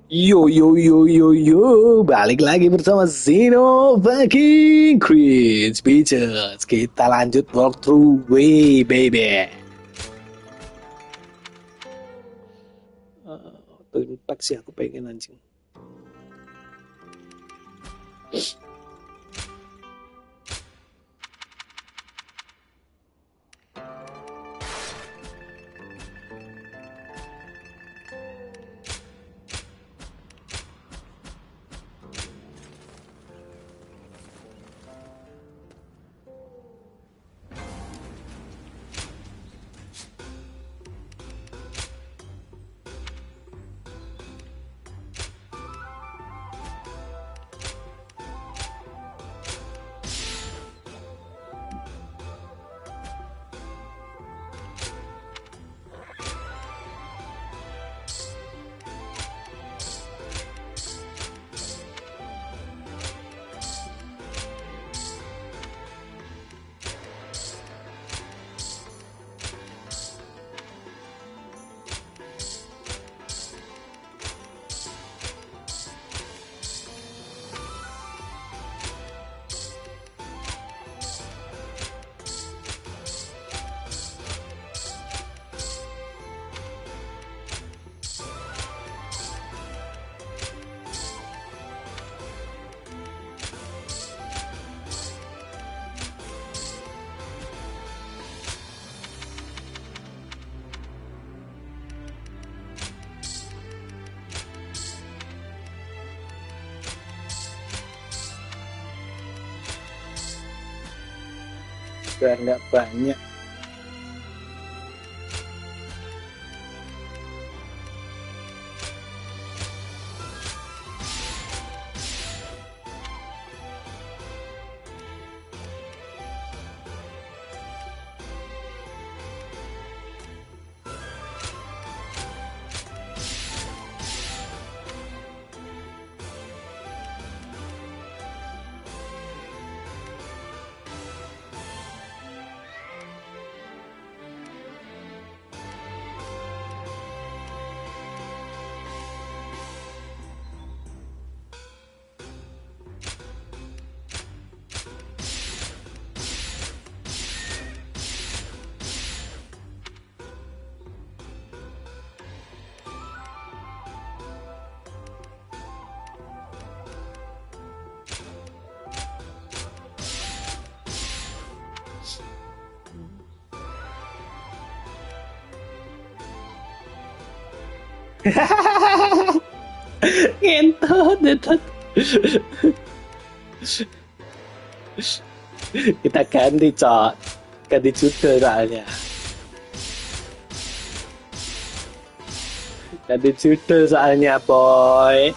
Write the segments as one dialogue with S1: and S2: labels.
S1: Yo yo yo yo yo, balik lagi bersama Zeno fucking Cringe Bitches. Kita lanjut walkthrough way baby. Twin Pack sih aku pengen anjing. Biar nggak banyak. Ngentot, ngentot. Kita ganti, Cok. Ganti judul soalnya. Ganti judul soalnya, boy.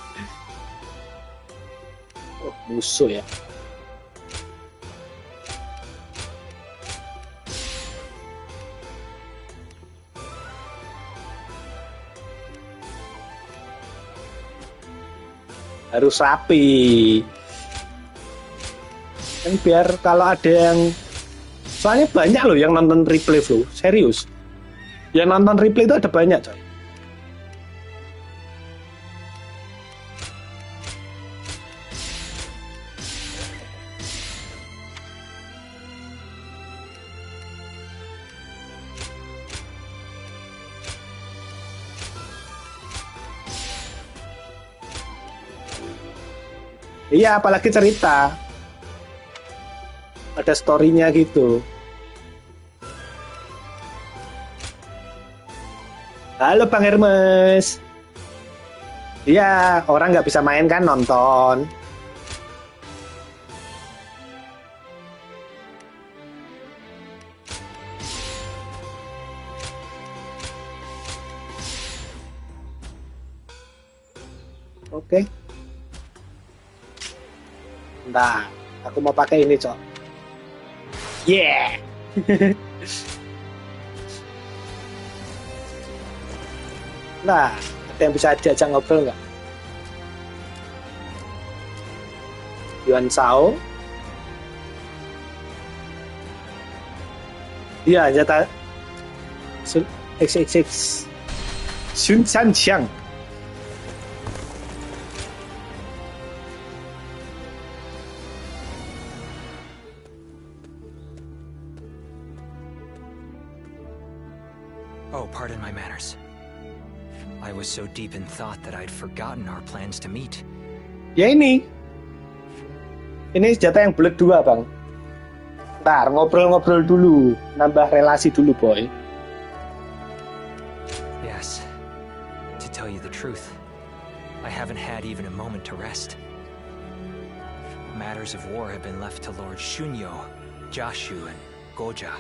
S1: Oh, musuh ya. Harus rapi kan, biar kalau ada yang, soalnya banyak loh yang nonton replay bro, serius yang nonton replay itu ada banyak coy. Iya, apalagi cerita ada story-nya gitu. Halo Bang Hermes. Iya, orang nggak bisa main kan, nonton. Oke. Nah, aku mau pakai ini, Cok. Yeah. Nah, ada yang bisa diajak ngobrol nggak? Yuan Sao. Iya, jatah XXX. Sun Sanqiang.
S2: I was so deep in thought that I'd forgotten our plans to meet.
S1: Ya ini senjata yang bulat 2 bang. Ntar ngobrol-ngobrol dulu, nambah relasi dulu boy.
S2: Yes, to tell you the truth, I haven't had even a moment to rest. Matters of war have been left to Lord Shunyo, Jashu, and Goja.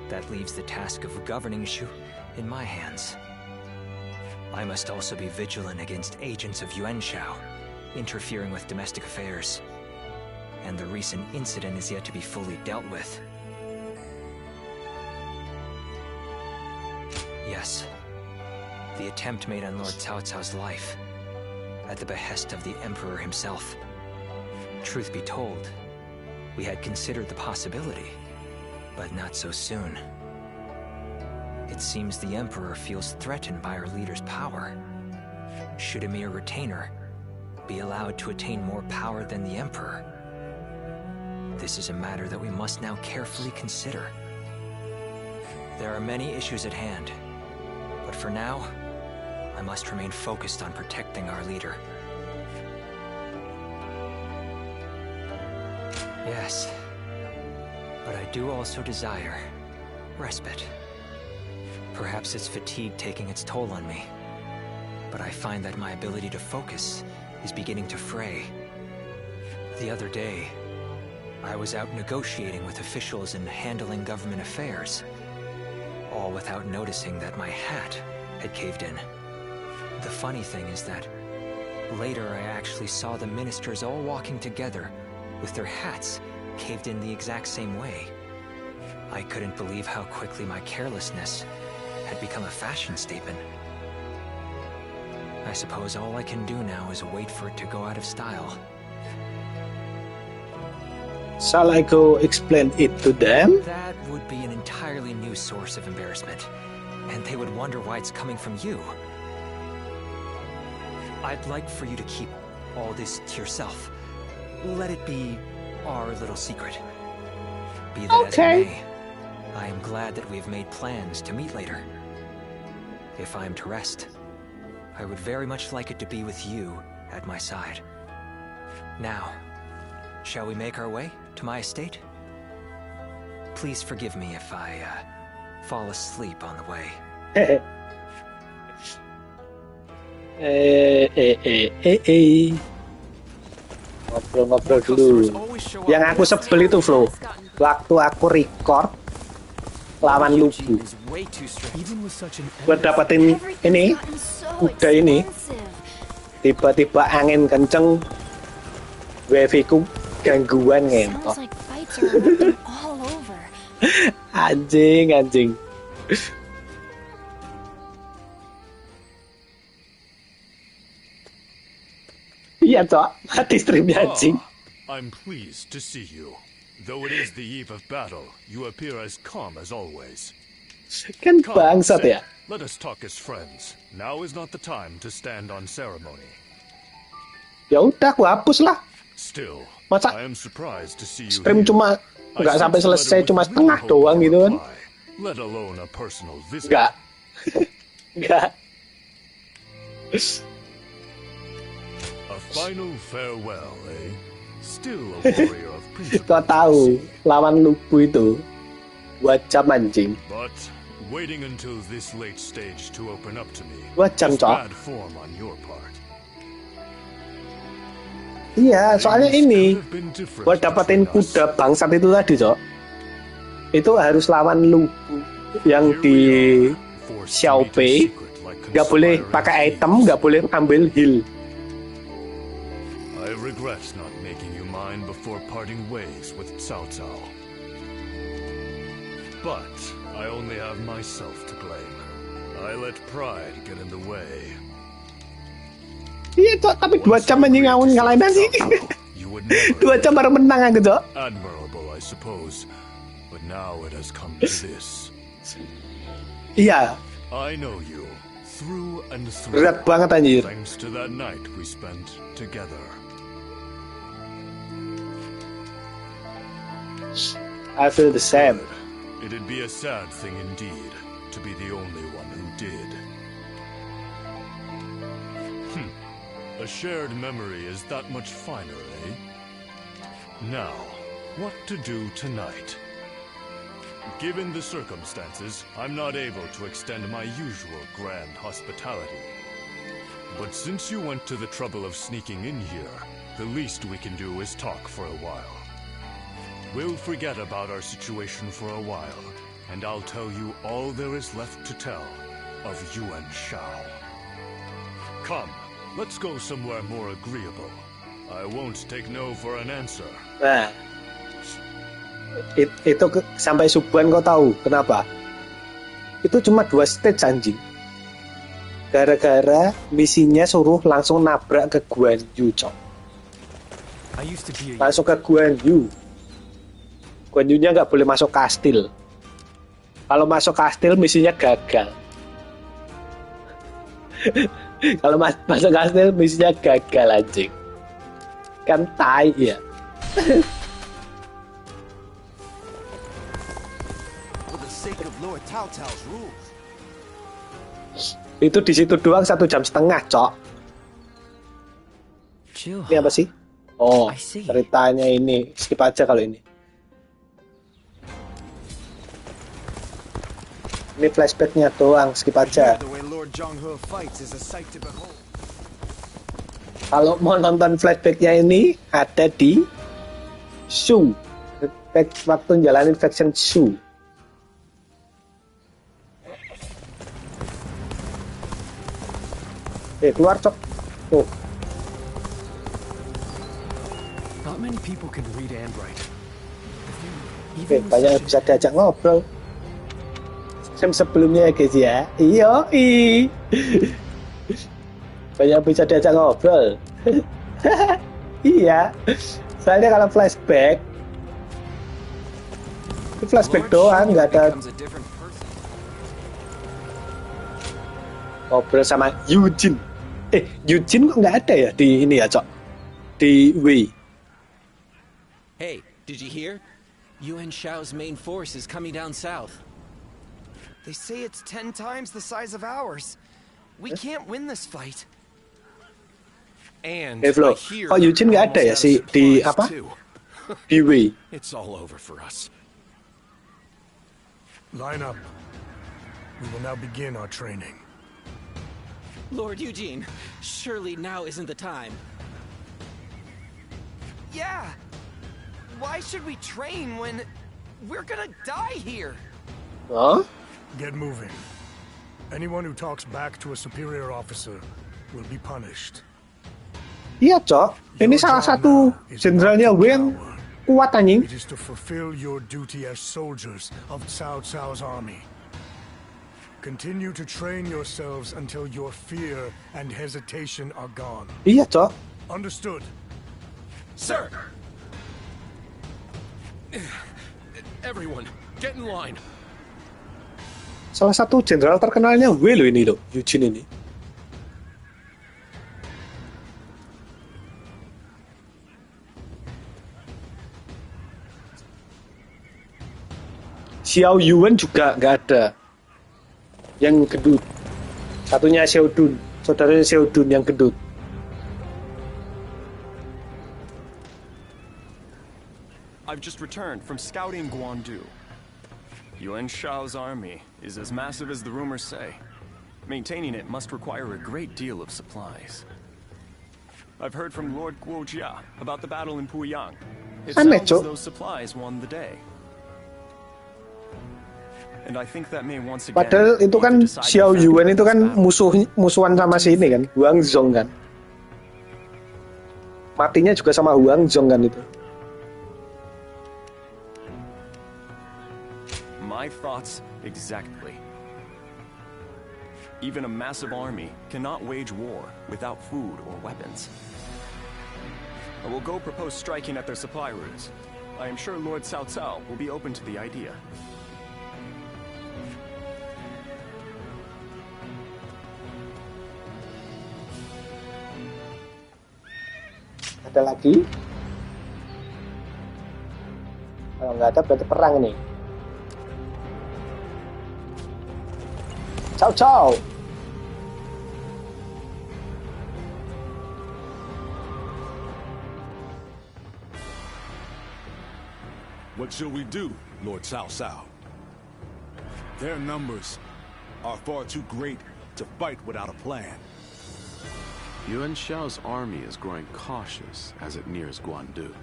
S2: That leaves the task of governing Shu in my hands. I must also be vigilant against agents of Yuanshao, interfering with domestic affairs. And the recent incident is yet to be fully dealt with. Yes, the attempt made on Lord Cao Cao's life, at the behest of the Emperor himself. Truth be told, we had considered the possibility, but not so soon. It seems the Emperor feels threatened by our leader's power. Should a mere retainer be allowed to attain more power than the Emperor? This is a matter that we must now carefully consider. There are many issues at hand, but for now, I must remain focused on protecting our leader. Yes, but I do also desire respite. Perhaps it's fatigue taking its toll on me, but I find that my ability to focus is beginning to fray. The other day, I was out negotiating with officials and handling government affairs, all without noticing that my hat had caved in. The funny thing is that later I actually saw the ministers all walking together with their hats caved in the exact same way. I couldn't believe how quickly my carelessness had become a fashion statement. I suppose all I can do now is wait for it to go out of style.
S1: Shall I go explain it to them?
S2: That would be an entirely new source of embarrassment, and they would wonder why it's coming from you. I'd like for you to keep all this to yourself. Let it be our little secret. Be that as it may, I am glad that we have made plans to meet later. If I am to rest, I would very much like it to be with you at my side. Now, shall we make our way to my estate? Please forgive me if I fall asleep on the way.
S1: Ngobrol-ngobrol dulu. Yang aku sebel itu Flo, waktu aku record lawan Lubu buat dapetin ini kuda ini, tiba-tiba angin kenceng, wifi ku gangguan ngentot. Anjing. Iya, Cok. Mati streamnya anjing.
S3: I'm pleased to see you. Though it is the eve of battle, you appear as calm as always.
S1: Kan bangsat ya.
S3: Let us talk as friends. Now is not the time to stand on ceremony.
S1: Ya udah, aku hapus lah.
S3: Still,
S1: masa
S3: I am surprised to see you
S1: stream
S3: here.
S1: cuma nggak sampai selesai, cuma setengah doang gitu kan.
S3: Let alone a personal visit.
S1: Nggak.
S3: A final farewell, eh? Still a warrior of principle.
S1: Kau tahu lawan Lubu itu 2 jam anjing.
S3: But waiting until this late stage to open up to me.
S1: 2 jam, Cok.
S3: Bad form on your part.
S1: Iya, soalnya ini buat dapetin kuda bangsat itu tadi, Cok. Itu harus lawan Lubu yang di Xiaopei. Nggak boleh pakai item, nggak boleh ambil heal.
S3: I regret not making you mine before parting ways with Cao Cao. But I only have myself to blame. I let pride get in the way.
S1: Iya, Cok, tapi 2 jam anjing ngalahin sih. 2 jam baru menang aku, Cok.
S3: Admirable, I suppose. But now it has come to this.
S1: Iya.
S3: I know you through and through.
S1: Berat banget anjir.
S3: Thanks to that night we spent together.
S1: I feel the same.
S3: It'd be a sad thing indeed to be the only one who did. A shared memory is that much finer, eh? Now, what to do tonight? Given the circumstances, I'm not able to extend my usual grand hospitality. But since you went to the trouble of sneaking in here, the least we can do is talk for a while. We'll forget about our situation for a while, and I'll tell you all there is left to tell of Yuan Shao. Come, let's go somewhere more agreeable. I won't take no for an answer.
S1: Nah, itu sampai subuhan kau tahu kenapa? Itu cuma 2 stage anjing. Gara-gara misinya suruh langsung nabrak ke Guan Yu, cok. Langsung ke Guan Yu. Guan Yu-nya nggak boleh masuk kastil. Kalau masuk kastil misinya gagal. Kalau masuk kastil misinya gagal anjing. Kan tai ya. Itu di situ doang 1,5 jam, cok. Ini apa sih? Oh, ceritanya ini. Skip aja kalau ini. Ini flashbacknya doang, skip aja. Kalau mau nonton flashbacknya ini ada di Shu. Waktu jalanin faction Shu. Keluar, cok. Oh. Banyak yang bisa diajak ngobrol. Sebelumnya ya guys ya. Banyak yang bisa diajak ngobrol. Iya. Soalnya kalau flashback itu flashback doang, nggak ada ngobrol sama Eugene. Eugene kok nggak ada ya di ini ya, cok? Di Wei.
S4: Hey, did you hear? Yuan Shao's main force is coming down south.
S5: They say it's 10 times the size of ours. We can't win this fight.
S4: And
S1: Flo, kok Eugene nggak ada ya si di apa? Di Wei.
S3: It's all over for us.
S6: Line up. We will now begin our training.
S4: Lord Eugene, surely now isn't the time.
S5: Yeah. Why should we train when we're gonna die here?
S1: Huh?
S6: Get moving. Anyone who talks back to a superior officer will be punished.
S1: Iya, cok. Ini salah satu jenderalnya Wei yang kuat anjing.
S6: It is to fulfill your duty as soldiers of Cao Cao's army. Continue to train yourselves until your fear and hesitation are gone.
S1: Iya, cok.
S6: Understood.
S4: Sir! Everyone, get in line.
S1: Salah satu jenderal terkenalnya Wei lo ini lo, Eugene ini. Xiao Yuan juga nggak ada. Yang gendut. Satunya Xiao Dun, saudaranya Xiao Dun yang gendut.
S7: I've just returned from scouting Guandu. Yuan Shao's army is as massive as the rumors say. Maintaining it must require a great deal of supplies. I've heard from Lord Guojia about the battle in Puyang. It sounds as those supplies won the day. And I think that may once again.
S1: Padahal itu kan Xiao Yuan itu kan musuhan sama si ini kan, Huang Zhong kan. Matinya juga sama Huang Zhong kan itu.
S7: My thoughts exactly. Even a massive army cannot wage war without food or weapons. I will go propose striking at their supply routes. I am sure Lord Cao Cao will be open to the idea.
S1: Ada lagi? Kalau nggak ada berarti perang nih. Cao Cao.
S8: What shall we do, Lord Cao Cao? Their numbers are far too great to fight without a plan.
S9: Yuan Shao's army is growing cautious as it nears Guandu.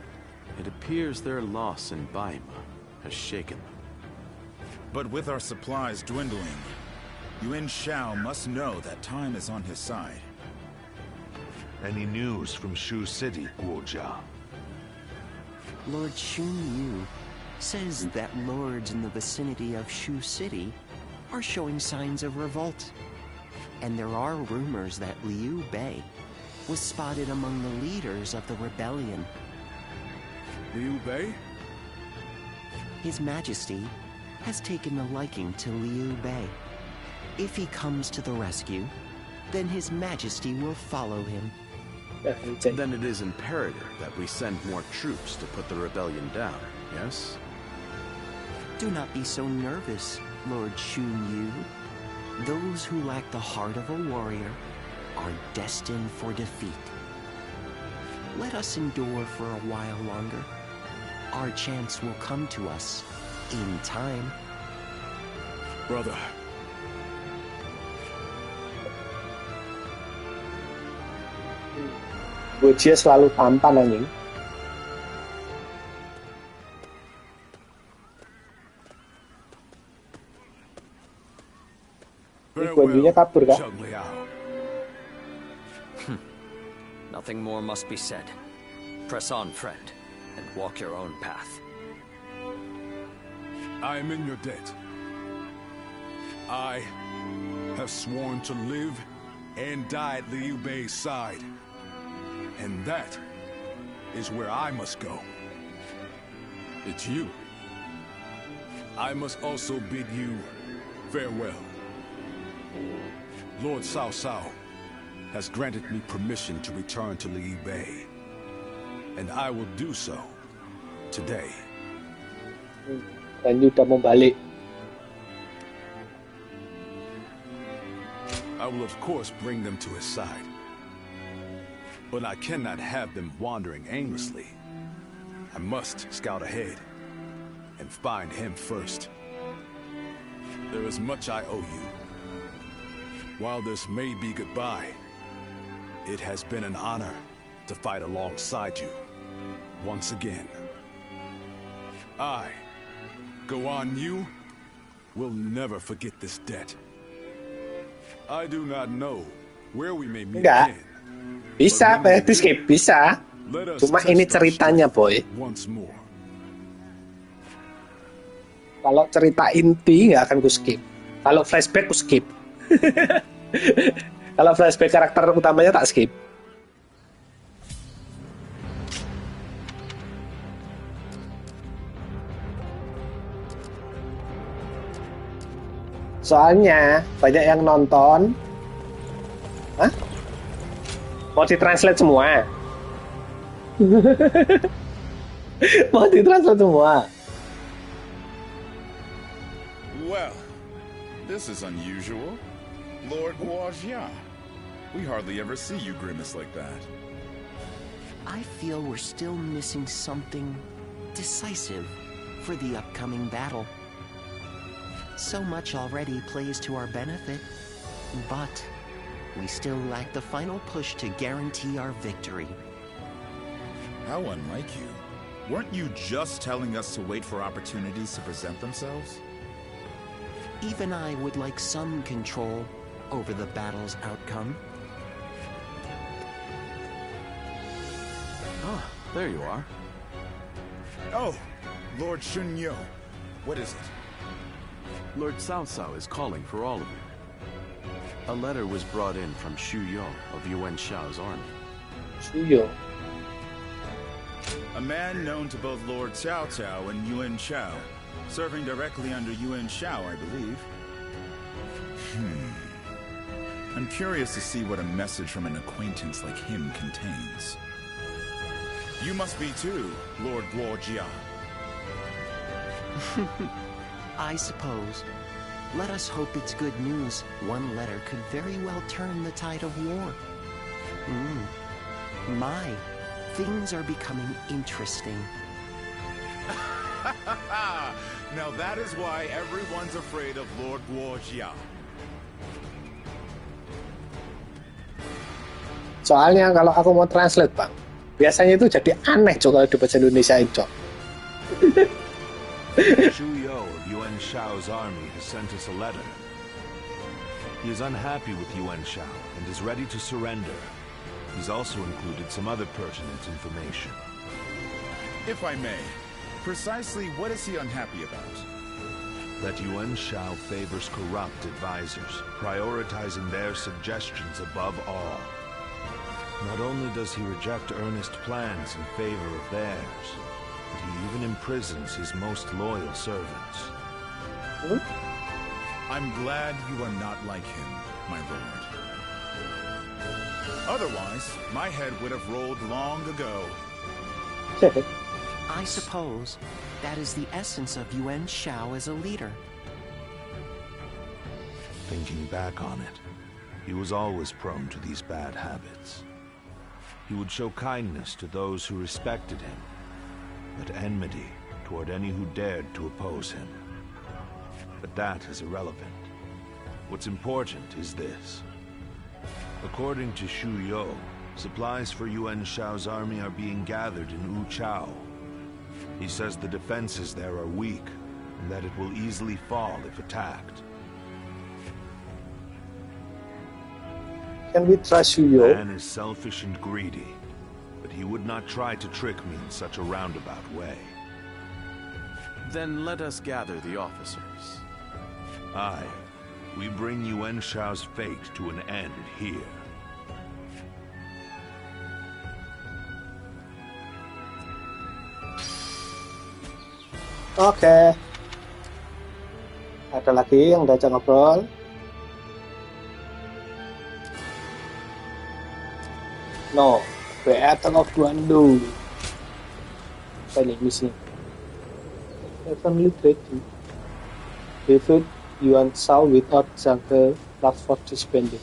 S9: It appears their loss in Baima has shaken them.
S10: But with our supplies dwindling, Yuan Shao must know that time is on his side.
S11: Any news from Shu City, Guojia?
S12: Lord Xun Yu says that lords in the vicinity of Shu City are showing signs of revolt. And there are rumors that Liu Bei was spotted among the leaders of the rebellion.
S8: Liu Bei?
S12: His Majesty has taken a liking to Liu Bei. If he comes to the rescue, then His Majesty will follow him.
S9: Then it is imperative that we send more troops to put the rebellion down, yes?
S12: Do not be so nervous, Lord Xun Yu. Those who lack the heart of a warrior are destined for defeat. Let us endure for a while longer. Our chance will come to us in time.
S8: Brother.
S1: Guojia selalu tampan anjing. Ini Guojia kabur kah?
S13: Nothing more must be said. Press on, friend, and walk your own path.
S8: I am in your debt. I have sworn to live and die at Liu Bei's side. And that is where I must go. It's you. I must also bid you farewell. Lord Cao Cao has granted me permission to return to Liu Bei. And I will do so today.
S1: Dan udah mau balik.
S8: I will of course bring them to his side. But I cannot have them wandering aimlessly. I must scout ahead and find him first. There is much I owe you. While this may be goodbye, it has been an honor to fight alongside you once again. I, Guan Yu, will never forget this debt. I do not know where we may meet again.
S1: Bisa, di skip, bisa. Cuma ini ceritanya, boy. Kalau cerita inti nggak akan ku skip. Kalau flashback ku skip. Kalau flashback karakter utamanya tak skip. Soalnya banyak yang nonton. Hah? Mau ditranslate semua? Mau ditranslate semua?
S10: Well, this is unusual. Lord Guojia. We hardly ever see you grimace like that.
S12: I feel we're still missing something decisive for the upcoming battle. So much already plays to our benefit, but we still lack the final push to guarantee our victory.
S10: How unlike you. Weren't you just telling us to wait for opportunities to present themselves?
S12: Even I would like some control over the battle's outcome.
S9: Ah, there you are.
S10: Oh, Lord Shunyo. What is it?
S9: Lord Cao Cao is calling for all of you. A letter was brought in from Xu Yo of Yuan Shao's army.
S1: Xu Yo.
S10: A man known to both Lord Cao Cao and Yuan Shao, serving directly under Yuan Shao, I believe. I'm curious to see what a message from an acquaintance like him contains. You must be too, Lord Guojia.
S12: I suppose. Let us hope it's good news. One letter could very well turn the tide of war. Things are becoming interesting.
S10: Now that is why everyone's afraid of Lord Guojia.
S1: Soalnya kalau aku mau translate, Bang, biasanya itu jadi aneh, Cok, kalau di bahasa Indonesia, Cok.
S11: Shu Yo of Yuan Shao's army has sent us a letter. He is unhappy with Yuan Shao and is ready to surrender. He's also included some other pertinent information.
S10: If I may, precisely what is he unhappy about?
S11: That Yuan Shao favors corrupt advisors, prioritizing their suggestions above all. Not only does he reject earnest plans in favor of theirs, but he even imprisons his most loyal servants.
S10: I'm glad you are not like him, my lord. Otherwise, my head would have rolled long ago.
S12: I suppose that is the essence of Yuan Shao as a leader.
S11: Thinking back on it, he was always prone to these bad habits. He would show kindness to those who respected him, but enmity toward any who dared to oppose him. But that is irrelevant. What's important is this. According to Shu Yo, supplies for Yuan Shao's army are being gathered in Wu Chao. He says the defenses there are weak, and that it will easily fall if attacked.
S1: Can we trust Shu Yo?
S11: Man is selfish and greedy, but he would not try to trick me in such a roundabout way.
S9: Then let us gather the officers.
S11: Aye, we bring Yuan Shao's fate to an end here.
S1: Oke. Ada lagi yang diajak ngobrol? No. Battle of Guandu. Apa ini misi? Heavenly Trading. Defeat Yuan Shao without jungle large for disbanding.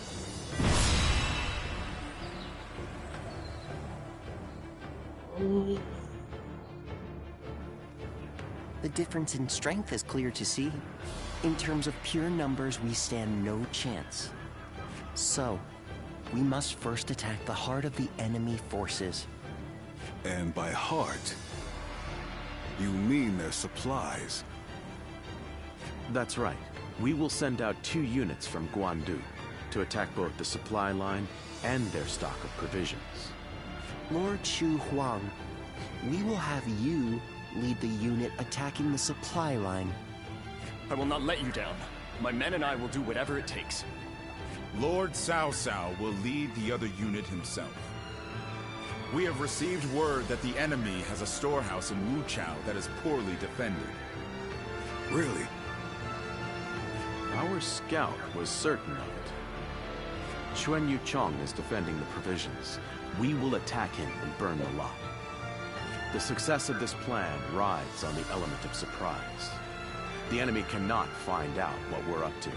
S12: The difference in strength is clear to see. In terms of pure numbers, we stand no chance. So, we must first attack the heart of the enemy forces.
S8: And by heart, you mean their supplies?
S9: That's right. We will send out 2 units from Guandu to attack both the supply line and their stock of provisions.
S12: Lord Chu Huang, we will have you lead the unit attacking the supply line.
S7: I will not let you down. My men and I will do whatever it takes.
S10: Lord Cao Cao will lead the other unit himself. We have received word that the enemy has a storehouse in Wu Chao that is poorly defended.
S8: Really?
S9: Our scout was certain of it. Xuan Yuchong is defending the provisions. We will attack him and burn the lot. The success of this plan rides on the element of surprise. The enemy cannot find out what we're up to.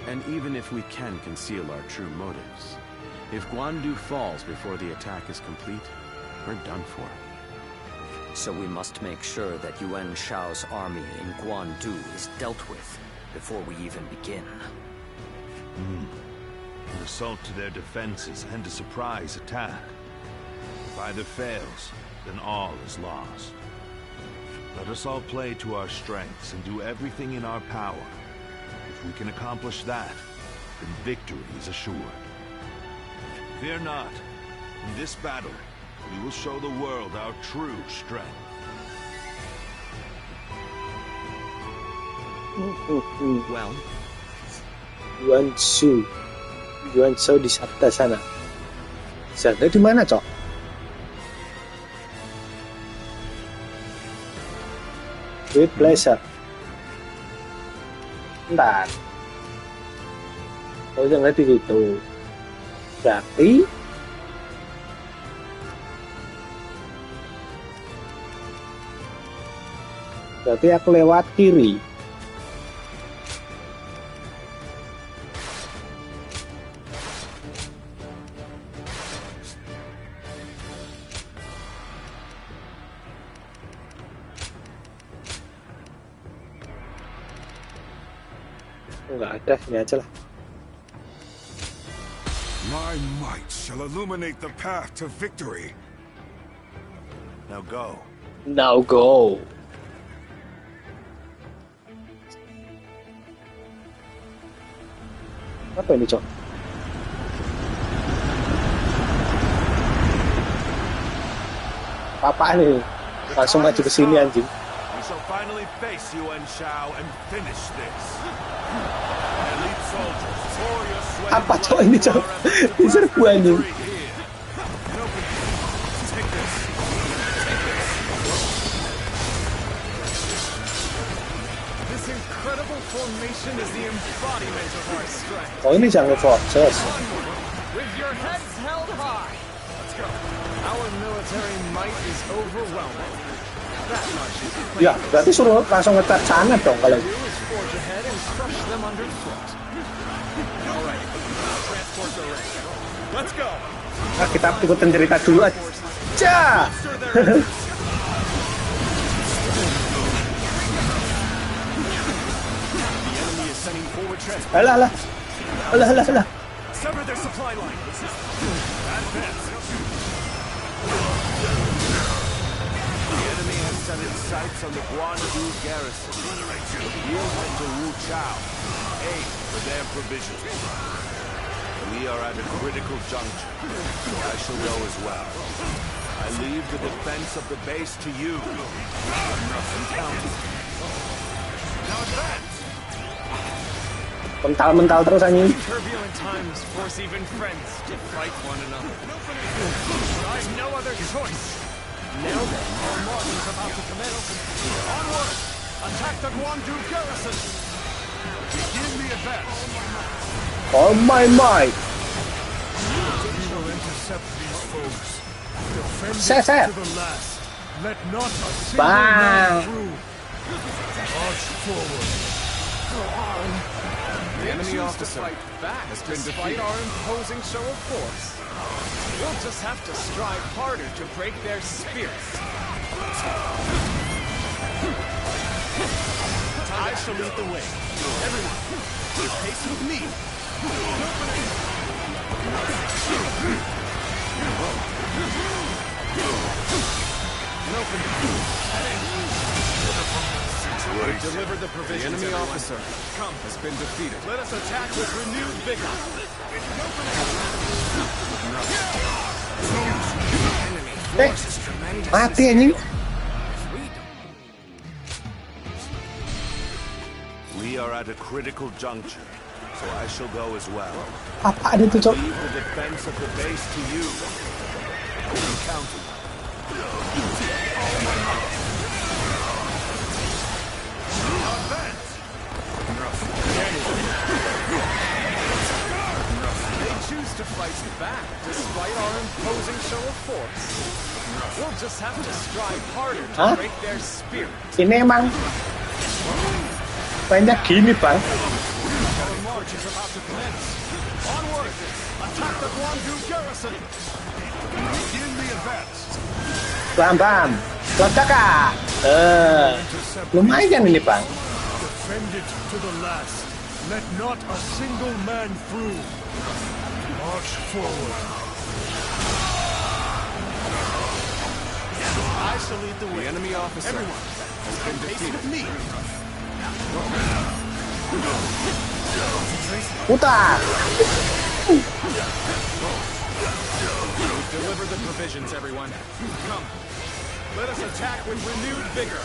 S9: And even if we can conceal our true motives, if Guandu falls before the attack is complete, we're done for.
S13: So we must make sure that Yuan Shao's army in Guandu is dealt with before we even begin.
S11: An assault to their defenses and a surprise attack. If either fails, then all is lost. Let us all play to our strengths and do everything in our power. If we can accomplish that, then victory is assured. Fear not. In this battle, we will show the world our true strength.
S12: Well,
S1: Yuan Shao di sebelah sana. Sana di mana, Cok? With pleasure. Bentar. Oh, jangan di situ. Berarti aku lewat kiri. Nggak ada, ini aja lah.
S6: My might shall illuminate the path to victory.
S8: Now go.
S1: Now go. Apa ini, Cok? Apa nih? Langsung maju ke sini anjing.
S8: We shall finally face Yuan Shao and finish this. Elite soldiers, pour your sweat.
S1: Apa Cok ini, Cok? Ini serbu anjing.
S5: This incredible formation is the embodiment of our strength.
S1: Oh, ini jangan forces.
S5: With your heads held high. Let's go. Our military might is overwhelming. That much is clear.
S1: Ya, berarti suruh langsung ngetat sana dong kalau.
S5: Do is forge ahead and crush them underfoot. All right. Transports are ready. Let's go.
S1: Nah, kita ikutin cerita dulu aja. Alah.
S5: Sever their supply line. Advance.
S8: The enemy has set its sights on the Guandu garrison. We'll head to Wu Chao, aim for their provisions. We are at a critical juncture, so I shall go as well. I leave the defense of the base to you. Now advance!
S1: Mental terus anjing.
S5: Turbulent times force even friends to fight one another. I've no other choice. Now then, our march is about to commence. Onward! Attack the Guandu garrison! Begin the advance!
S1: Oh my might!
S6: We will intercept these foes. Defend
S1: Set.
S6: it to the last. Let not a single
S1: Bang.
S6: man through. March forward.
S5: Go on.
S7: The enemy
S5: officer
S7: officer
S5: fight back
S7: has been
S5: despite
S7: defeated.
S5: our imposing show of force. We'll just have to strive harder to break their spirits. I shall lead the way. Everyone, keep pace with me.
S7: We delivered the provisions. The enemy officer has been defeated.
S5: Let us attack with renewed vigor. Enemy force is tremendous.
S1: Mati anjing.
S8: We are at a critical juncture, so I shall go as well.
S1: Apaan itu, Cok?
S8: Leave the defense of the base to you. Encounter.
S5: They choose to fight back despite our imposing show of force. We'll just have to strive harder to
S1: Hah?
S5: break their spirit.
S1: Ini emang banyak gini, Bang.
S5: Our march is about to commence. Onward! Attack the Guandu garrison!
S6: Begin the advance.
S1: Bam. Ledakan. Lumayan ini, Bang.
S6: Defend it to the last. Let not a single man through. March forward.
S5: I shall lead the way.
S7: The enemy officer
S5: Everyone,
S7: has been
S5: pace
S7: defeated.
S5: with me.
S1: Putar.
S5: Deliver the provisions, everyone. Come. Let us attack with renewed vigor.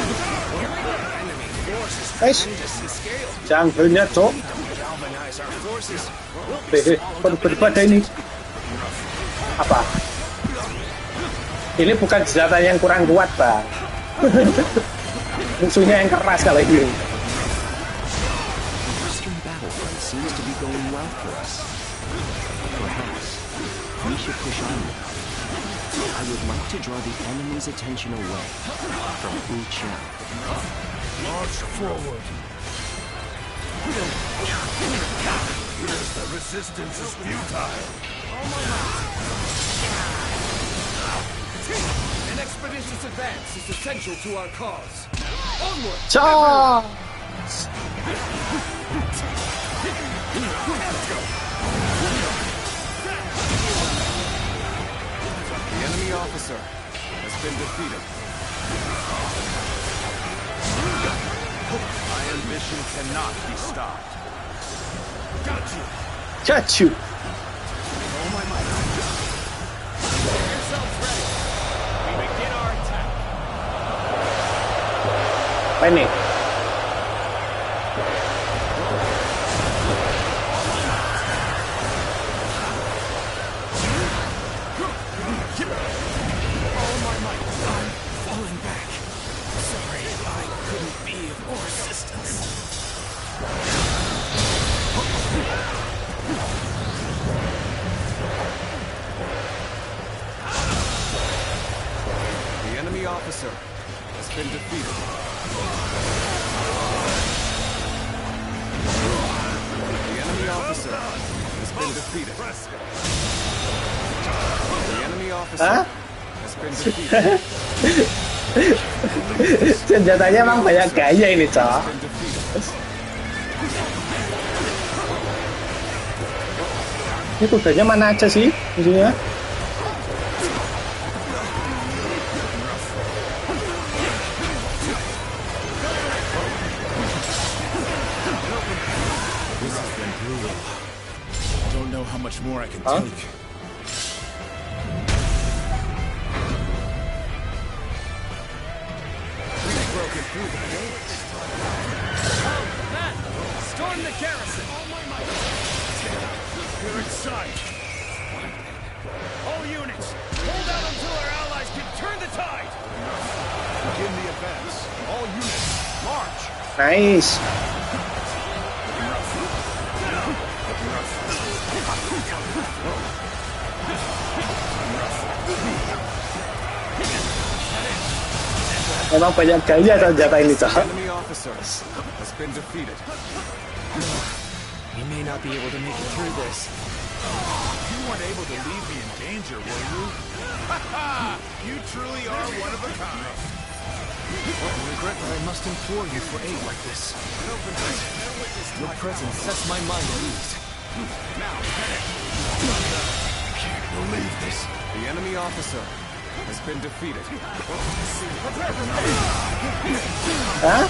S5: Enemy force is
S1: Guys,
S5: tremendous in scale.
S1: janggelnya, Cok.
S5: Galvanize our forces. We'll be
S1: Pada ini. Apa? Ini bukan senjata yang kurang kuat, Bang. Musuhnya yang keras kalau ini.
S12: The Western battlefront seems to be going well for us. Perhaps we should push on now. I would like to draw the enemy's attention away from Wu Chao.
S6: March forward.
S8: The resistance is futile.
S5: An expeditious advance is essential to our cause.
S1: Charge!
S7: The enemy officer has been defeated.
S10: My ambition cannot be stopped.
S5: Got you.
S1: Got you.
S5: All my might. Get yourselves ready. We begin our attack.
S1: Apa ini?
S5: All my might. I'm falling back. Sorry, I couldn't be of more assistance.
S7: The enemy officer has been defeated. The enemy officer has been defeated. The enemy officer has been defeated.
S1: Senjatanya emang banyak gaya ini, Cok. Ini kudanya mana aja sih musuhnya?
S10: I don't know how much more I can take.
S5: We've broken through the gates. Men, storm the garrison. All my might. We're inside. All units, hold out until our allies can turn the tide.
S10: Begin the advance. All units, march.
S1: Nice. Memang banyak gaya senjata ini, Cok.
S7: Enemy officer has been defeated.
S5: We may not be able to make it through this.
S10: You weren't able to leave me in danger, were you? Ha ha! You truly are one of a kind.
S5: I regret that I must implore you for aid like this. Your presence sets my mind at ease.
S10: Now, finish.
S5: I can't believe this.
S7: The enemy officer has been defeated.
S1: Hah?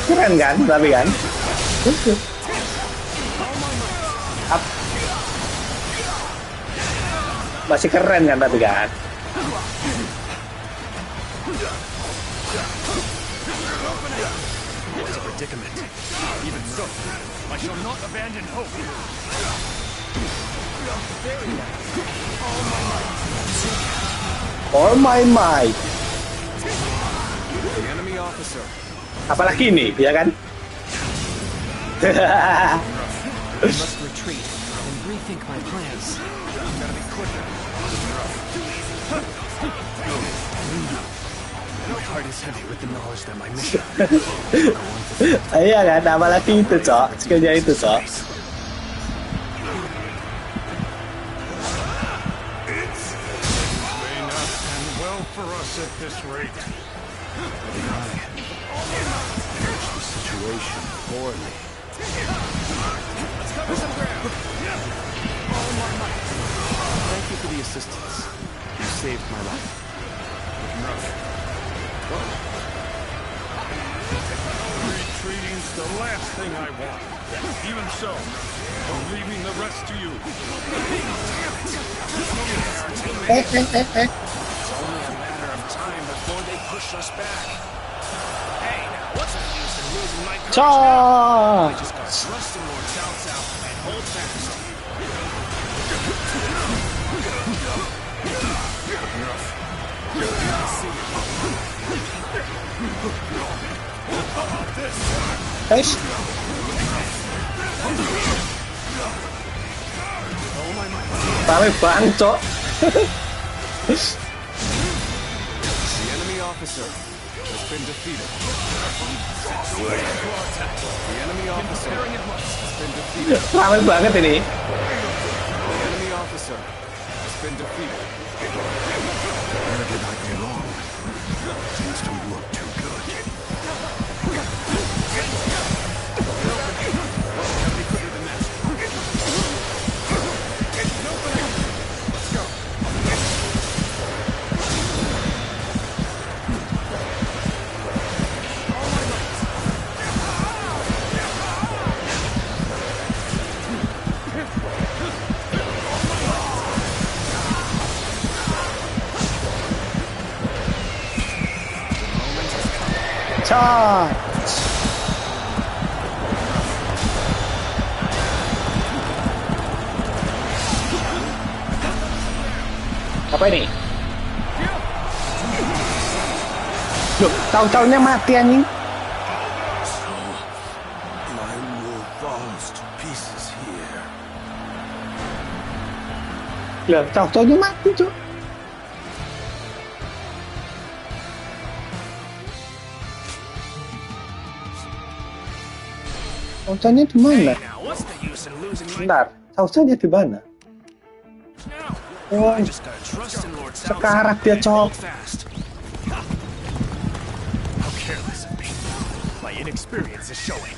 S1: Keren kan? Tapi kan? Up. Masih keren kan tapi kan?
S5: It's a predicament. Even so, I shall not abandon hope.
S1: All my might.
S7: The enemy officer.
S1: Apalagi ini, ya kan?
S2: I must retreat and rethink my plans.
S5: Gotta be quicker. My heart is heavy with the knowledge that my mission.
S1: Iya kan? Apalagi itu, Cok. Skillnya itu, Cok.
S10: For us at this rate.
S11: Manage the situation poorly.
S5: Let's cover some ground. All my might.
S9: Thank you for the assistance. You saved my life.
S10: Retreating's the last thing I want. Even so, I'm leaving the rest to you.
S5: Time before they push us back. Hey, now what's the use in losing my courage
S1: Charge!
S5: now? I just got trust in Lord Cao Cao and hold fast.
S1: Guys, rame banget, Cok.
S7: The enemy officer has been defeated. The enemy officer has been defeated.
S1: Rame banget ini.
S7: The enemy officer has been defeated.
S6: Where did I go wrong? Things don't look too good.
S1: Charge. Apa ini? Loh, tahu-taunya mati anjing.
S8: Mine will falls to pieces here.
S1: Lah, tahu-taunya mati, Cuk. Tahu-taunya di mana? Bentar, tahu-taunya di mana? Oh, sekarat dia, Cok.
S5: How careless of me. My inexperience is showing.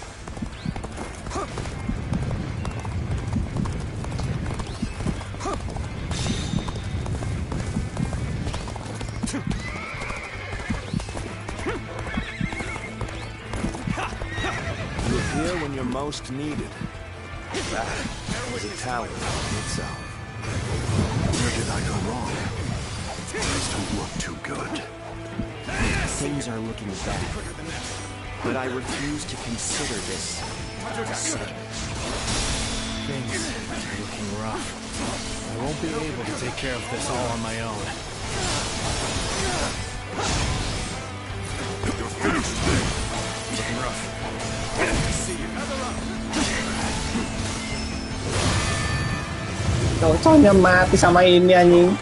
S8: You appear when you're most needed. That is a talent in itself. Where did I go wrong? Things don't look too good.
S12: Things are looking bad, but I refuse to consider this settled.
S5: Things are looking rough. I won't be able to take care of this all on my own. You're finished. Looking rough. See you.
S1: Tahu-taunya mati sama ini anjing.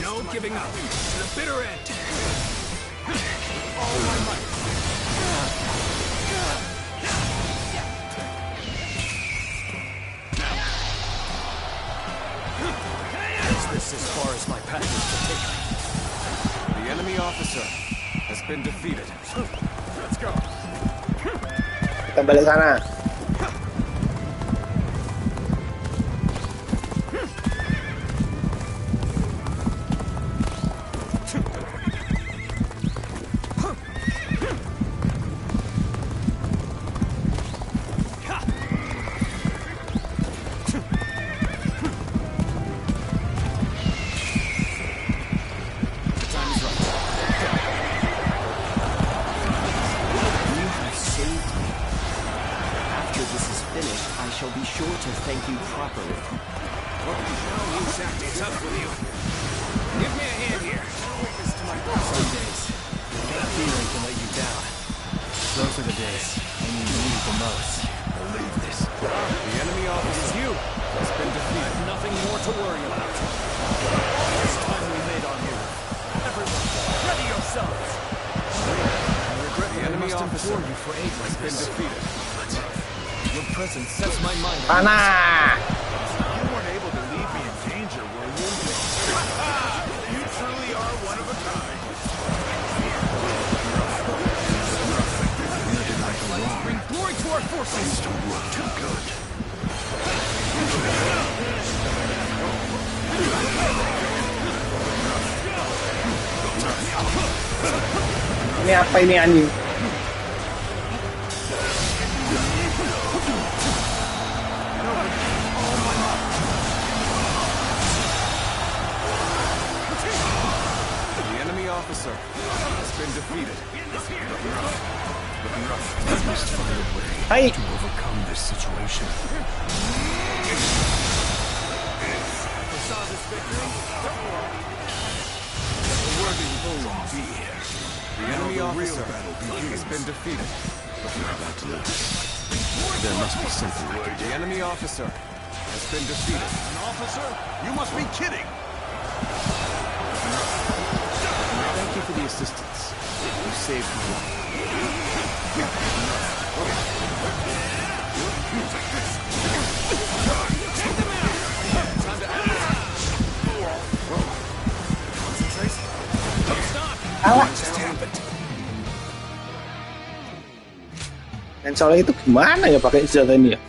S5: No giving up. To the bitter end. All my might. Is this as far as my path is to take me?
S7: The enemy officer has been defeated.
S5: Let's go.
S1: Kita balik sana. Panah!
S10: You weren't able to leave me in danger, were you? You truly are one of a kind.
S8: Where did I go wrong?
S5: Bring glory to our forces.
S8: Things don't look too good.
S1: Ini apa ini anjing?
S7: Officer has been defeated.
S8: I must find a way to overcome this situation.
S5: Foresaw this victory?
S8: The worthy will be here.
S7: The enemy officer has been defeated.
S8: We're about to lose. There must be something we can do.
S7: The enemy officer has been defeated.
S10: An officer? You must be kidding!
S8: Thank you for the assistance. You saved my life.
S1: Alah. Dan soalnya itu gimana ya pakai senjata ini ya?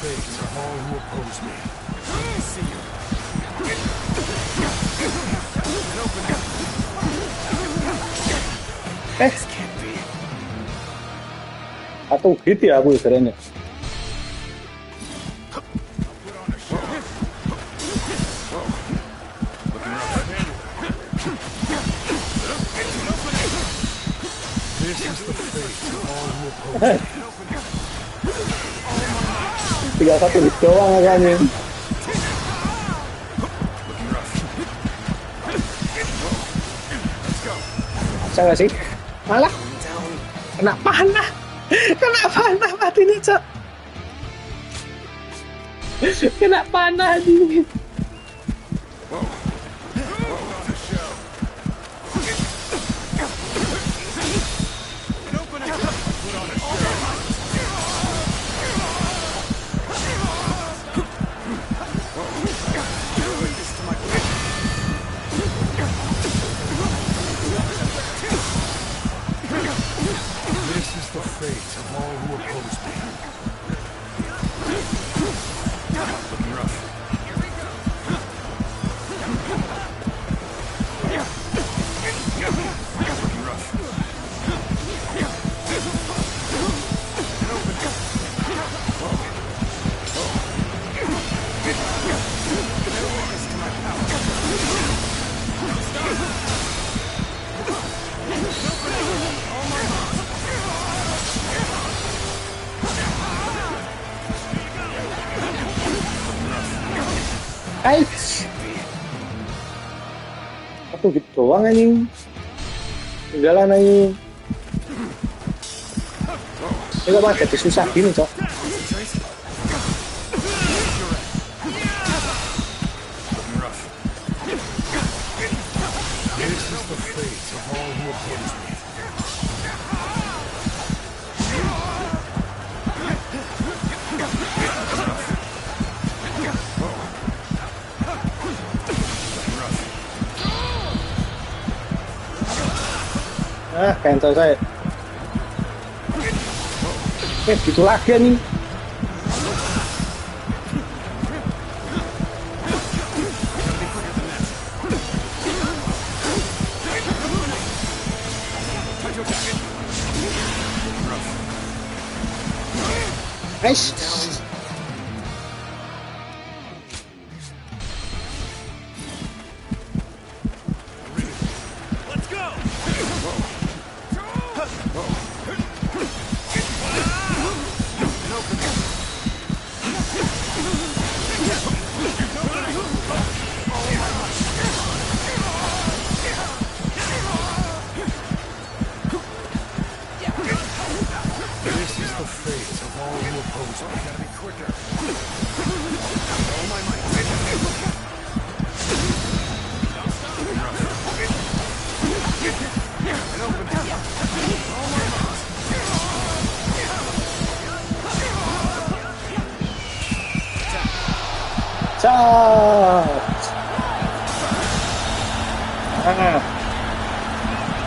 S6: fate of all who oppose me.
S5: See you.
S1: Atau hit ya aku istilahnya. Tiga satu doang aja. Bisa nggak sih? Malah kena panah matinya cok. Kena panah di. Satu gitu doang anjing. Tinggalan anjing. Ini kok malah jadi susah gini cok. Cancel saya. Gitu lagi nih. Nice.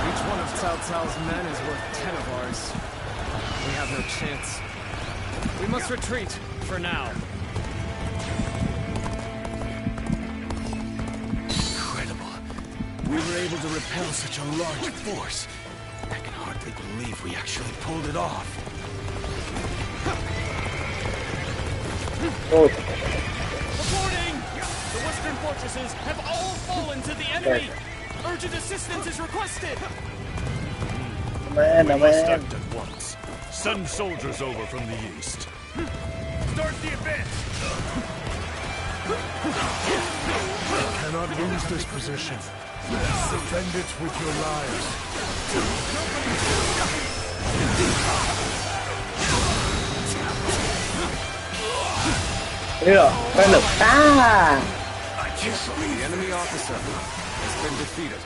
S5: Each one of Cao Cao's men is worth 10 of ours. We have no chance. We must retreat, for now.
S9: Incredible. We were able to repel such a large force. I can hardly believe we actually pulled it off.
S1: Oh.
S5: Reporting! The western fortresses have all fallen to the enemy! Urgent assistance is requested!
S1: Man.
S3: Must act at once. Send soldiers over from the east.
S5: Start the advance!
S6: Cannot lose this position. Defend it with your lives.
S1: Yeah, kind of.
S5: The enemy officer has been defeated.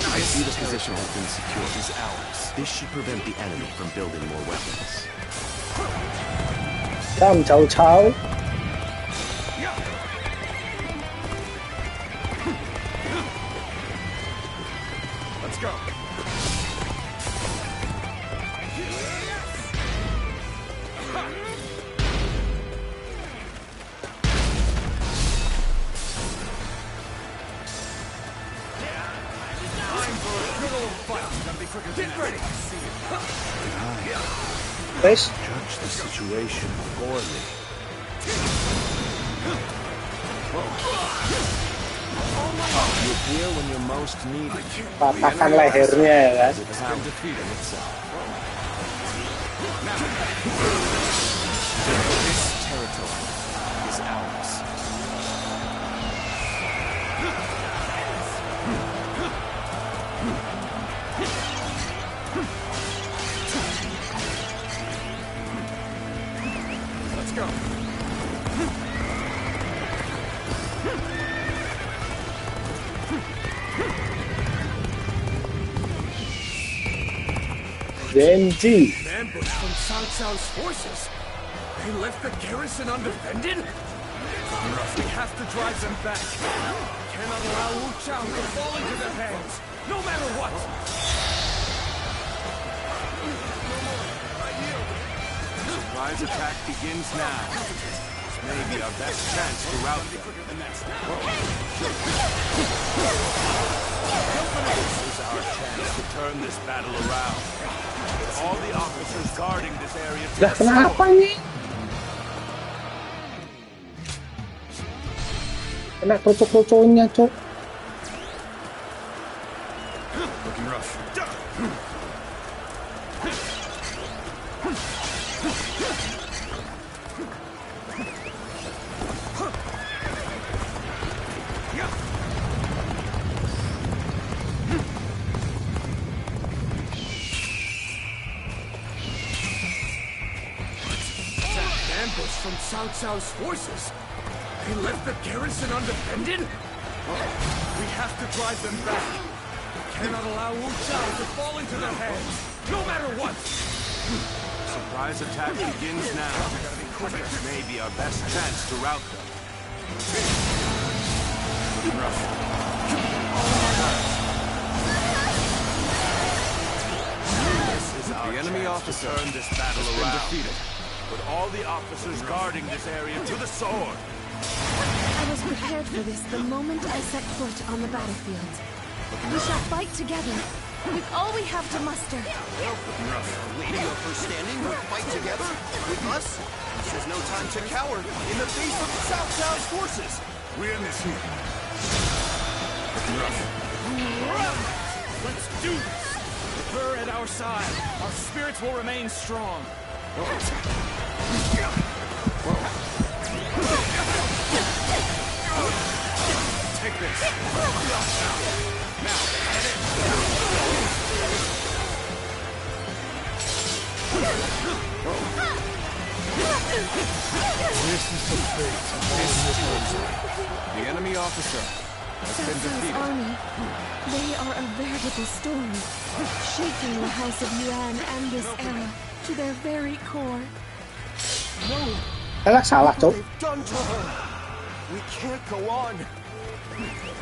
S9: I see the position has been secured. secure is ours. This should prevent the enemy from building more weapons.
S1: 三草草。
S10: Let's go.
S1: Wes.
S11: Judge the situation poorly.
S9: You're here when you're most needed.
S1: Patahkan lehernya ya kan.
S9: It's been defeated itself. This territory is ours.
S10: Let's go.
S1: Genji.
S5: Ambush from Cao Cao's forces. They left the garrison undefended? We have to drive them back. Cannot allow Wu Chao to fall into their hands, no matter what.
S8: Surprise attack begins now. This may be our best chance to rout them. This is our chance to turn this battle around. With all the officers guarding this area to
S1: Lah
S8: the
S1: kenapa
S8: south.
S1: ini? Kena kroco-kroconya, Cok.
S10: Looking rough.
S5: Ambush from Cao Cao's forces. They left the garrison undefended? We have to drive them back. Cannot allow Wu Chao to fall into their hands, no matter what.
S8: Surprise attack begins now. This may be our best chance to rout them.
S10: Looking rough.
S8: This is our
S10: The enemy
S8: chance
S10: officer
S8: to turn this battle
S10: has been
S8: around.
S10: defeated.
S8: With all the officers guarding this area to the sword.
S14: I was prepared for this the moment I set foot on the battlefield. We shall fight together, with all we have to muster.
S10: Looking rough.
S15: Lady of her standing would fight together with us. This is no time to cower in the face of Cao Cao's forces.
S10: We end this here. Looking rough.
S5: Let's do this. With her at our side, our spirits will remain strong.
S10: Take this.
S6: This is the fate of all
S10: The enemy officer has been
S14: Cao Cao's
S10: defeated.
S14: army, they are a veritable storm, shaking the House of Yuan and this era to their very core.
S15: No,
S1: Salah salah, Cok.
S15: they've done to her. We can't go on.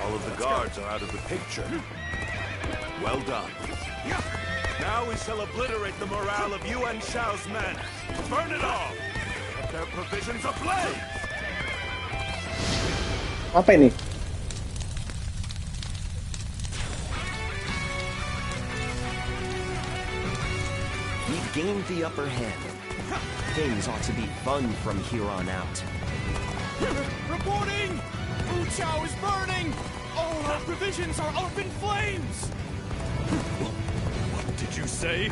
S8: All of the guards are out of the picture. Well done. Now we shall obliterate the morale of Yuan Shao's men. Burn it all! Set their provisions ablaze!
S1: Apa ini?
S12: We've gained the upper hand. Things ought to be fun from here on out.
S5: Reporting! Wu Chao is burning! All our provisions are up in flames!
S3: What did you say?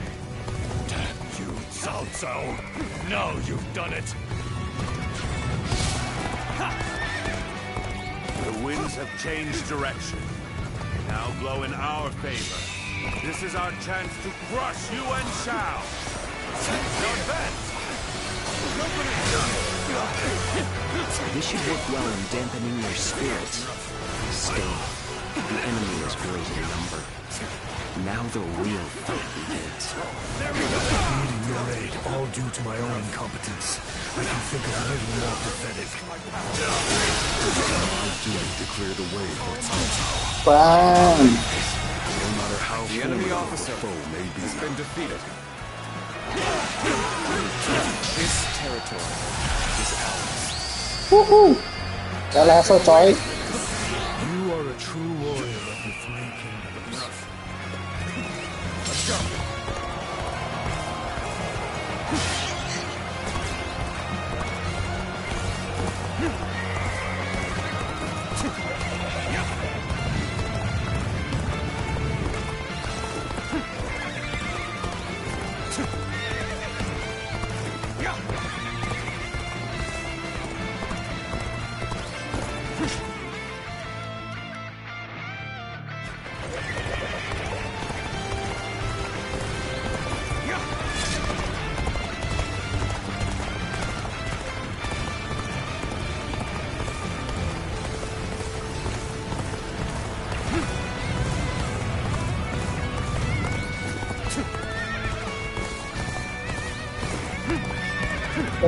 S3: Damn you, Cao Cao. Now you've done it.
S8: The winds have changed direction. Now blow in our favor. This is our chance to crush Yuan Shao. Now advance!
S12: This should work well in dampening your spirits. Stay. The enemy is great in number.
S9: Now the real fight begins.
S6: Needing your aid, all due to my own incompetence. I can think of little more pathetic.
S8: My duty to clear the way for Cao Cao.
S1: Bang.
S8: No matter how
S7: The enemy
S8: formidable
S7: officer
S8: the foe may be.
S7: has been defeated. This territory is ours.
S1: Woohoo! Dah level coy.
S6: You are a true warrior of the Three Kingdoms.
S7: Let's go.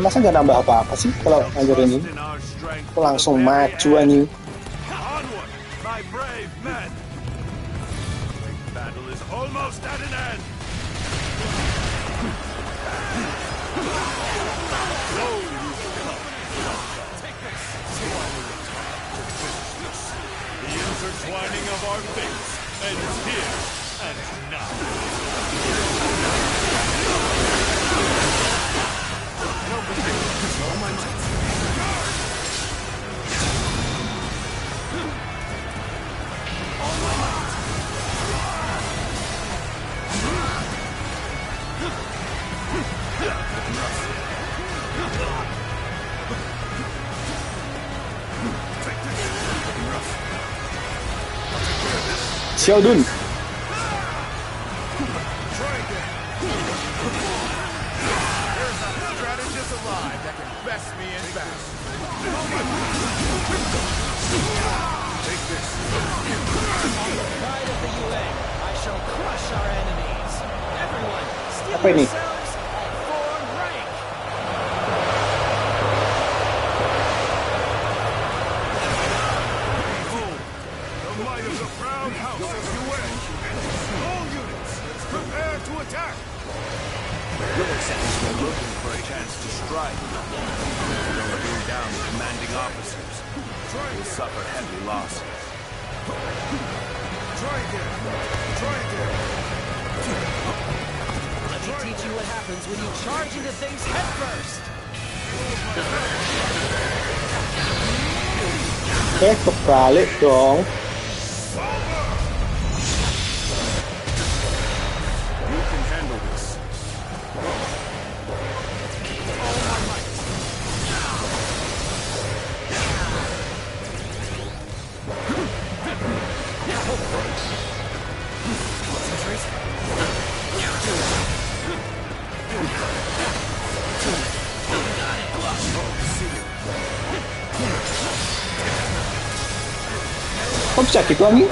S1: Masa nggak nambah apa-apa sih kalau ngajar ini? Aku langsung maju anjing.
S3: Onward, my brave men! The battle is almost at an end! So you've come. Take this. The intertwining of our fates ends here and now.
S7: All my might. All my might.
S1: Xiaodun.
S10: Strategist alive that can best me in battle. Take this.
S4: On the pride of the UN, I shall crush our enemies. Everyone, steel
S1: Apa ini?
S4: yourselves and form rank.
S3: Behold, the might of the proud house of Yuan. All units, prepare to attack.
S11: We're looking for a chance to strike. Don't bring down the commanding officers. We'll suffer heavy losses.
S10: Try again. Try again.
S4: Let me teach you what happens when you charge into things head first.
S1: Kebalik dong.
S7: You can handle this.
S1: Kok bisa gitu anjing?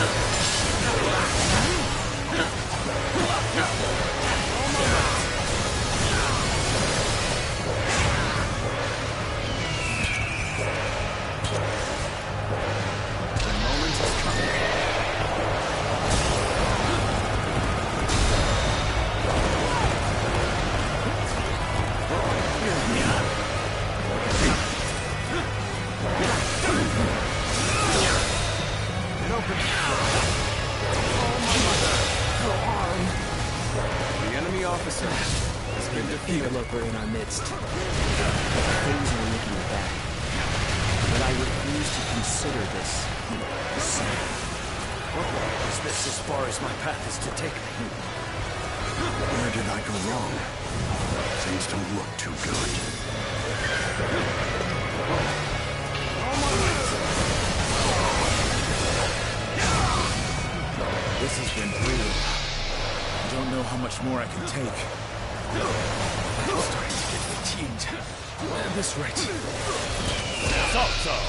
S7: The enemy officer has been defeated.
S2: Interloper in our midst. Things are looking bad. But I refuse to consider this safe.
S15: Is this as far as my path is to take me?
S6: Where did I go wrong? Things don't look too good.
S10: This has been brutal. I don't know how much more I can take. I'm starting to get fatigued. At this rate.
S3: Cao Cao,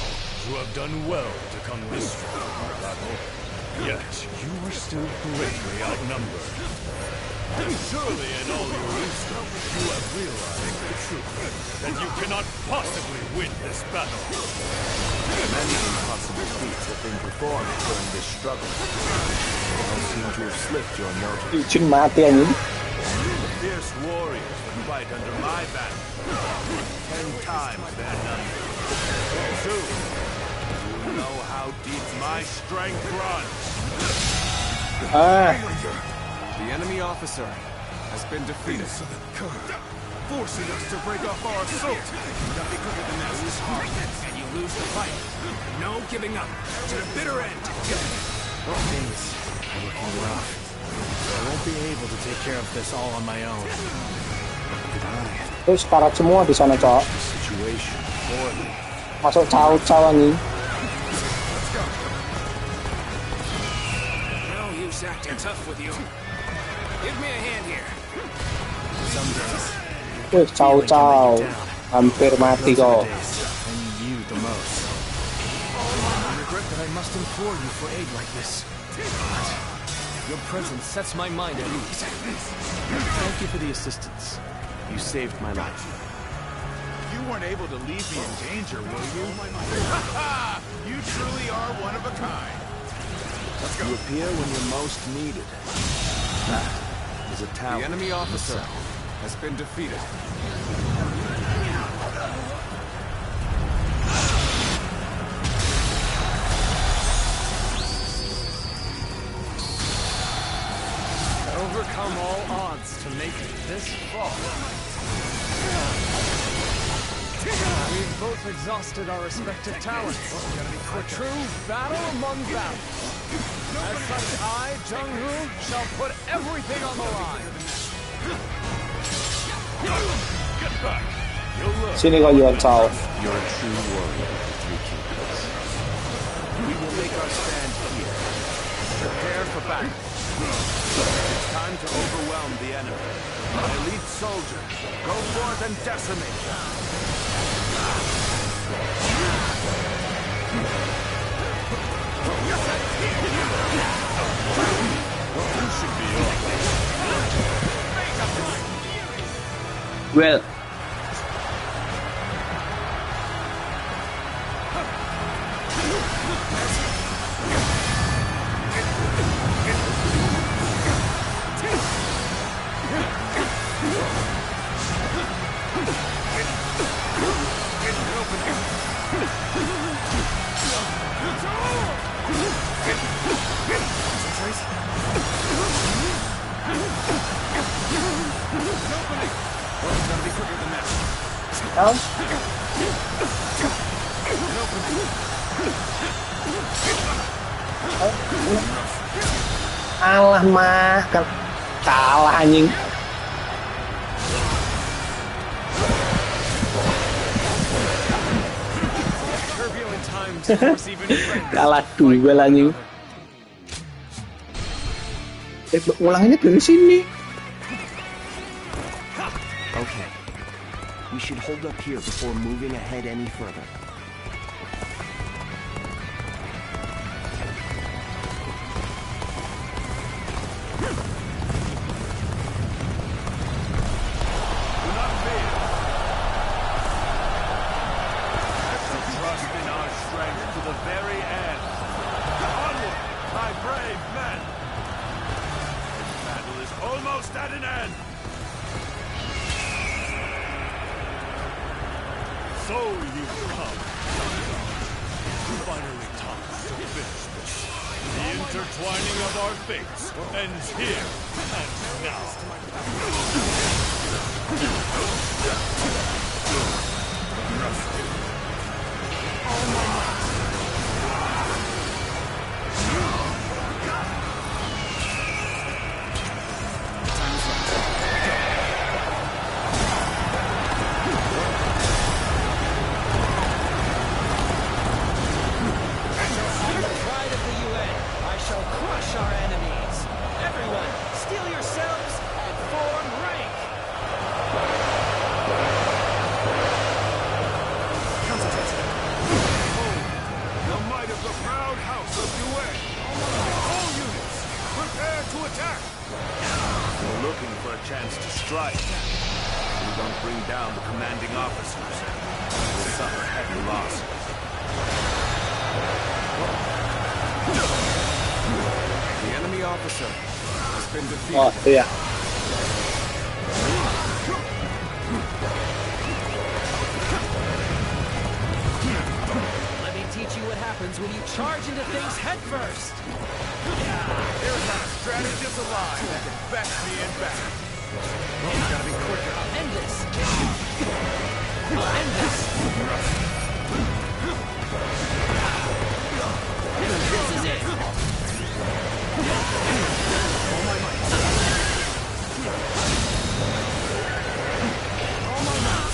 S3: you have done well to come this far in our battle. Yet, you are still greatly outnumbered. Surely in all your wisdom, you have realized the truth, that you cannot possibly win this battle.
S9: Many impossible feats have been performed during this struggle. You all seem to have slipped your notice.
S1: Ijin mati anjing.
S11: The fierce warriors that fight under my banner, 10 times their number. Soon, you will know how deep my strength runs.
S7: The enemy officer has been defeated.
S10: Forcing us to break off our assault. Gotta be quicker than that. Lose hard, and you lose the fight. No giving up. To the bitter end.
S5: Things are looking rough. I won't be able to take care of this all on my own.
S1: Terus karat semua di sana, Cok.
S11: Situation poorly.
S1: Masuk caw-caw anjing.
S10: No use acting tough with you. Give me a hand here. Some days.
S1: Caw-caw. Hampir mati kok.
S5: I need you the most. I regret that I must implore you for aid like this. But your presence sets my mind at ease.
S9: Thank you for the assistance. You saved my life.
S10: You weren't able to leave me in danger, were you? You truly are one of a kind. Let's go.
S9: You appear when you're most needed. That is a talent.
S7: The enemy officer has been defeated.
S5: Overcome all odds to make it this far. We've both exhausted our respective talents. A true battle among battles. As such, I, Jung-Hoo, shall put everything on the line.
S3: Get back! You'll learn.
S1: Sini kok Yuan Cao.
S9: You're a true warrior of the Three Kingdoms. We will make our stand here. Prepare for battle. It's time to overwhelm the enemy. Elite soldiers, go forth and decimate them.
S3: You should be off.
S1: Well, alah mah kan kalah anjing. Kalah duel anjing. Ulangannya dari sini.
S12: Okay. We should hold up here before moving ahead any further.
S3: So you've come. Finally time to finish this. The intertwining of our fates ends here and now.
S4: Crush our enemies. Everyone, steel yourselves and for
S11: waiting for a chance to strike. If we don't bring down the commanding officers, we'll suffer heavy losses.
S10: The enemy officer has been defeated.
S1: Oh iya.
S4: Let me teach you what happens when you charge into things head first.
S10: There's not a strategist alive that can fetch me in back.
S4: You gotta be quicker. End this. End this. This is it. All my might. All my might.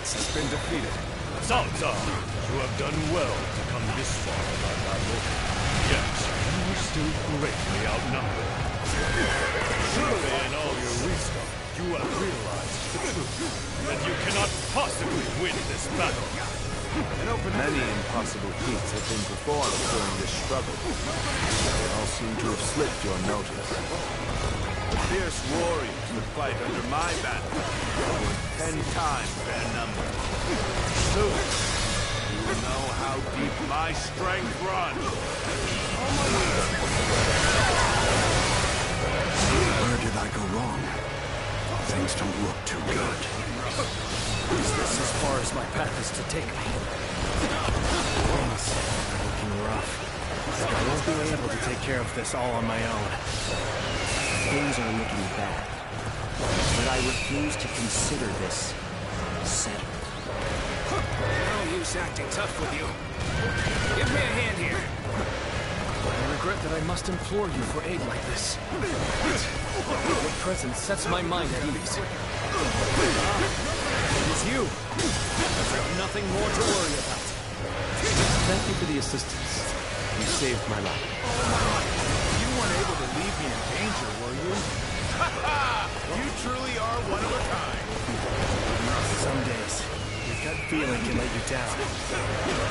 S10: Has been defeated.
S3: Cao Cao, you have done well to come this far in our battle. Yet, you are still greatly outnumbered. Surely in all your wisdom, you have realized the truth, that you cannot possibly win this battle.
S11: Many impossible feats have been performed during this struggle. They all seem to have slipped your notice. The fierce warriors that fight under my banner were 10 times their number. Soon, you will know how deep my strength runs.
S6: Where did I go wrong? Things don't look too good.
S4: Is this as far as my path is to take me? Things are looking rough. I won't be able to take care of this all on my own.
S12: Things are looking bad, but I refuse to consider this settled.
S4: No use acting tough with you. Give me a hand here. I regret that I must implore you for aid like this. Your presence sets my mind at ease. It is you. I have nothing more to worry about. Thank you for the assistance. You saved my life.
S10: You weren't able to leave me in danger, were you? Ha ha! You truly are one of a kind.
S4: Some days, your gut feeling can let you down.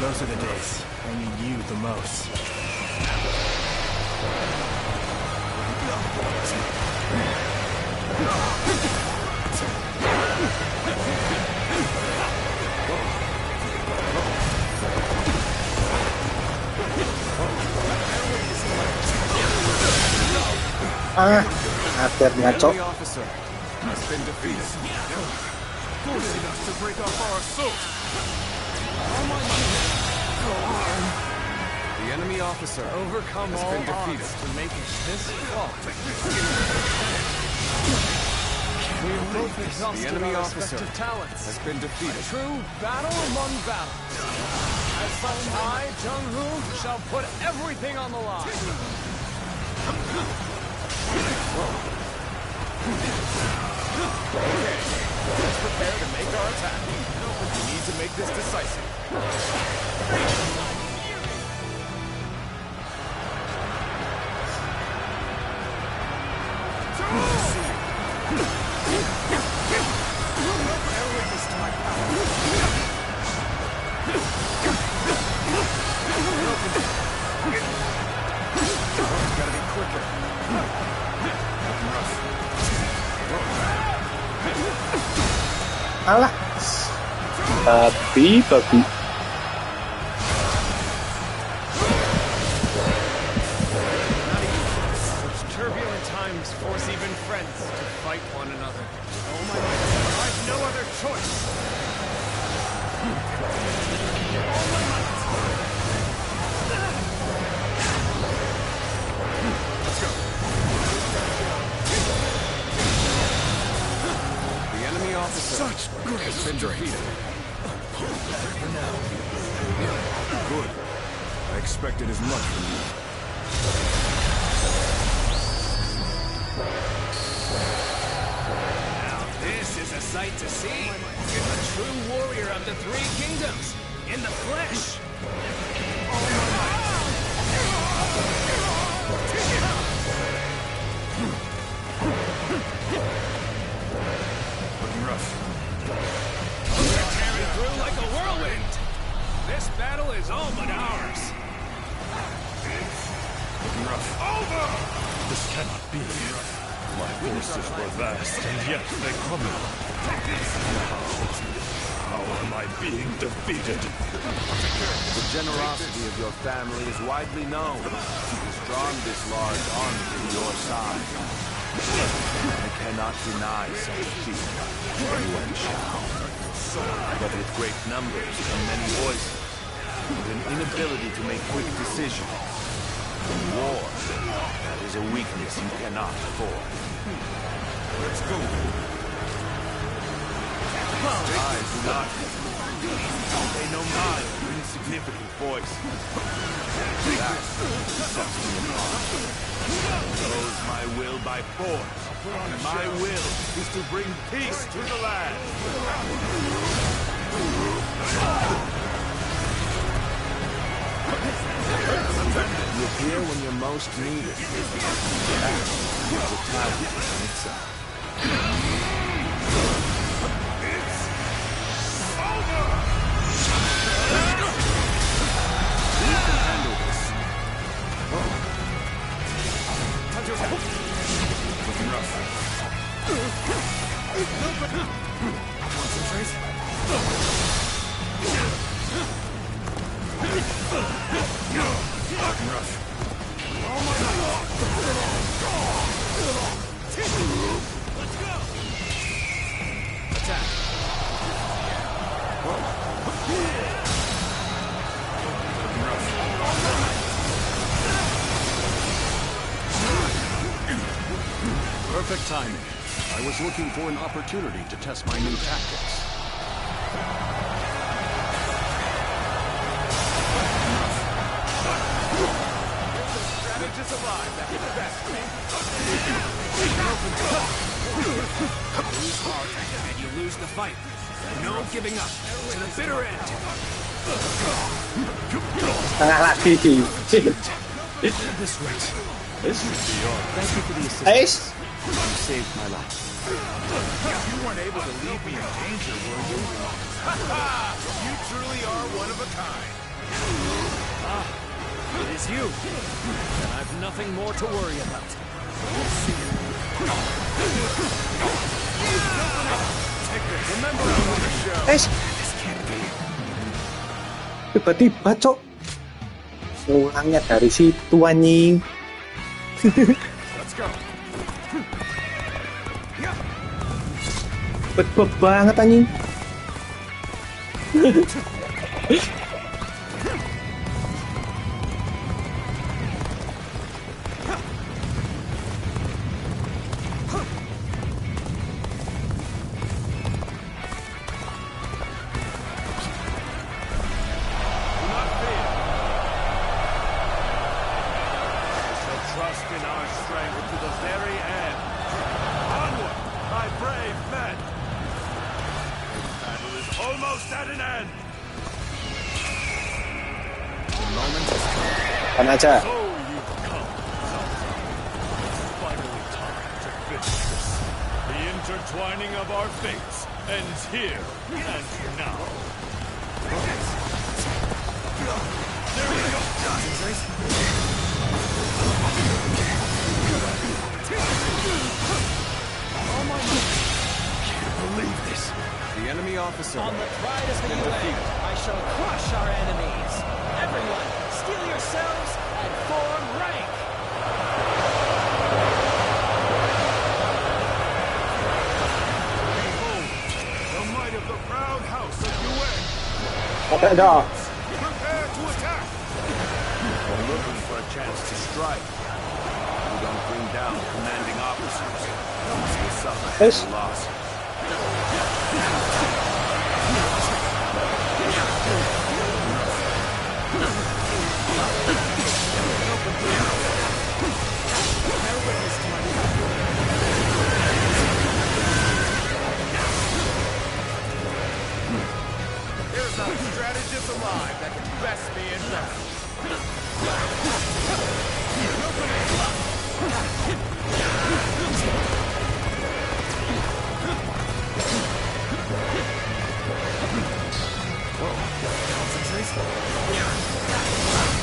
S4: Those are the days I need you the most.
S1: Akhirnya cok.
S10: Officer has been defeated. Forcing us to break off our assault. The enemy officer
S4: overcome
S10: has
S4: all
S10: been defeated.
S4: odds to make it this far. We have both exhausted
S10: The enemy
S4: our
S10: officer
S4: respective talents.
S10: has been defeated.
S4: A true battle among battles. As such, I, Jung-Hoo, shall put everything on the line.
S10: Okay, let's prepare to make our attack. We need to make this decisive.
S4: Gotta be quicker.
S1: Alah. Babi.
S4: Such turbulent times force even friends to fight one another. Oh my God, I've no other choice. All my might. Let's go. officer has been defeated. For now.
S10: Good. I expected as much from you.
S4: Now this is a sight to see. A true warrior of the Three Kingdoms, in the flesh.
S10: Looking rough.
S4: We're tearing through like a whirlwind. This battle is all but ours.
S10: Looking rough.
S4: Over!
S3: This cannot be. My forces were vast, and yet they crumble. How am I being defeated?
S9: The generosity of your family is widely known. You've drawn this large army to your side. I cannot deny such a feat. Yuan Shao. But with great numbers come many voices, and an inability to make quick decisions. In war, that is a weakness you cannot afford.
S10: Let's go.
S9: I do not. Pay no mind to insignificant voice. That sets me apart. Shows my will by force. My will is to bring peace to the land. You appear when you're most needed. That is a talent in itself. You can handle this.
S10: Looking rough.
S4: Concentrate.
S10: Looking rough.
S4: Let's go. Attack.
S10: Looking rough.
S5: Perfect timing. I was looking for an opportunity to test my new tactics.
S4: Strategists alive. That's the best. Lose heart, and you lose the fight. No giving up. To the bitter end.
S1: Tengah lagi.
S4: This rate.
S9: Thank you for the assistance. You saved my life.
S10: You weren't able to leave me in danger, were you? You truly are one of a kind.
S4: It is you. And I've nothing more to worry about. Remember on the show.
S1: This can't be. Tiba-tiba, Cok. Ngulangnya dari situ, anjing.
S4: Let's go.
S1: Bebek banget, anjing. Kan aja.
S3: The intertwining of our fates ends here and now. There we go.
S4: Oh my God. Can't believe this.
S7: The enemy officer.
S16: On the pride of the UN, I shall crush our enemies. Everyone, steel yourselves and form rank.
S10: Behold, the might of the proud house of UN.
S1: Apa dah?
S10: Prepare to attack.
S9: We're looking for a chance to strike. We don't bring down commanding officers. We suffer heavy loss.
S10: not a strategist alive that can best me in battle.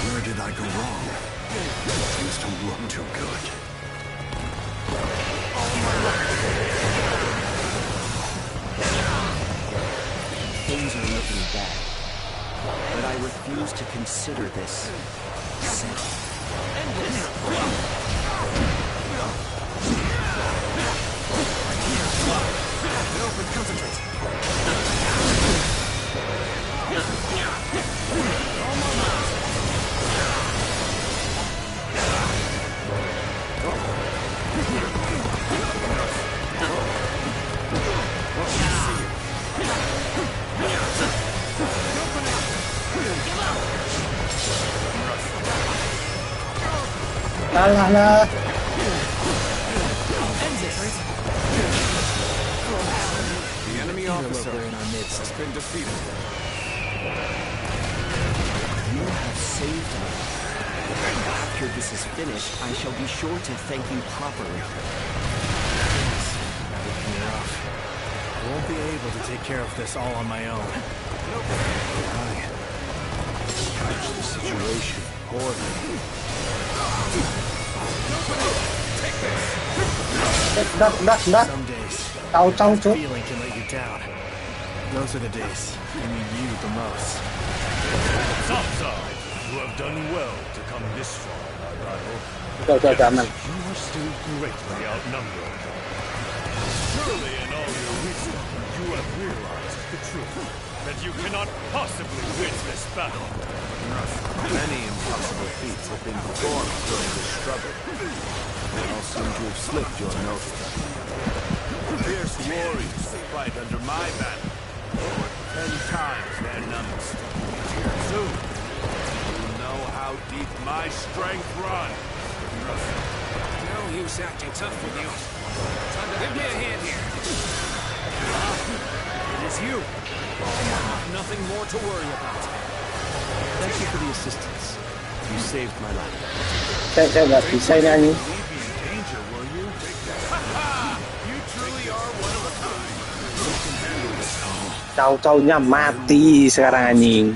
S6: Where did I go wrong? Things don't look too good.
S12: Things are looking bad, but I refuse to consider this settled.
S16: End this!
S10: Get open, concentrate.
S1: Kalah lah.
S10: The enemy officer has been defeated.
S12: You have saved me. After this is finished, I shall be sure to thank you properly.
S4: Looking rough. I won't be able to take care of this all on my own.
S11: I managed the situation poorly.
S1: Dah. Tahu Cuk.
S4: Feeling can let you down. Those are the days I need you the most.
S3: Sansa, you have done well to come this far in our battle.
S1: Aman.
S3: You are still greatly outnumbered. Surely in all your wisdom, you have realized the truth, that you cannot possibly win this battle.
S11: Many impossible feats have been performed during this struggle. They all seem to have slipped your notice. Fierce warriors fight under my banner, or 10 times their numbers. Soon, you'll know how deep my strength runs.
S4: No use acting tough with you. Time to give me a hand here. It is you. Nothing more to worry about.
S9: Thank you for the assistance. You saved my life.
S1: Saya nggak bisa ini anjing. Tahu-taunya mati sekarang anjing.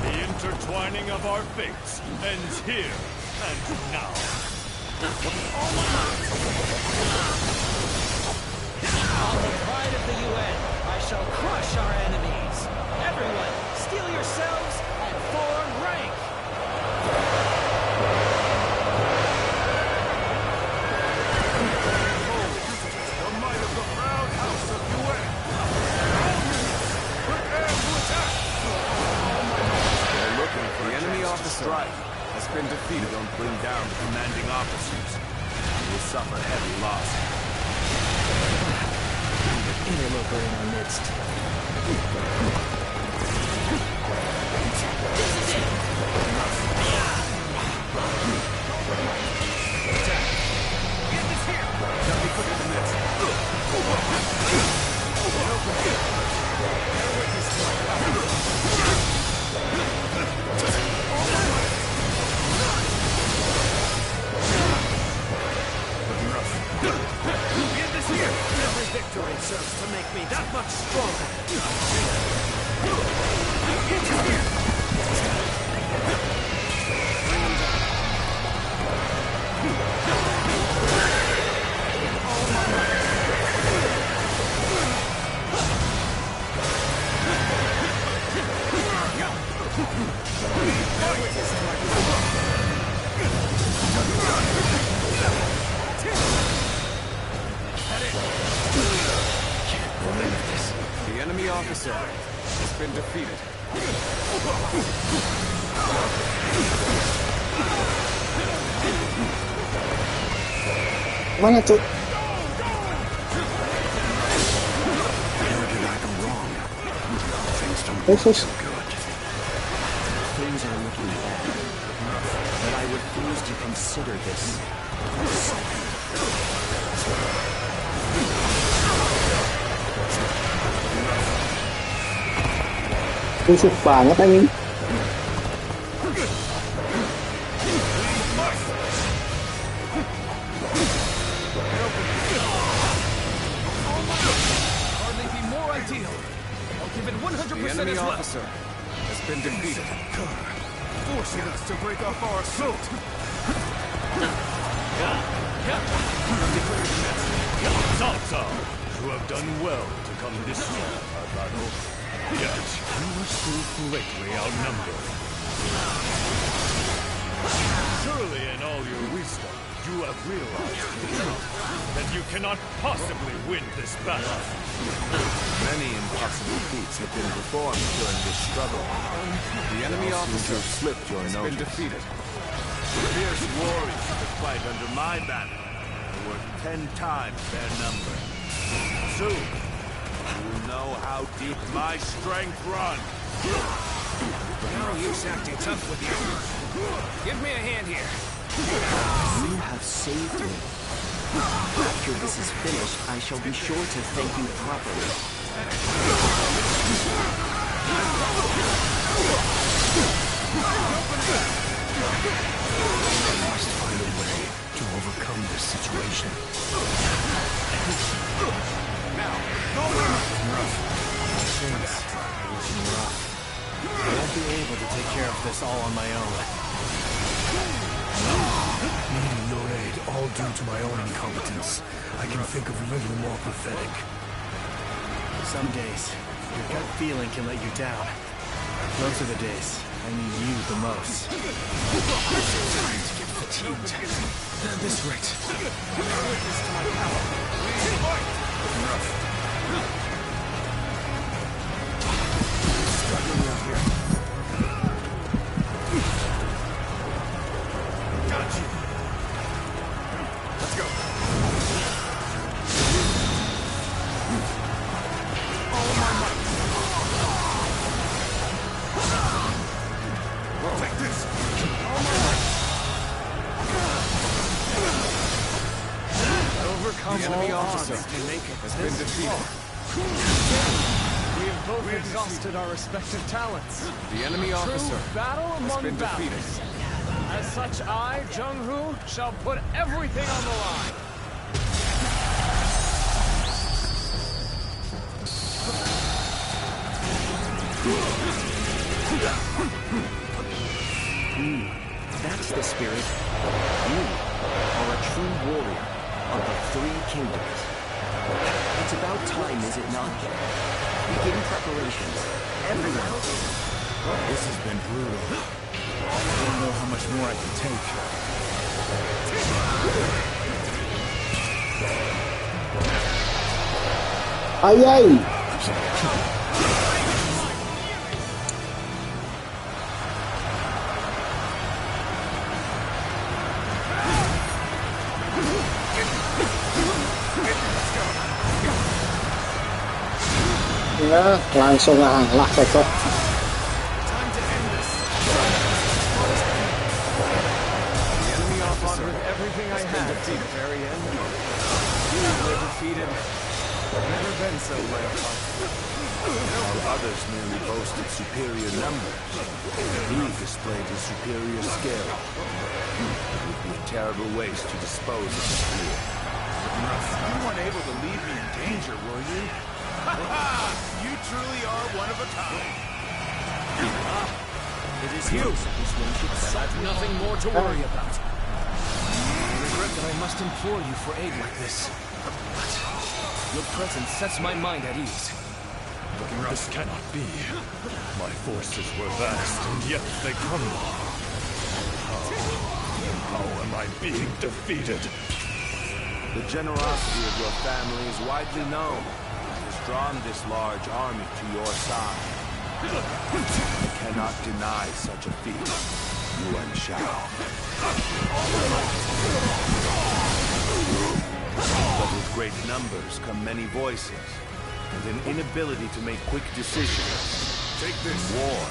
S3: The intertwining of our fates ends here and now.
S16: On the pride of the UN, I shall crush our enemies. Everyone, steel yourselves and form rank.
S10: The might of the proud house of UN. Prepare to attack.
S8: They're looking for the enemy officer has been defeated. Don't bring down the commanding officers. You will suffer heavy loss.
S16: Interloper in our midst. Every victory serves to make me that much stronger.
S4: officer has been defeated.
S1: Mana tuh?
S6: Where did I go wrong? Things don't
S1: look so
S6: good.
S12: Things are looking bad, but I refuse to consider this.
S1: Busuk banget anjing.
S4: Hardly be more ideal. I'll give it 100%
S7: The enemy
S4: as well.
S7: officer has been defeated.
S4: Forcing us to break off our assault.
S3: Cao Cao, you have done well to come this far, our battle. Yet, you are still greatly outnumbered. Surely in all your wisdom, you have realized the truth, that you cannot possibly win this battle.
S8: Many impossible feats have been performed during this struggle.
S7: The enemy officer
S8: slipped your
S7: has been
S8: notice.
S7: defeated.
S11: Fierce warriors that fight under my banner are worth 10 times their number. Soon, you will know how deep my strength runs.
S4: No use acting tough with you. Give me a hand here.
S12: You have saved me. After this is finished, I shall be sure to thank you properly.
S6: I must find a way to overcome this situation.
S4: Now, go rough.
S5: Things are looking rough. I won't be able to take care of this all on my own.
S6: Needing your aid, all due to my own incompetence, I can think of little more pathetic.
S5: Some days, your gut feeling can let you down. Those are the days I need you the most.
S4: I'm starting to get fatigued. At this rate, bear witness to my power. Rough. Struggling out here. Got you. Let's go. All my might. Take this. All my might.
S5: Overcome
S7: The enemy
S5: all
S7: officer
S5: odds to make it
S7: has
S5: this
S7: been defeated.
S5: We have both exhausted our respective talents.
S7: The enemy officer
S5: True battle
S7: has
S5: among
S7: been defeated.
S5: battles. As such, I, Jung-Hoo, shall put everything on the line.
S12: That's the spirit. You are a true warrior of the three kingdoms. It's about time, is it not? Begin preparations. Everyone.
S10: This has been brutal. I don't know how much more I can take.
S1: Ai ai. Ya, langsung lah cocok.
S4: Everything I had at the very end. You were defeated. Never been so late.
S11: While others merely boasted superior numbers, he displayed his superior skill. It would be a terrible waste to dispose of his spear.
S10: You weren't able to leave me in danger, were you? You truly are one of a kind.
S4: It is you. I've nothing more to worry about. I regret that I must implore you for aid like this. But your presence sets my mind at ease.
S3: This cannot be. My forces were vast, and yet they crumble. How am I being defeated?
S8: The generosity of your family is widely known. It is
S11: has drawn this large army to your side. I cannot deny such a feat, Yuan Shao. But with great numbers come many voices, and an inability to make quick decisions.
S10: Take this.
S11: War,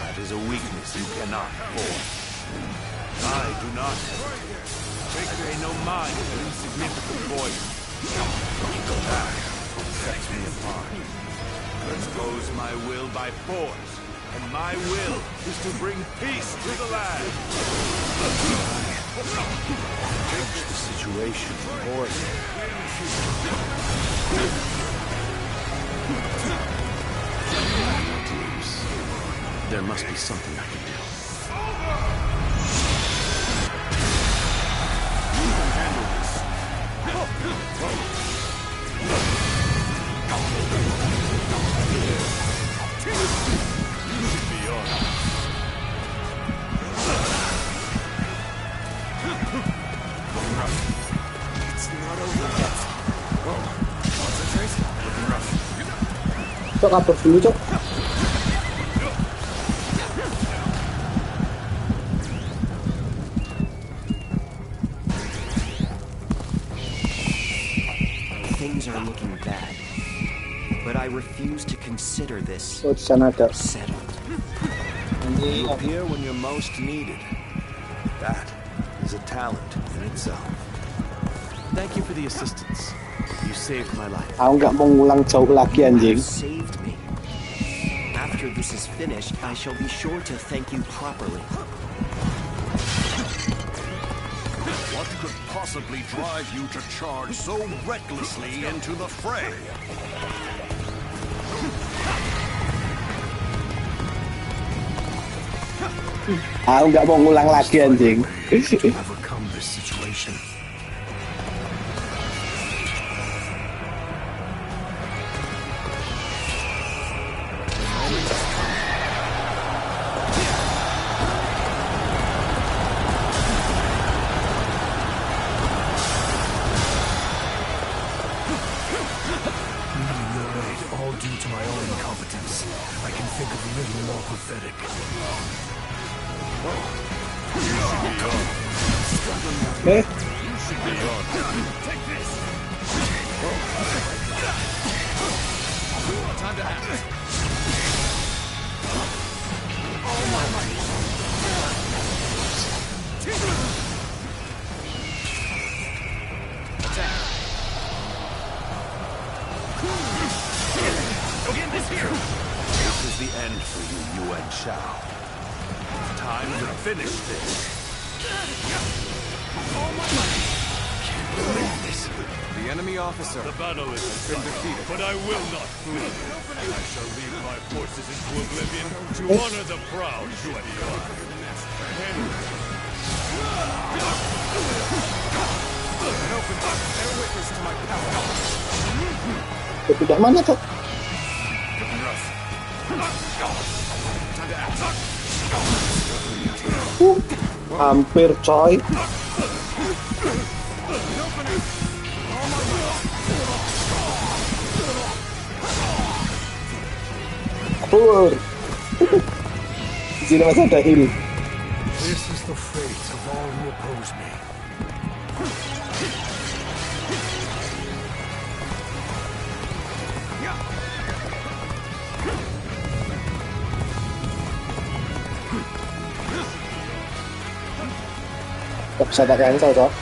S11: that is a weakness you cannot afford. I do not hesitate. I pay no mind to insignificant voice. That sets me apart. Expose my will by force, and my will is to bring peace to the land. Judge the situation accordingly.
S9: There must be something I can do.
S10: You can handle this. You should be on.
S15: It's not over yet.
S10: Concentrate. Looking rough.
S1: Cok kabur dulu, Cok.
S12: Things are looking bad, but I refuse to consider this
S1: Oh, di sana ada.
S12: settled.
S11: You appear when you're most needed. That is a talent in itself.
S9: Thank you for the assistance. You saved my life.
S1: Aku nggak mau ngulang jauh lagi, anjing.
S12: You saved me. After this is finished, I shall be sure to thank you properly.
S10: What could possibly drive you to charge so recklessly into the fray?
S1: Aku nggak mau ngulang lagi, anjing.
S6: To overcome this situation. Due to my own incompetence, I can think of little more pathetic.
S1: Okay.
S10: Take this. Time to act. All my might. Attack.
S11: This is the end for you, Yuan Shao. Time to finish this.
S10: The enemy officer.
S3: The battle is been defeated, but I will not flee. I shall lead my forces into oblivion to honor the proud Yuan Shao.
S10: An open door. Bear witness to my power.
S1: Tidak mana, Cok?
S10: Time to act.
S1: Hampir, coy. Kabur. Di sini masih ada heal.
S6: This is the fate of all who oppose me.
S1: Gak bisa tak cancel, Cok.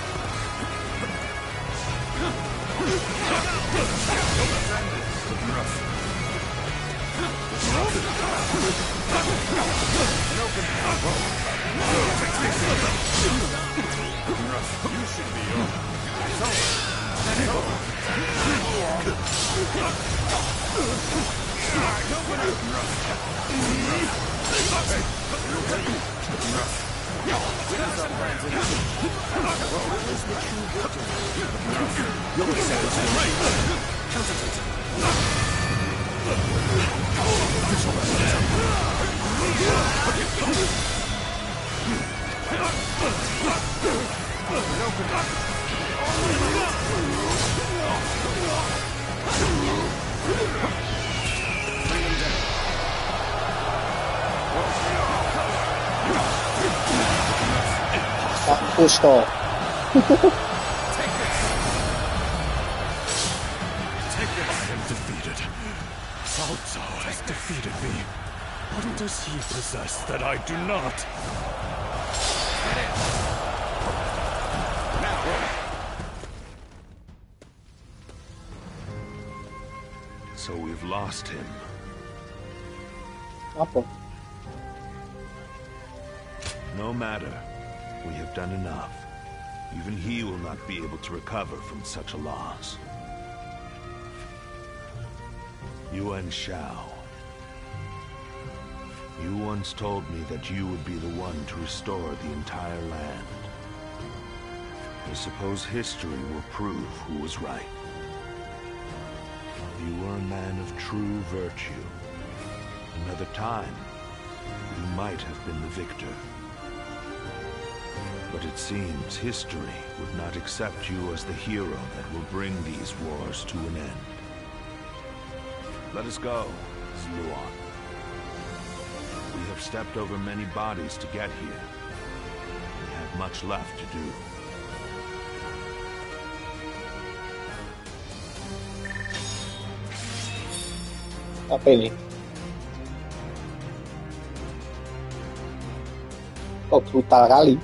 S1: Pusto.
S3: I am defeated. Cao Cao has defeated me. What does he possess that I do not?
S11: So we've lost him.
S1: Apa?
S11: No matter. We have done enough. Even he will not be able to recover from such a loss. Yuan Shao. You once told me that you would be the one to restore the entire land. I suppose history will prove who was right. You were a man of true virtue. Another time, you might have been the victor. But it seems history would not accept you as the hero that will bring these wars to an end. Let us go, Zluan. We have stepped over many bodies to get here. We have much left to do.
S1: Apa ini? Kok brutal kali?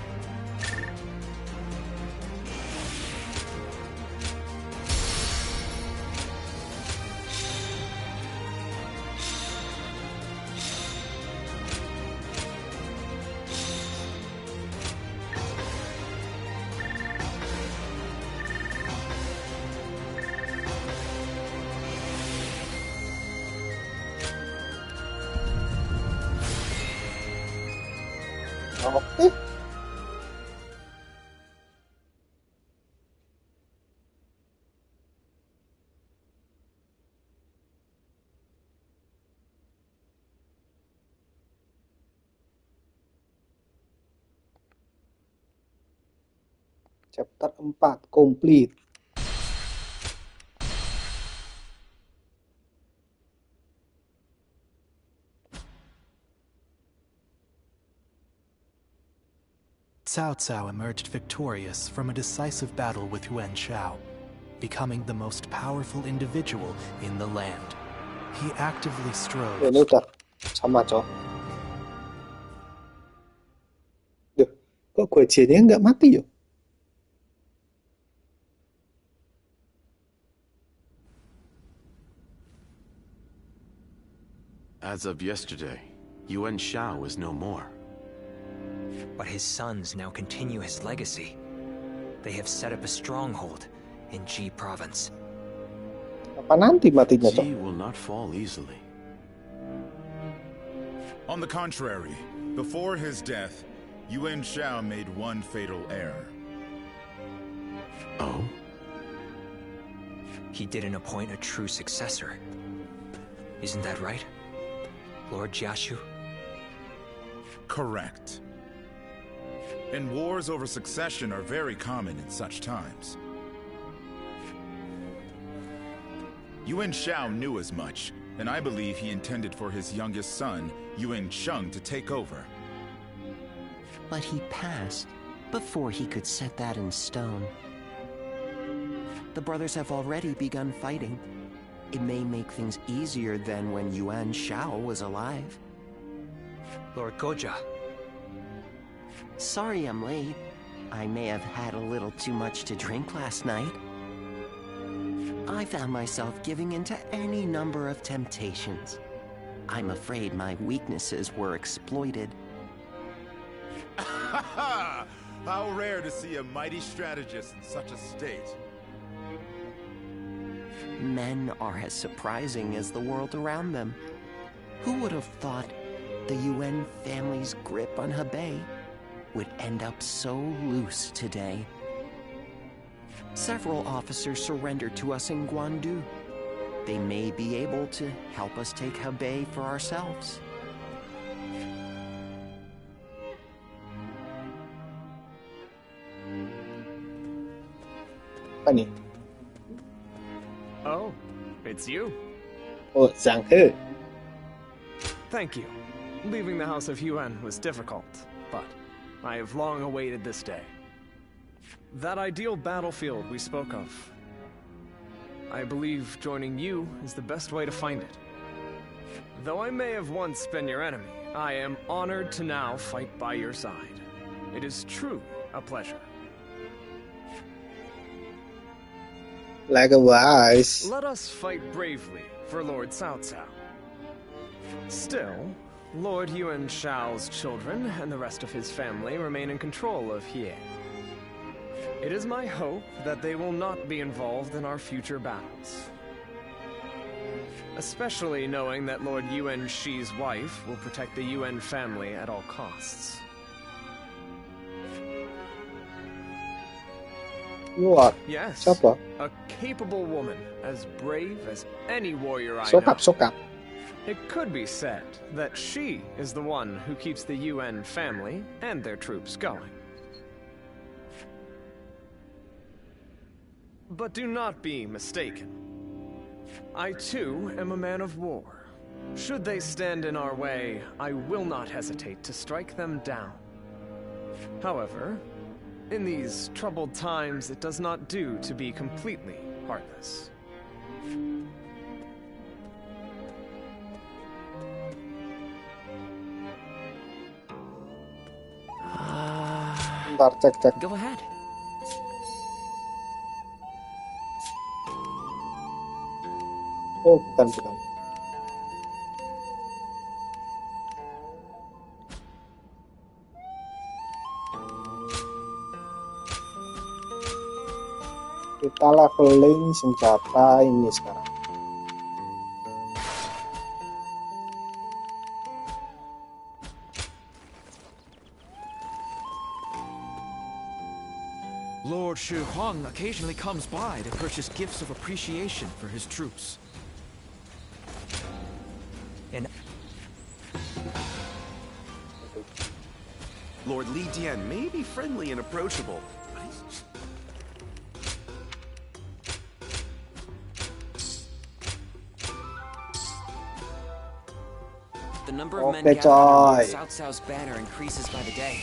S1: Oke. Chapter 4 complete.
S17: Cao Cao emerged victorious from a decisive battle with Yuan Shao, becoming the most powerful individual in the land. He actively strove.
S1: Ini udah sama, Cok. Duh, kok gue jadinya nggak mati yo?
S9: As of yesterday, Yuan Shao is no more.
S2: But his sons now continue his legacy. They have set up a stronghold in Ji province.
S1: Apa nanti matinya, Cok?
S9: Ji will not fall easily.
S10: On the contrary, before his death, Yuan Shao made one fatal error.
S9: Oh?
S2: He didn't appoint a true successor. Isn't that right, Lord Jiashu?
S10: Correct. And wars over succession are very common in such times. Yuan Shao knew as much, and I believe he intended for his youngest son, Yuan Sheng, to take over.
S12: But he passed before he could set that in stone. The brothers have already begun fighting. It may make things easier than when Yuan Shao was alive.
S2: Lord Goja.
S12: Sorry I'm late. I may have had a little too much to drink last night. I found myself giving in to any number of temptations. I'm afraid my weaknesses were exploited.
S10: How rare to see a mighty strategist in such a state.
S12: Men are as surprising as the world around them. Who would have thought the Yuan family's grip on Hebei would end up so loose today? Several officers surrendered to us in Guandu. They may be able to help us take Hebei for ourselves.
S1: Apa nih?
S5: Oh, it's you.
S1: Oh, Zhang He.
S5: Thank you. Leaving the House of Yuan was difficult, but I have long awaited this day.
S4: That ideal battlefield we spoke of. I believe joining you is the best way to find it. Though I may have once been your enemy, I am honored to now fight by your side. It is truly a pleasure.
S1: Likewise.
S4: Let us fight bravely for Lord Cao Cao. Still, Lord Yuan Shao's children and the rest of his family remain in control of Hie. It is my hope that they will not be involved in our future battles. Especially knowing that Lord Yuan Shi's wife will protect the Yuan family at all costs.
S1: What?
S4: Yes,
S1: Siapa?
S4: a capable woman, as brave as any warrior I
S1: Sokap,
S4: know.
S1: sokap.
S4: It could be said that she is the one who keeps the Yuan family and their troops going. But do not be mistaken. I too am a man of war. Should they stand in our way, I will not hesitate to strike them down. However, in these troubled times, it does not do to be completely heartless.
S1: Bentar, cek.
S2: Go ahead.
S1: Oh, bukan. Kita leveling senjata ini sekarang.
S5: Lord Shi Huang occasionally comes by to purchase gifts of appreciation for his troops.
S2: And
S15: Lord Li Dian may be friendly and approachable, but
S13: the number of men
S1: Oke,
S13: gathered under
S1: coy.
S13: Cao Cao's banner increases by the day.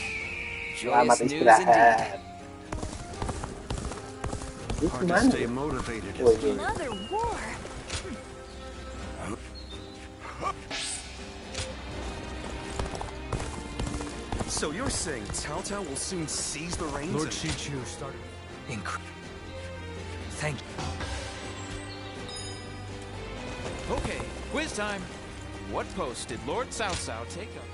S1: Selamat
S13: Joyous news
S1: istirahat.
S13: indeed.
S15: hard to stay motivated.
S14: Another war?
S15: So you're saying Cao Cao will soon seize the reins?
S6: Lord Shichu started.
S2: Thank you.
S5: Okay, quiz time. What post did Lord Cao Cao take up?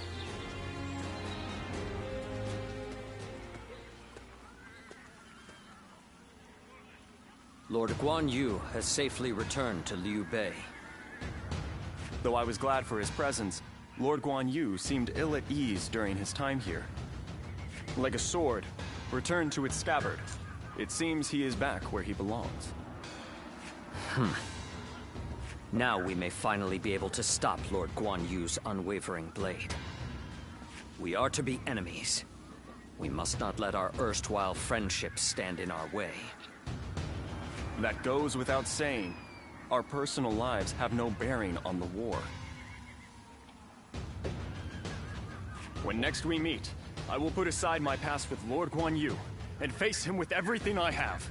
S13: Lord Guan Yu has safely returned to Liu Bei.
S7: Though I was glad for his presence, Lord Guan Yu seemed ill at ease during his time here. Like a sword, returned to its scabbard, it seems he is back where he belongs.
S13: Now we may finally be able to stop Lord Guan Yu's unwavering blade. We are to be enemies. We must not let our erstwhile friendships stand in our way.
S7: That goes without saying. Our personal lives have no bearing on the war. When next we meet, I will put aside my past with Lord Guan Yu and face him with everything I have.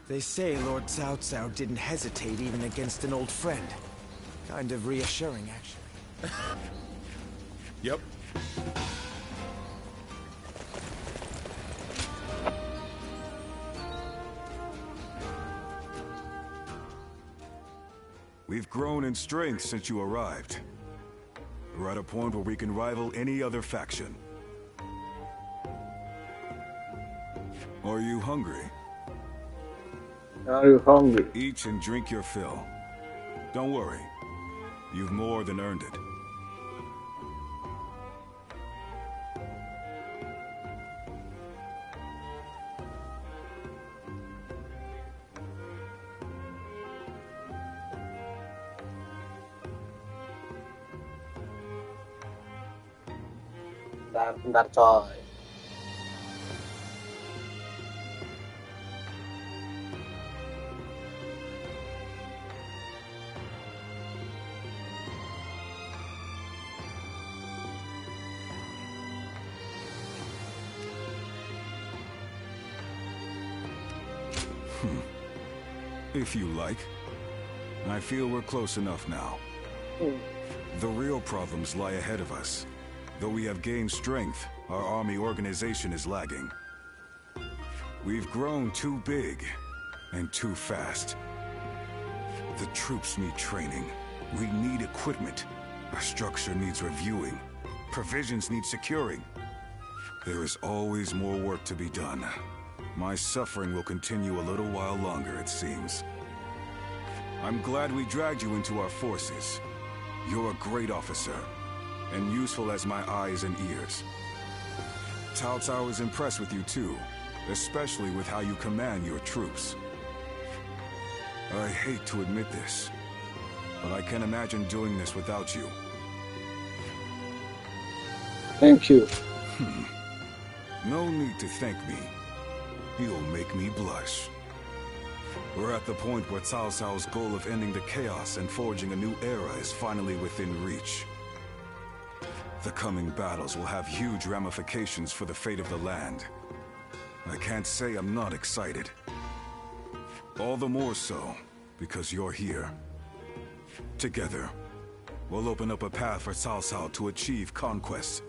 S5: They say Lord Cao Cao didn't hesitate even against an old friend. Kind of reassuring, actually.
S10: Yep.
S8: We've grown in strength since you arrived. We're at a point where we can rival any other faction. Are you hungry?
S1: Are you hungry?
S8: Eat and drink your fill. Don't worry. You've more than earned it.
S1: Bentar coy.
S10: If you like. I feel we're close enough now. The real problems lie ahead of us. Though we have gained strength, our army organization is lagging. We've grown too big and too fast. The troops need training. We need equipment. Our structure needs reviewing. Provisions need securing. There is always more work to be done. My suffering will continue a little while longer, it seems. I'm glad we dragged you into our forces. You're a great officer, and useful as my eyes and ears. Cao Cao is impressed with you too, especially with how you command your troops. I hate to admit this, but I can't imagine doing this without you.
S1: Thank you.
S10: No need to thank me. You'll make me blush. We're at the point where Cao Cao's goal of ending the chaos and forging a new era is finally within reach. The coming battles will have huge ramifications for the fate of the land. I can't say I'm not excited. All the more so, because you're here. Together, we'll open up a path for Cao Cao to achieve conquest.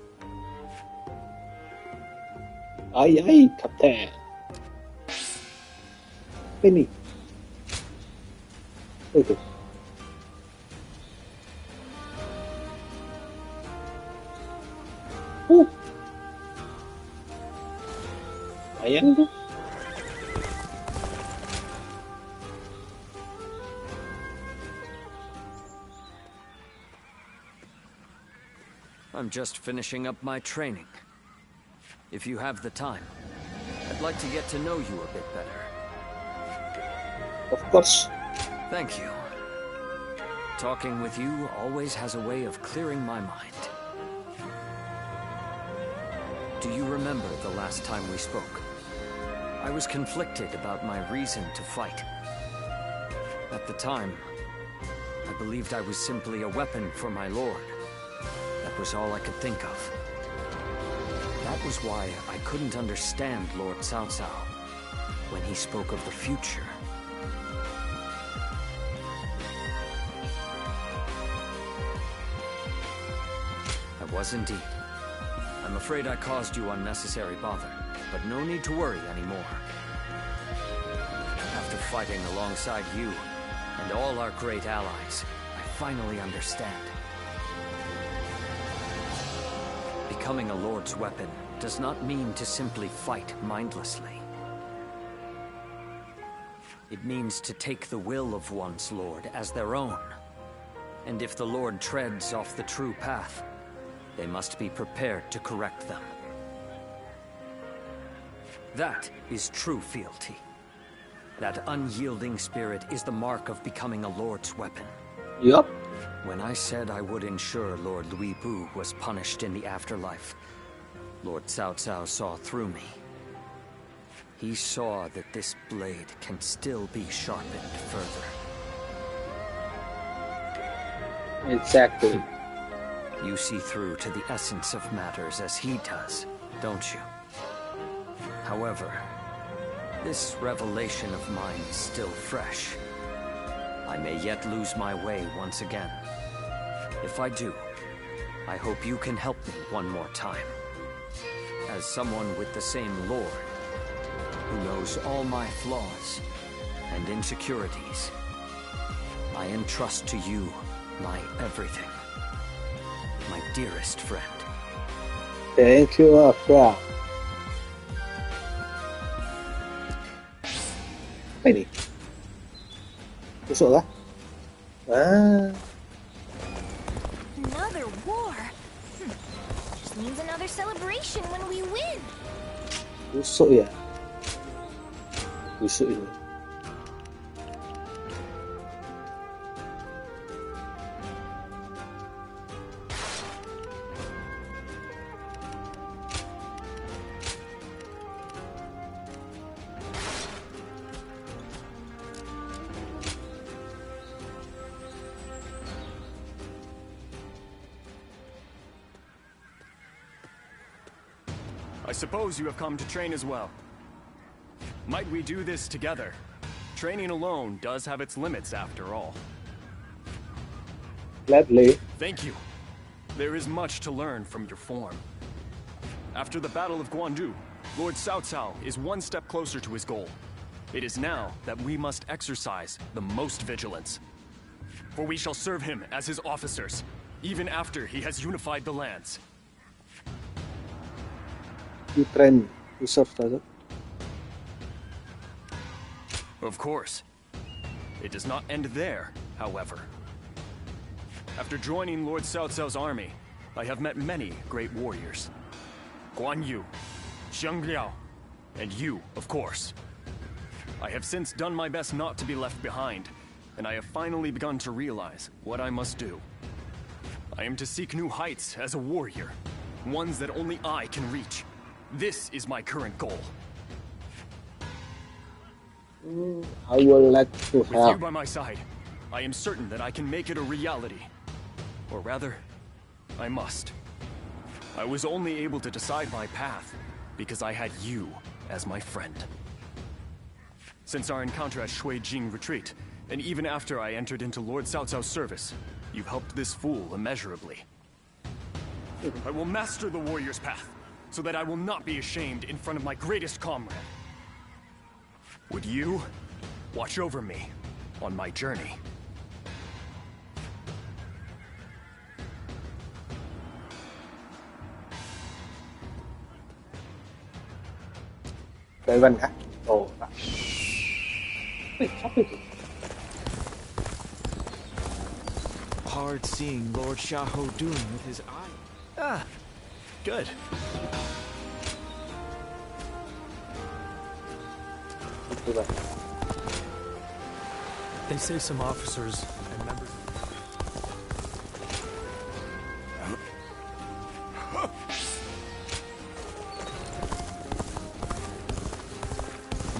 S1: Ay, ay, Captain. Ini. Itu. Ayan tuh.
S13: I'm just finishing up my training. If you have the time, I'd like to get to know you a bit better.
S1: Of course.
S13: Thank you. Talking with you always has a way of clearing my mind. Do you remember the last time we spoke? I was conflicted about my reason to fight. At the time, I believed I was simply a weapon for my lord. That was all I could think of. That was why I couldn't understand Lord Cao Cao when he spoke of the future. I was indeed. I'm afraid I caused you unnecessary bother, but no need to worry anymore. After fighting alongside you and all our great allies, I finally understand. Becoming a lord's weapon does not mean to simply fight mindlessly. It means to take the will of one's lord as their own. And if the lord treads off the true path, they must be prepared to correct them. That is true fealty. That unyielding spirit is the mark of becoming a lord's weapon.
S1: Yup.
S13: When I said I would ensure Lord Louis Bu was punished in the afterlife, Lord Cao Cao saw through me. He saw that this blade can still be sharpened further.
S1: Exactly.
S13: You see through to the essence of matters as he does, don't you? However, this revelation of mine is still fresh. I may yet lose my way once again. If I do, I hope you can help me one more time. As someone with the same lord, who knows all my flaws and insecurities, I entrust to you my everything. My dearest friend.
S1: Thank you, Afra. Apa ini? Tusuk lah.
S18: Another war? Just means another celebration when we win.
S1: Tusuk ya. Tusuk ini.
S7: I suppose you have come to train as well. Might we do this together? Training alone does have its limits after all.
S1: Gladly.
S7: Thank you. There is much to learn from your form. After the Battle of Guandu, Lord Cao Cao is one step closer to his goal. It is now that we must exercise the most vigilance. For we shall serve him as his officers, even after he has unified the lands.
S1: You train to serve, does it?
S7: Of course. It does not end there, however. After joining Lord Cao Cao's army, I have met many great warriors. Guan Yu, Xiang Liao, and you, of course. I have since done my best not to be left behind, and I have finally begun to realize what I must do. I am to seek new heights as a warrior, ones that only I can reach. This is my current goal.
S1: I would like to
S7: With you
S1: have.
S7: by my side, I am certain that I can make it a reality. Or rather, I must. I was only able to decide my path because I had you as my friend. Since our encounter at Shuijing Retreat, and even after I entered into Lord Cao Cao's service, you've helped this fool immeasurably. I will master the warrior's path, so that I will not be ashamed in front of my greatest comrade. Would you watch over me on my journey?
S1: Cái văn khác. Ồ.
S4: Hard seeing Lord Xiahou Dun with his eye.
S7: Ah, good.
S17: They say some officers and members.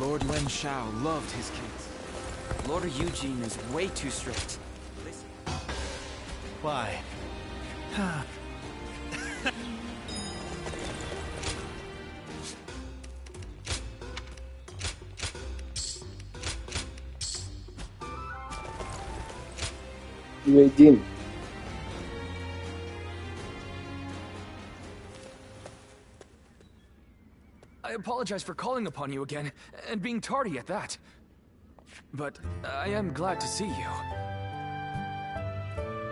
S4: Lord Wen Shao loved his kids.
S12: Lord Eugene is way too strict.
S17: Why?
S1: Eugene.
S4: I apologize for calling upon you again, and being tardy at that. But I am glad to see you.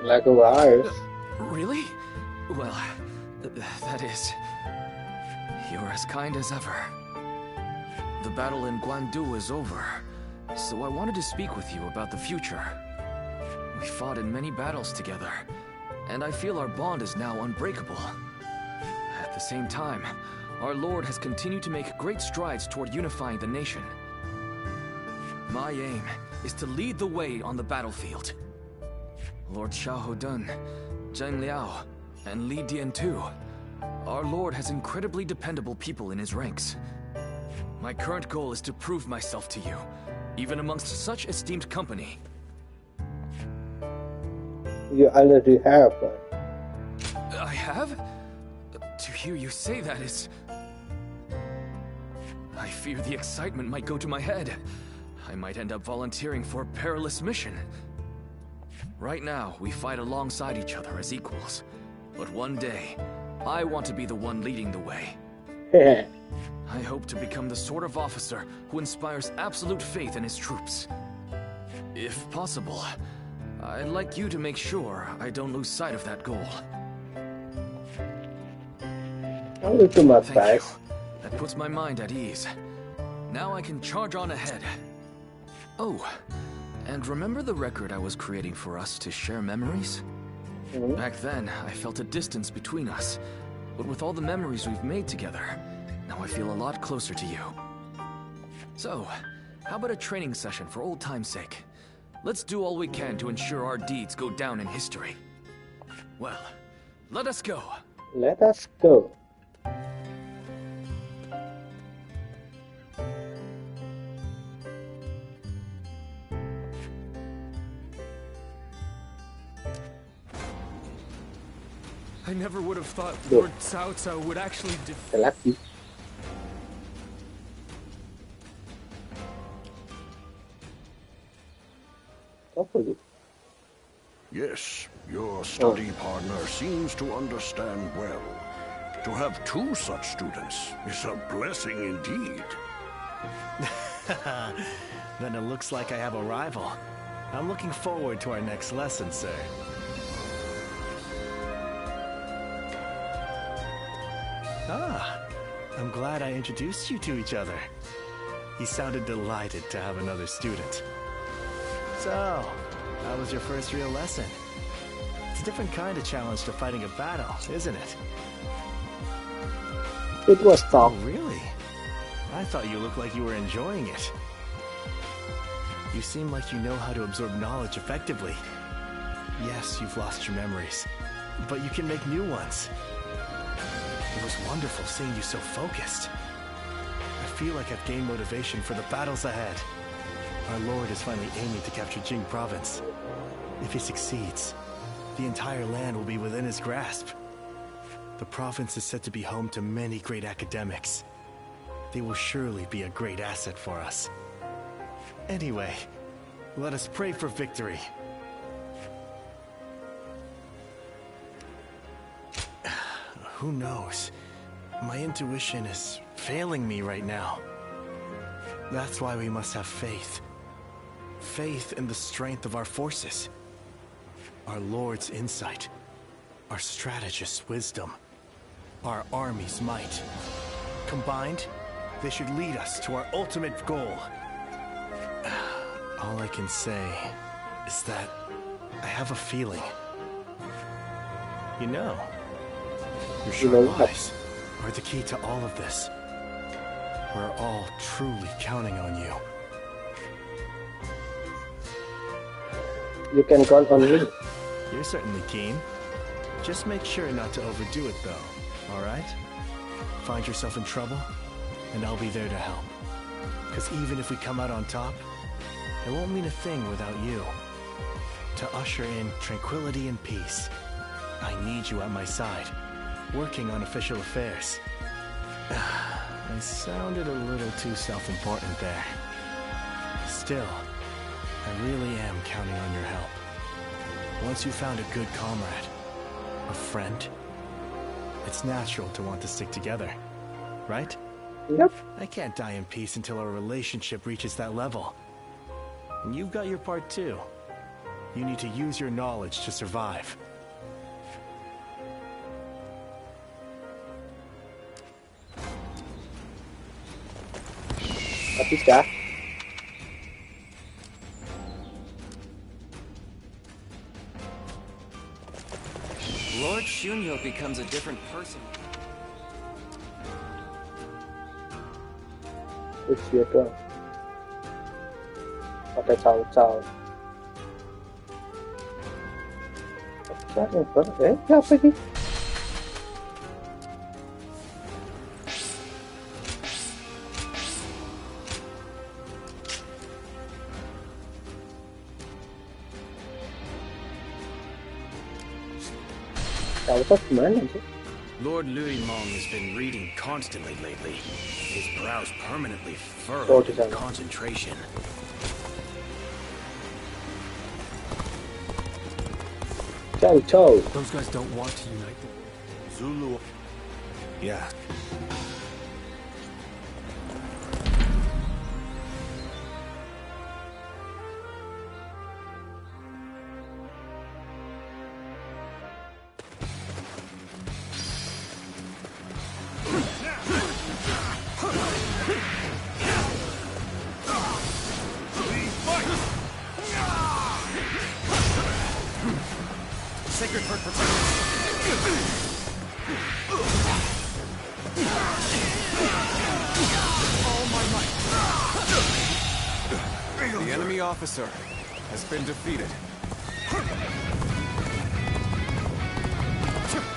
S1: Like a warriors.
S4: Really? Well, that is... You're as kind as ever. The battle in Guandu is over, so I wanted to speak with you about the future. We fought in many battles together, and I feel our bond is now unbreakable. At the same time, our Lord has continued to make great strides toward unifying the nation. My aim is to lead the way on the battlefield. Lord Xiahou Dun, Zheng Liao, and Li Dian too. Our Lord has incredibly dependable people in his ranks. My current goal is to prove myself to you, even amongst such esteemed company.
S1: You already have.
S4: I have? To hear you say that is... I fear the excitement might go to my head. I might end up volunteering for a perilous mission. Right now, we fight alongside each other as equals. But one day, I want to be the one leading the way. I hope to become the sort of officer who inspires absolute faith in his troops. If possible, I'd like you to make sure I don't lose sight of that goal.
S1: I'll do too much,
S4: Thank
S1: guys.
S4: you. That puts my mind at ease. Now I can charge on ahead. Oh, and remember the record I was creating for us to share memories? Back then, I felt a distance between us. But with all the memories we've made together, now I feel a lot closer to you. So, how about a training session for old time's sake? Let's do all we can to ensure our deeds go down in history. Well, let us go.
S1: Let us go.
S4: I never would have thought Lord Cao Cao would actually
S1: Lagi.
S19: Yes, your study partner seems to understand well. To have two such students is a blessing indeed.
S16: Then it looks like I have a rival. I'm looking forward to our next lesson, sir. Ah, I'm glad I introduced you to each other. He sounded delighted to have another student. So, how was your first real lesson? It's a different kind of challenge to fighting a battle, isn't it?
S1: It was tough.
S16: Oh, really? I thought you looked like you were enjoying it. You seem like you know how to absorb knowledge effectively. Yes, you've lost your memories, but you can make new ones. It was wonderful seeing you so focused. I feel like I've gained motivation for the battles ahead. Our lord is finally aiming to capture Jing province. If he succeeds, the entire land will be within his grasp. The province is said to be home to many great academics. They will surely be a great asset for us. Anyway, let us pray for victory. Who knows? My intuition is failing me right now. That's why we must have faith. Faith in the strength of our forces. Our Lord's insight. Our strategist's wisdom. Our army's might. Combined, they should lead us to our ultimate goal. All I can say is that I have a feeling. You know, your sharp eyes are the key to all of this. We're all truly counting on you.
S1: You can count on me.
S16: You're certainly keen. Just make sure not to overdo it, though, alright? Find yourself in trouble, and I'll be there to help. Because even if we come out on top, it won't mean a thing without you. To usher in tranquility and peace, I need you at my side, working on official affairs. I sounded a little too self-important there. Still, I really am counting on your help. Once you've found a good comrade, a friend, it's natural to want to stick together, right?
S1: Yep.
S16: I can't die in peace until our relationship reaches that level. And you've got your part too. You need to use your knowledge to survive.
S1: Habis dah.
S13: Lord Shunyo becomes a different person.
S1: Usia doang. Pakai caw-caw. Apa ini? Caw-caw gimana sih?
S4: Lord Louis Mong has been reading constantly lately. His brows permanently furrowed
S1: Oh,
S4: with concentration.
S1: Caw-caw.
S4: Those guys don't want to unite the
S8: Zulu.
S4: Yeah.
S15: Sacred Heart protect
S7: The enemy officer has been defeated.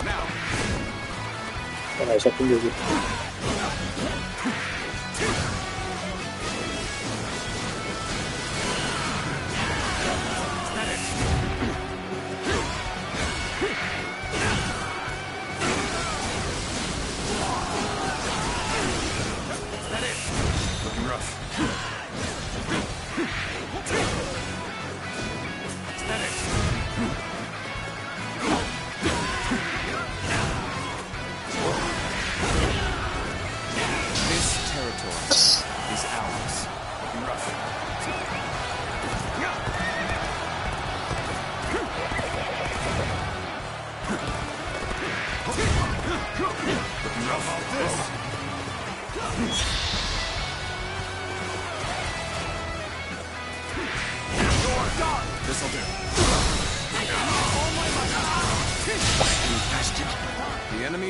S7: Now.
S1: Nggak bisa tunggu gitu.
S7: Looking rough. Aesthetic.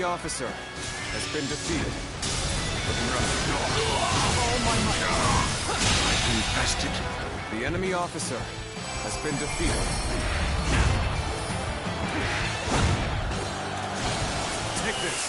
S4: enemy officer has been defeated. Oh my I've been bested. The enemy officer has been defeated. Take this.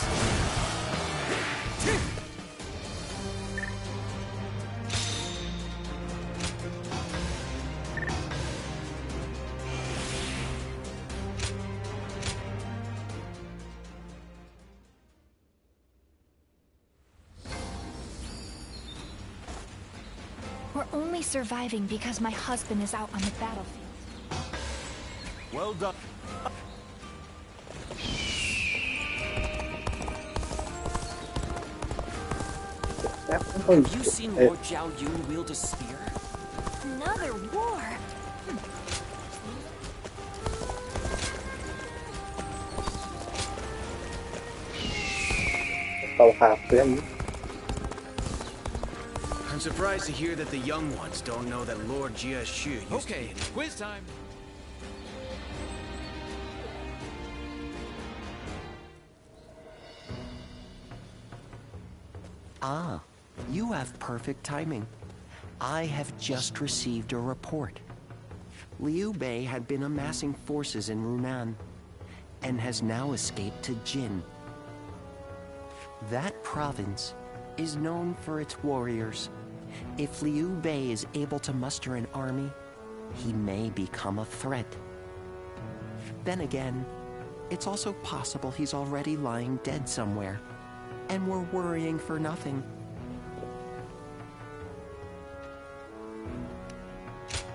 S18: We're only surviving because my husband is out on the battlefield.
S8: Well done.
S12: Have you seen Lord Zhao Yun wield a spear?
S18: Another war?
S4: I'm surprised to hear that the young ones don't know that Lord Jia Shu used to be...
S5: quiz time.
S12: Ah, you have perfect timing. I have just received a report. Liu Bei had been amassing forces in Runan, and has now escaped to Jin. That province is known for its warriors. If Liu Bei is able to muster an army, he may become a threat. Then again, it's also possible he's already lying dead somewhere, and we're worrying for nothing.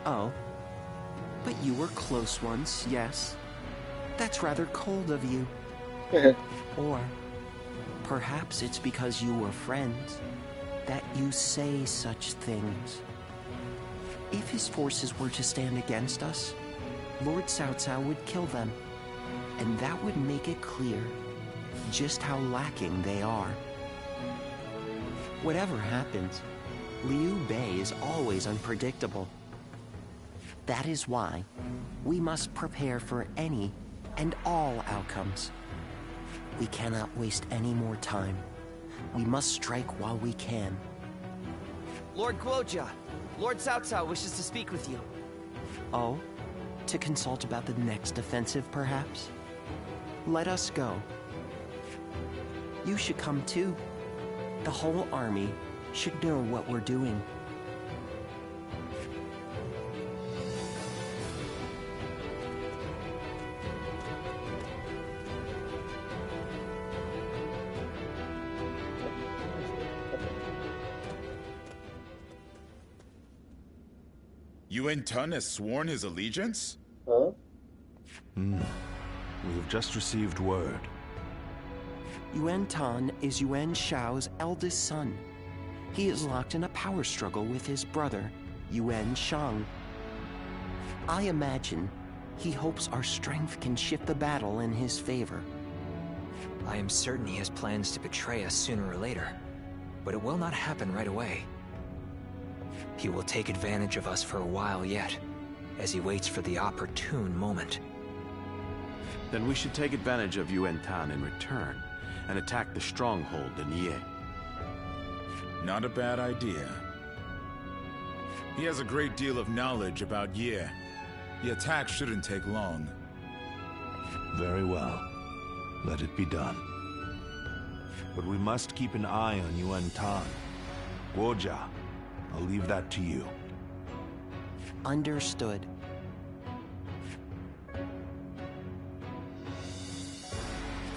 S12: Oh, but you were close once, yes? That's rather cold of you. Or perhaps it's because you were friends that you say such things. If his forces were to stand against us, Lord Cao Cao would kill them, and that would make it clear just how lacking they are. Whatever happens, Liu Bei is always unpredictable. That is why we must prepare for any and all outcomes. We cannot waste any more time. We must strike while we can. Lord Guojia, Lord Cao Cao wishes to speak with you. Oh? To consult about the next offensive, perhaps? Let us go. You should come too. The whole army should know what we're doing.
S20: Yuan Tun has sworn his allegiance?
S1: Huh?
S11: We have just received word.
S12: Yuan Tan is Yuan Shao's eldest son. He is locked in a power struggle with his brother, Yuan Shang. I imagine he hopes our strength can shift the battle in his favor.
S2: I am certain he has plans to betray us sooner or later, but it will not happen right away. He will take advantage of us for a while yet, as he waits for the opportune moment.
S9: Then we should take advantage of Yuan Tan in return, and attack the stronghold in Ye.
S20: Not a bad idea. He has a great deal of knowledge about Ye. The attack shouldn't take long.
S11: Very well. Let it be done. But we must keep an eye on Yuan Tan. Guojia, I'll leave that to you.
S12: Understood.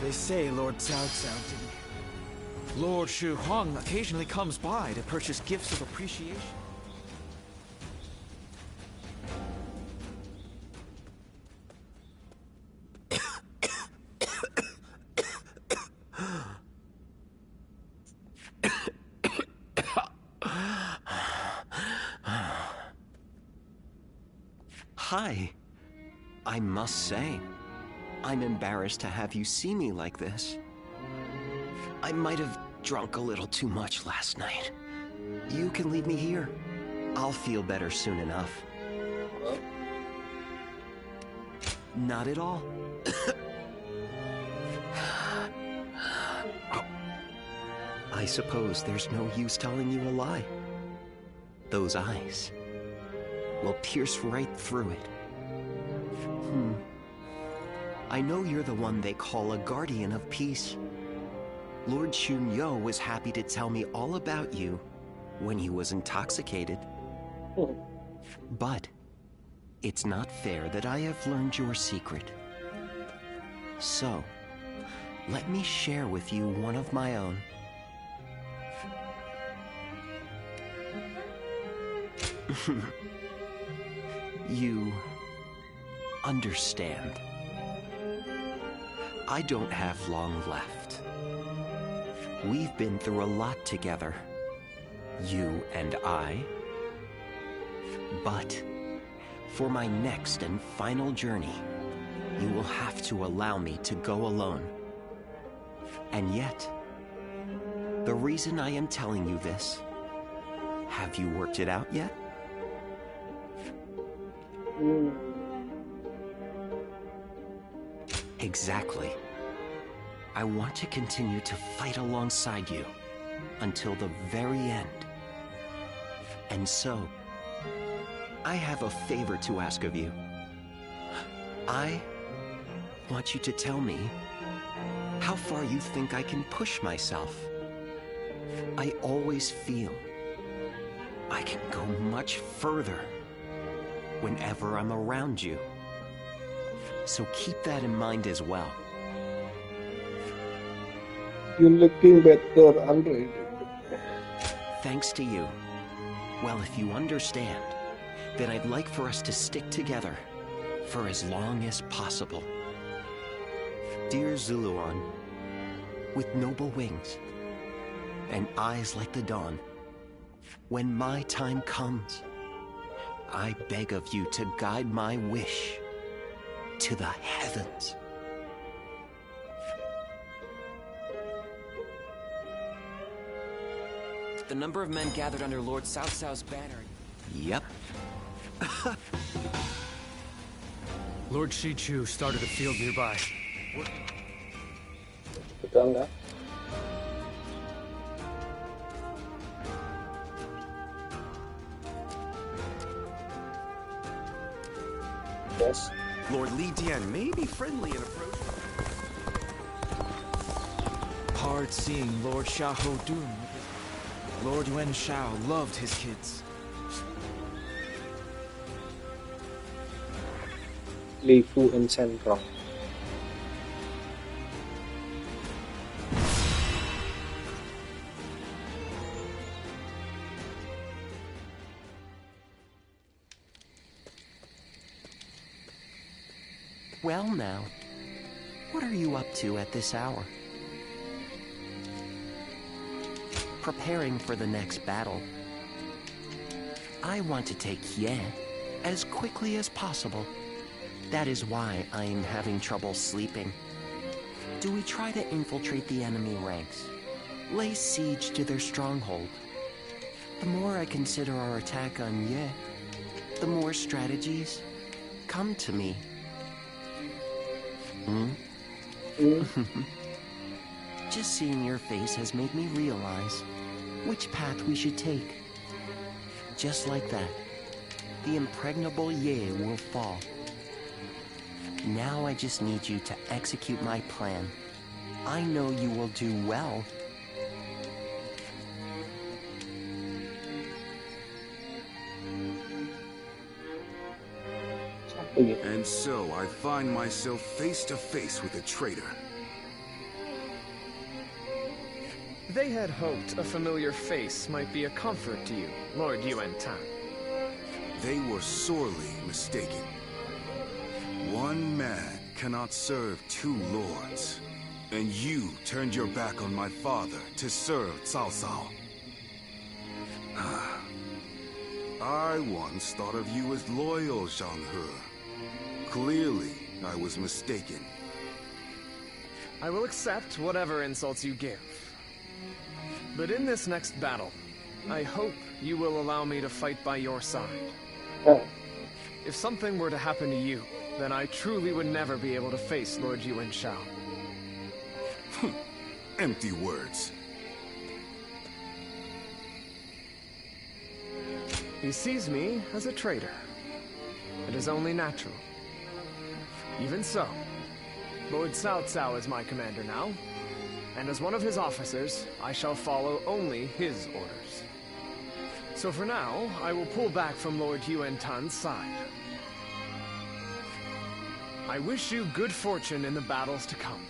S4: They say Lord Cao Cao didn't. Lord Shu Huang occasionally comes by to purchase gifts of appreciation.
S12: Hi. I must say, I'm embarrassed to have you see me like this. I might have drunk a little too much last night. You can leave me here. I'll feel better soon enough. Not at all. I suppose there's no use telling you a lie. Those eyes will pierce right through it. I know you're the one they call a guardian of peace. Lord Shunyo was happy to tell me all about you when he was intoxicated. But it's not fair that I have learned your secret. So, let me share with you one of my own. You understand. I don't have long left. We've been through a lot together, you and I. But for my next and final journey, you will have to allow me to go alone. And yet, the reason I am telling you this, have you worked it out yet? Exactly. I want to continue to fight alongside you until the very end. And so, I have a favor to ask of you. I want you to tell me how far you think I can push myself. I always feel I can go much further whenever I'm around you. So keep that in mind as well.
S1: You're looking better, Andre.
S12: Thanks to you. Well, if you understand, then I'd like for us to stick together for as long as possible. Dear Zuluan, with noble wings and eyes like the dawn, when my time comes, I beg of you to guide my wish to the heavens.
S4: The number of men gathered under Lord Cao Cao's banner.
S12: Yep.
S4: Lord Shichu started a field nearby.
S1: Betul nggak? Yes.
S9: Lord Li Dian may be friendly in approach.
S16: Hard seeing Lord Xiahou Dun. Lord Yuan Shao loved his kids.
S1: Li Fu and Shenrong.
S12: Well now, what are you up to at this hour? Preparing for the next battle. I want to take Ye as quickly as possible. That is why I am having trouble sleeping. Do we try to infiltrate the enemy ranks? Lay siege to their stronghold? The more I consider our attack on Ye, the more strategies come to me. Just seeing your face has made me realize which path we should take. Just like that, the impregnable Ye will fall. Now I just need you to execute my plan. I know you will do well.
S8: And so I find myself face to face with a traitor.
S4: They had hoped a familiar face might be a comfort to you, Lord Yuan Tan.
S8: They were sorely mistaken. One man cannot serve two lords. And you turned your back on my father to serve Cao Cao. I once thought of you as loyal, Zhang He. Clearly, I was mistaken.
S4: I will accept whatever insults you give. But in this next battle, I hope you will allow me to fight by your side. If something were to happen to you, then I truly would never be able to face Lord Yuan Shao.
S8: Empty words.
S4: He sees me as a traitor. It is only natural. Even so, Lord Cao Cao is my commander now, and as one of his officers, I shall follow only his orders. So for now, I will pull back from Lord Yuan Tan's side. I wish you good fortune in the battles to come.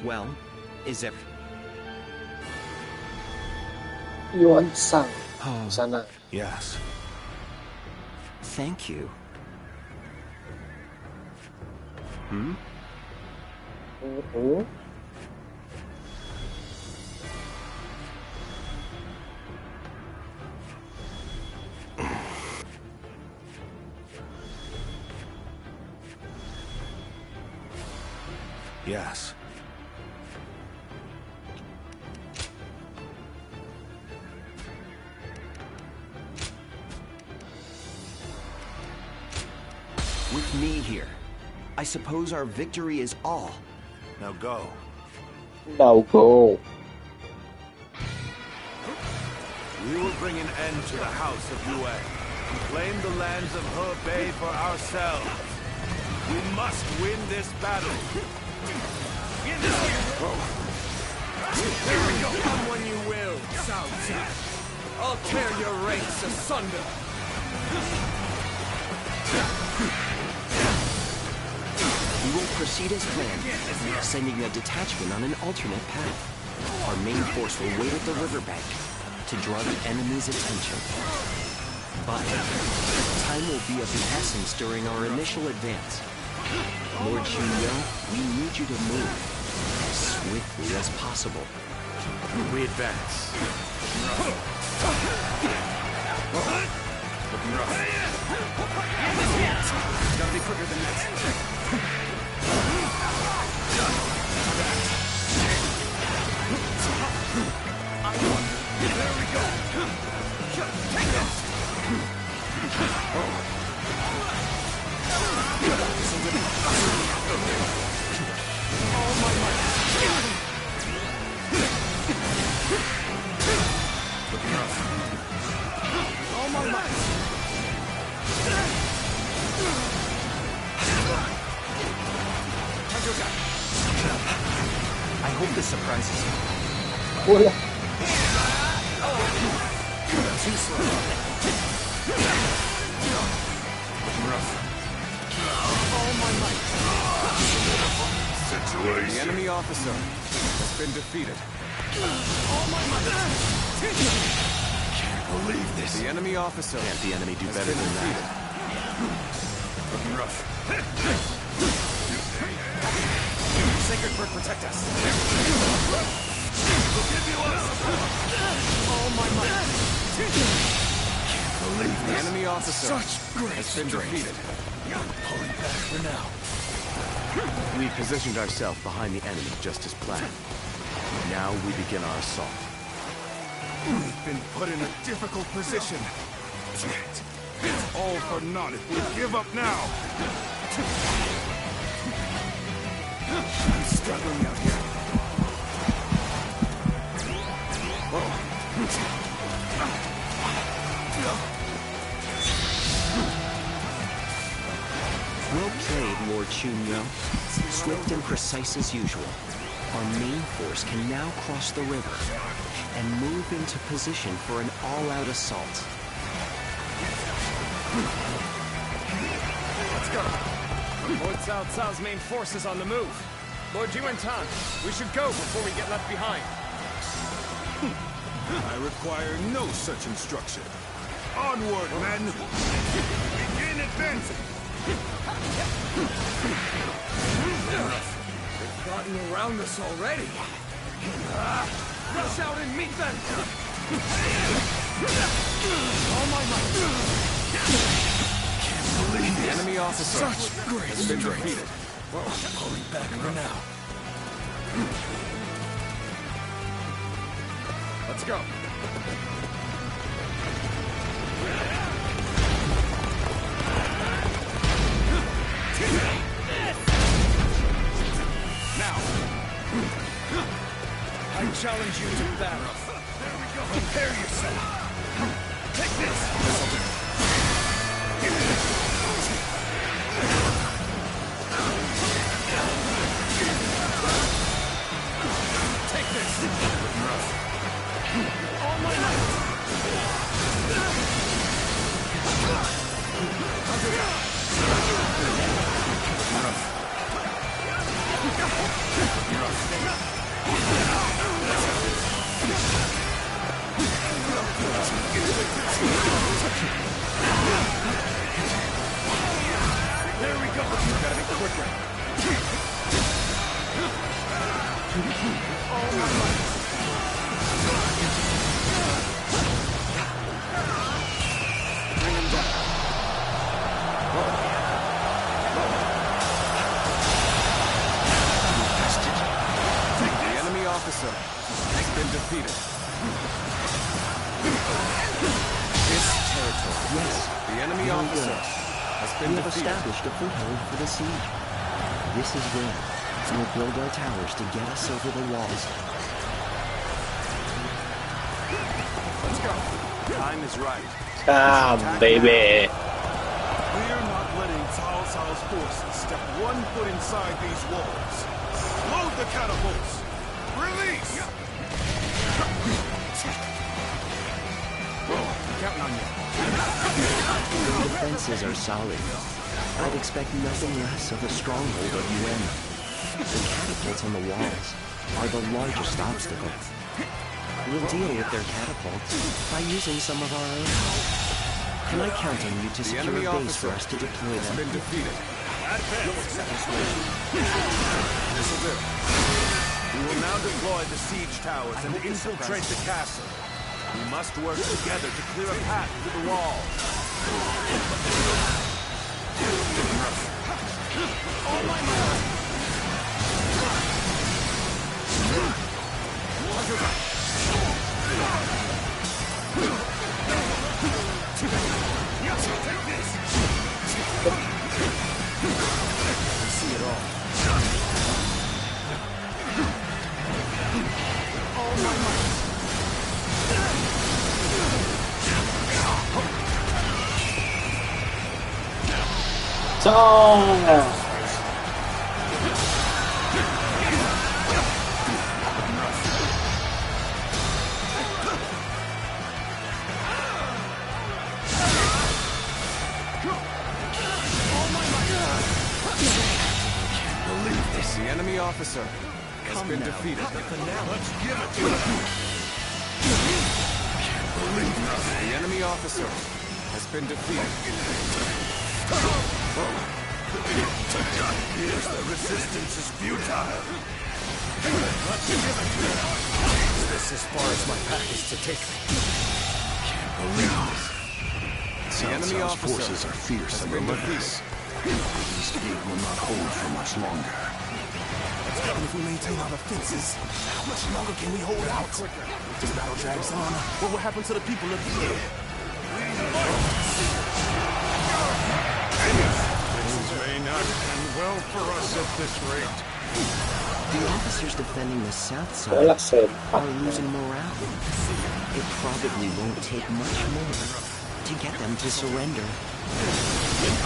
S12: Well, is it?
S1: Yuan Sang sana.
S11: Yes.
S12: Thank you. Hmm?
S11: Yes.
S12: With me here, I suppose our victory is all.
S11: Now go.
S1: Now go.
S11: We will bring an end to the House of Yue and claim the lands of Hebei for ourselves. We must win this battle.
S4: Here we go. Come when you will, Cao Cao. I'll tear your ranks asunder.
S12: We will proceed as planned, sending a detachment on an alternate path. Our main force will wait at the riverbank to draw the enemy's attention. But time will be of the essence during our initial advance. Lord Xunyo, we need you to move as swiftly as possible.
S4: We advance. Looking rough. Gotta be quicker than that. There we go. Take this. All my might. Looking rough. All my might.
S12: I hope this surprises you.
S1: Hola.
S4: Too slow. Looking rough. All my might.
S8: Situation.
S4: The enemy officer has been defeated. All my might.
S8: Can't believe this.
S4: The enemy officer.
S9: Can't the enemy do better than that?
S4: Looking rough. Sacred Bird, protect us. We'll give you us. All my might.
S8: Can't believe
S4: The
S8: this.
S4: enemy officer
S8: Such great
S4: has been
S8: strength.
S4: defeated.
S8: Pulling back for now.
S9: We positioned ourselves behind the enemy just as planned. Now we begin our assault.
S8: We've been put in a difficult position. It's all for naught if we give up now. I'm struggling out here.
S12: Well played, Lord Xunyo. Swift and precise as usual. Our main force can now cross the river and move into position for an all-out assault.
S4: Let's go. Lord Cao Cao's main force is on the move. Lord Yuan Tan, we should go before we get left behind.
S8: I require no such instruction. Onward, men! Begin advancing!
S4: They've gotten around us already. Rush out and meet them! All my might.
S8: Can't believe
S4: The
S8: this.
S4: enemy officer
S8: Such great
S4: has been
S8: strength.
S4: defeated.
S8: Pulling back for now.
S4: Let's go. I challenge you to battle. There we go. Prepare yourself. Take this. Take this. All my might. There we go. You gotta be quicker. All my might. Bring him down. The enemy officer has been defeated. This territory. Yes. The enemy officer has been defeated. We have established a foothold for the siege. This is where we'll build our towers to get us over the walls. Let's go. Time is right.
S1: Baby.
S8: We're not letting Cao Cao's forces step one foot inside these walls. Load the catapults! Release!
S4: Counting on you.
S12: The defenses are solid. I'd expect nothing less of a stronghold of UN. The catapults on the walls are the largest obstacle. We'll deal with their catapults by using some of our own. Can I count on you to secure a base for us to deploy them?
S8: Been defeated. This will do. We will now deploy the siege towers and infiltrate the castle. We must work together to clear a path to the wall.
S4: All my might. Take this. See it all. All my might.
S8: The enemy officer has been defeated. Let's give it to him. The enemy officer has been defeated.
S19: Yes, the resistance is futile.
S4: Let's give it to him. Is this as far as my pack is to take me?
S19: Can't believe this.
S8: The enemy officer
S19: forces are fierce and relentless. This gate will not hold for much longer.
S4: Even if we maintain our defenses, how much longer can we hold out? If this battle drags on, what will happen to the people of here?
S20: Things may not end well for us at this rate.
S12: The officers defending the south side are losing morale. It probably won't take much more to get them to surrender.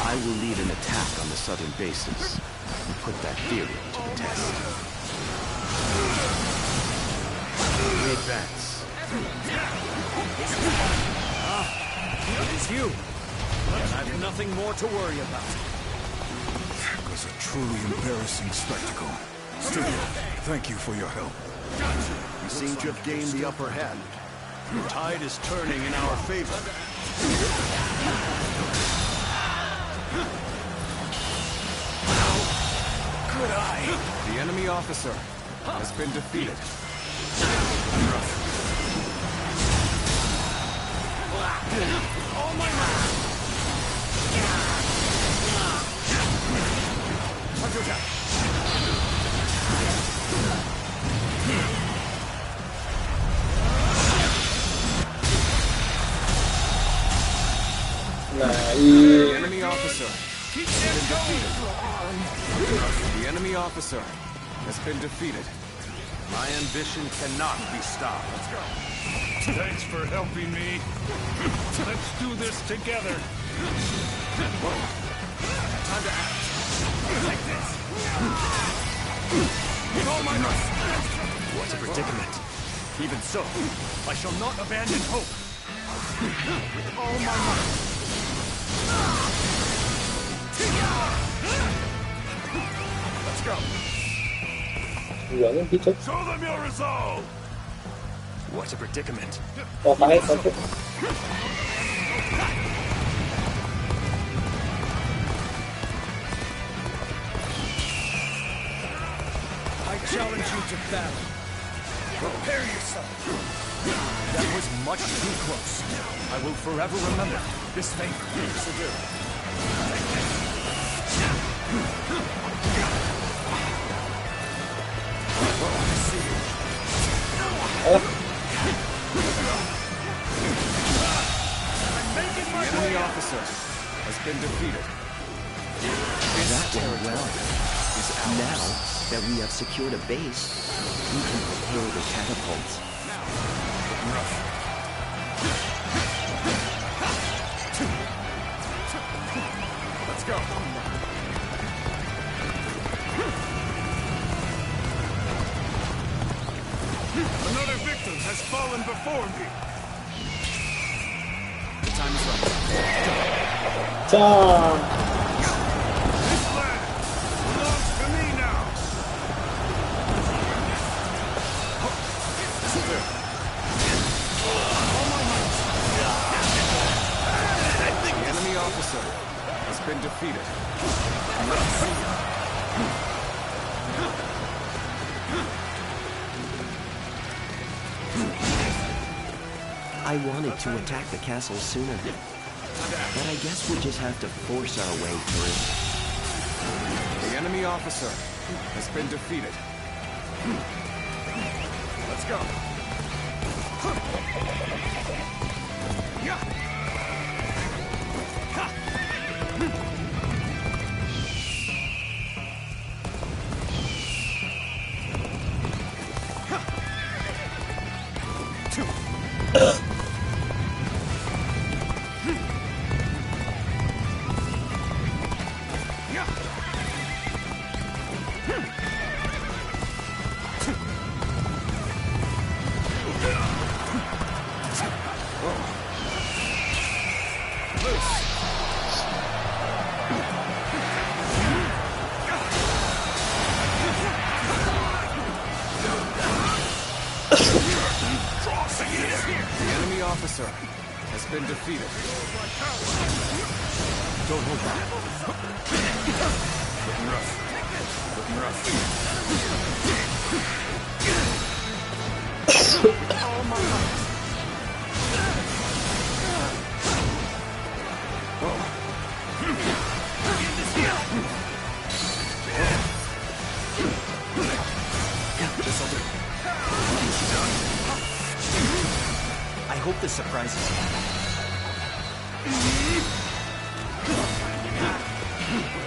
S9: I will lead an attack on the southern bases and put that theory to the test. We advance.
S4: It's you. And I've nothing more to worry about.
S6: It was a truly embarrassing spectacle. Still, thank you for your help.
S19: We seem to have gained the upper hand. The tide is turning in our favor.
S4: Could I?
S8: The enemy officer has been defeated.
S4: All my might.
S8: The enemy officer has been defeated. The enemy officer has been defeated.
S9: My ambition cannot be stopped. Let's go.
S20: Thanks for helping me. Let's do this together.
S4: Whoa. Time to act. Take this. With all my might. What a predicament. Even so, I shall not abandon hope. With all my might. Let's go.
S20: Show them your resolve.
S4: What a predicament.
S1: Okay.
S4: I challenge you to battle. Prepare yourself. That was much too close. I will forever remember this favor. The enemy officer has been defeated.
S12: That went well. Now that we have secured a base, we can prepare the catapults.
S4: Let's go.
S20: Another victim has fallen before me.
S4: The time is right.
S1: 자,
S20: This land belongs to me now.
S4: The enemy officer has been defeated.
S12: I wanted to attack the castle sooner, but I guess we'll just have to force our way through.
S4: The enemy officer has been defeated. Let's go. The enemy officer has been defeated. Don't hold back. Looking rough. Looking rough. All my might. This'll do.
S12: I hope this surprises you.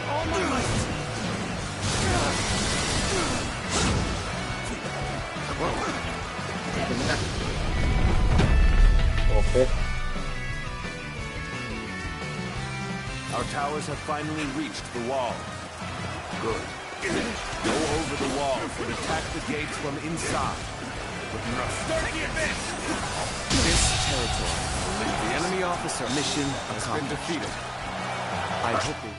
S4: All my might.
S1: okay.
S9: Our towers have finally reached the wall. Good. Go over the walls and attack the gates from inside.
S4: Looking rough. Start the advance! This territory. The enemy officer
S9: Mission
S4: has been defeated.
S9: I hope they...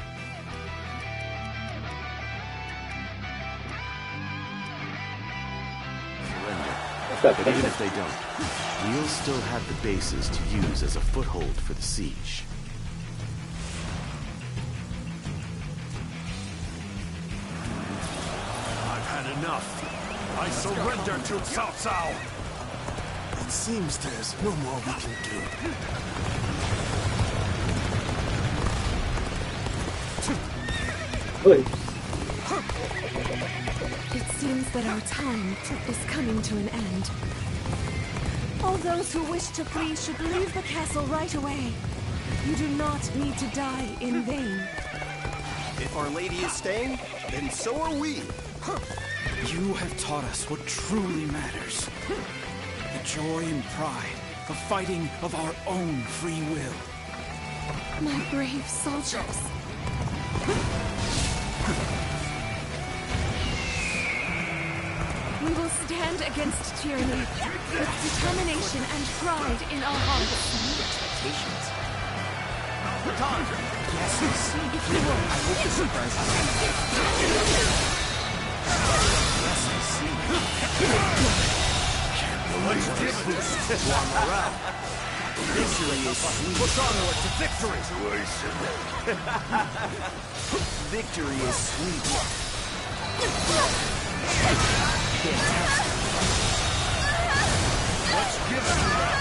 S9: But even if they don't, we'll still have the bases to use as a foothold for the siege.
S20: I've had enough. I surrender to Cao Cao.
S6: It seems there's no more we can do.
S14: It seems that our time is coming to an end. All those who wish to flee should leave the castle right away. You do not need to die in vain.
S15: If Our Lady is staying, then so are we.
S4: You have taught us what truly matters. The joy and pride of fighting of our own free will.
S14: My brave soldiers. We will stand against tyranny with determination and pride in our hearts.
S12: Expectations. Yes, I see. I hope the surprise is Yes, I see. One morale. Victory is sweet.
S19: Push onward to victory!
S12: Victory is sweet.
S19: Let's give it to them!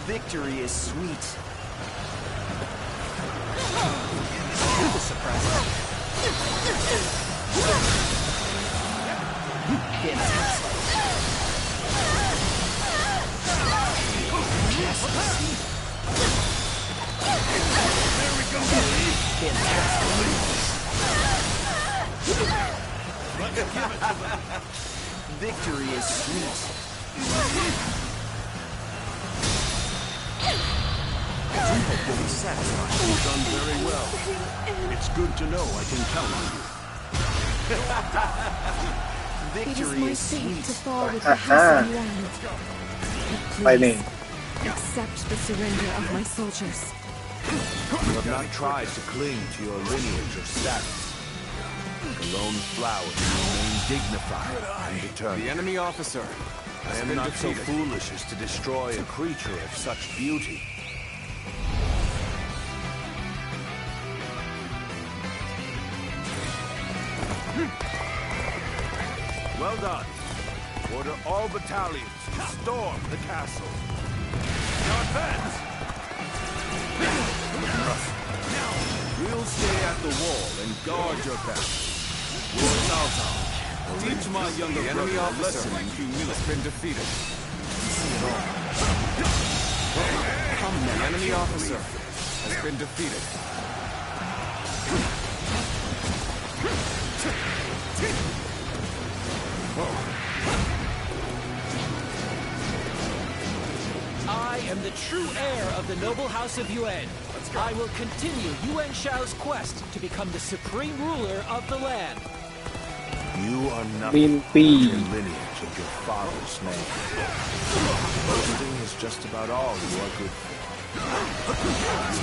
S12: Victory is sweet. The surprise. Fantastic. Yes, I see.
S19: There we go!
S12: Fantastic.
S19: Let's give it to them!
S12: Victory is sweet. I hope you'll be satisfied.
S19: You've done very well. It's good to know I can count on you.
S12: Victory
S14: it is my
S12: is
S14: fate
S12: sweet.
S14: to fall with the House of Yuan. But please, accept the surrender of my soldiers.
S11: You have not tried to cling to your lineage or status. The lone flower remain dignified and determined.
S8: The enemy officer.
S11: I am not so foolish as to destroy a creature of such beauty. Well done. Order all battalions to storm the castle. Now advance! We'll stay at the wall and guard your back. Lord Salzal, teach my younger brother a lesson in humility.
S8: Has been defeated.
S12: Come now.
S8: The enemy officer has been defeated.
S5: I am the true heir of the noble house of Yuan. I will continue Yuan Shao's quest to become the supreme ruler of the land.
S11: You are nothing but your lineage of your father's name. Boasting is just about all you are good for. You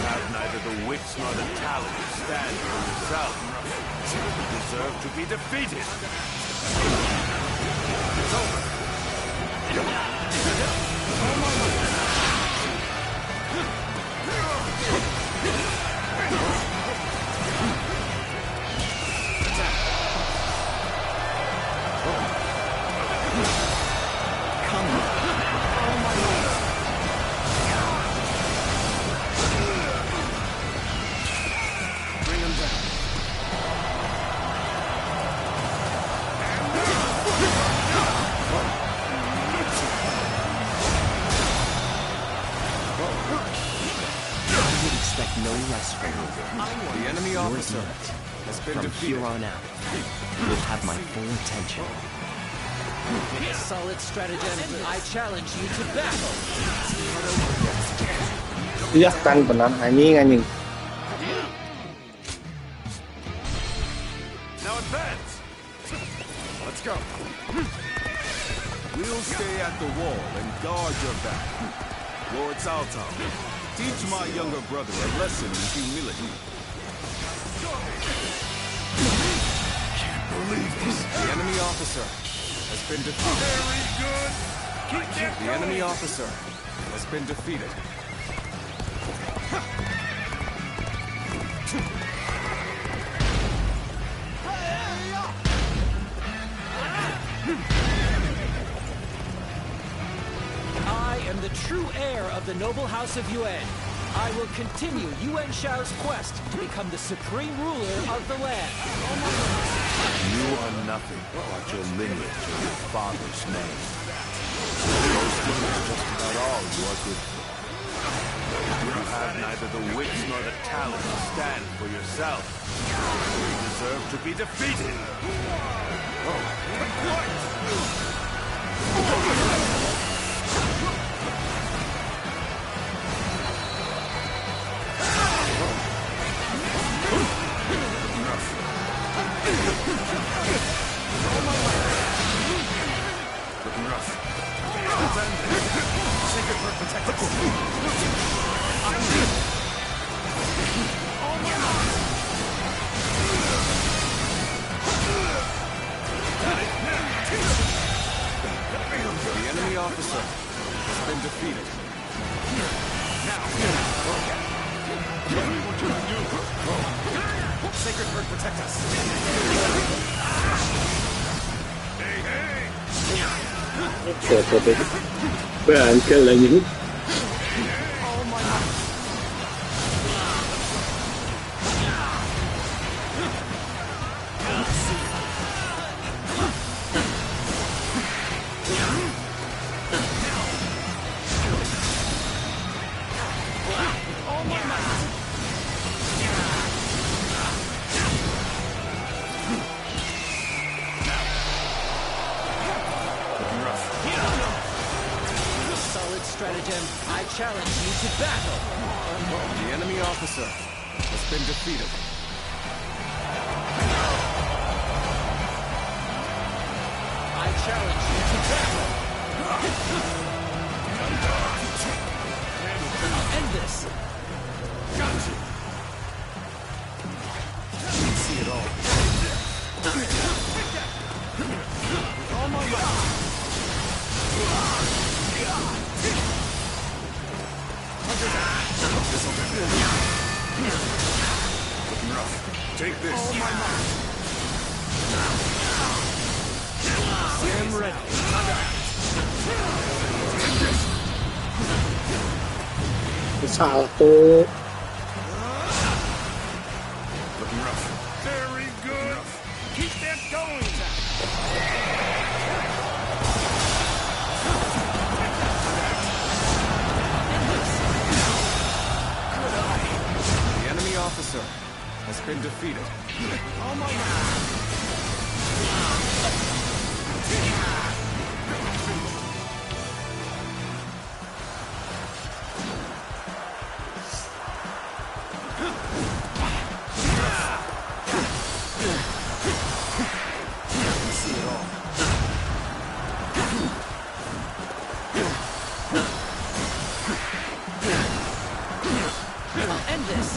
S11: have neither the wits nor the talent to stand for yourself. You deserve to be defeated. It's over.
S12: No less from you.
S8: The enemy officer has been
S12: From
S8: defeated.
S12: here on out, you'll have my full attention.
S5: With a solid stratagem, I challenge you to battle.
S1: Iya kan benar anjing.
S8: Now advance. Let's go. We'll stay at the wall and guard your back. Lord Salzal, teach my younger brother a lesson in humility.
S19: Can't believe this.
S8: The enemy officer has been defeated.
S19: Very good.
S8: The enemy officer has been defeated.
S5: I am the true heir of the noble house of Yuan. I will continue Yuan Shao's quest to become the supreme ruler of the land.
S11: You are nothing but your lineage of your father's name. Boasting is just about all you are good for. You have neither the wits nor the talent to stand for yourself. You
S20: deserve to be defeated.
S19: Looking rough. Sacred Bird protect us.
S7: The enemy officer has been defeated.
S19: Now, Sacred Bird protect us.
S1: Berangkel lagi.
S5: Stratagem, I challenge you to battle.
S7: The enemy officer has been defeated.
S5: I challenge you to battle. I'll end this.
S19: Got you.
S5: See it all. With all my might.
S19: Looking rough. Take this.
S5: All my might. I am ready.
S1: Satu.
S19: Looking rough.
S20: Very good. Keep that going.
S7: The enemy officer has been defeated.
S5: All my
S7: See it all.
S5: I'll end this.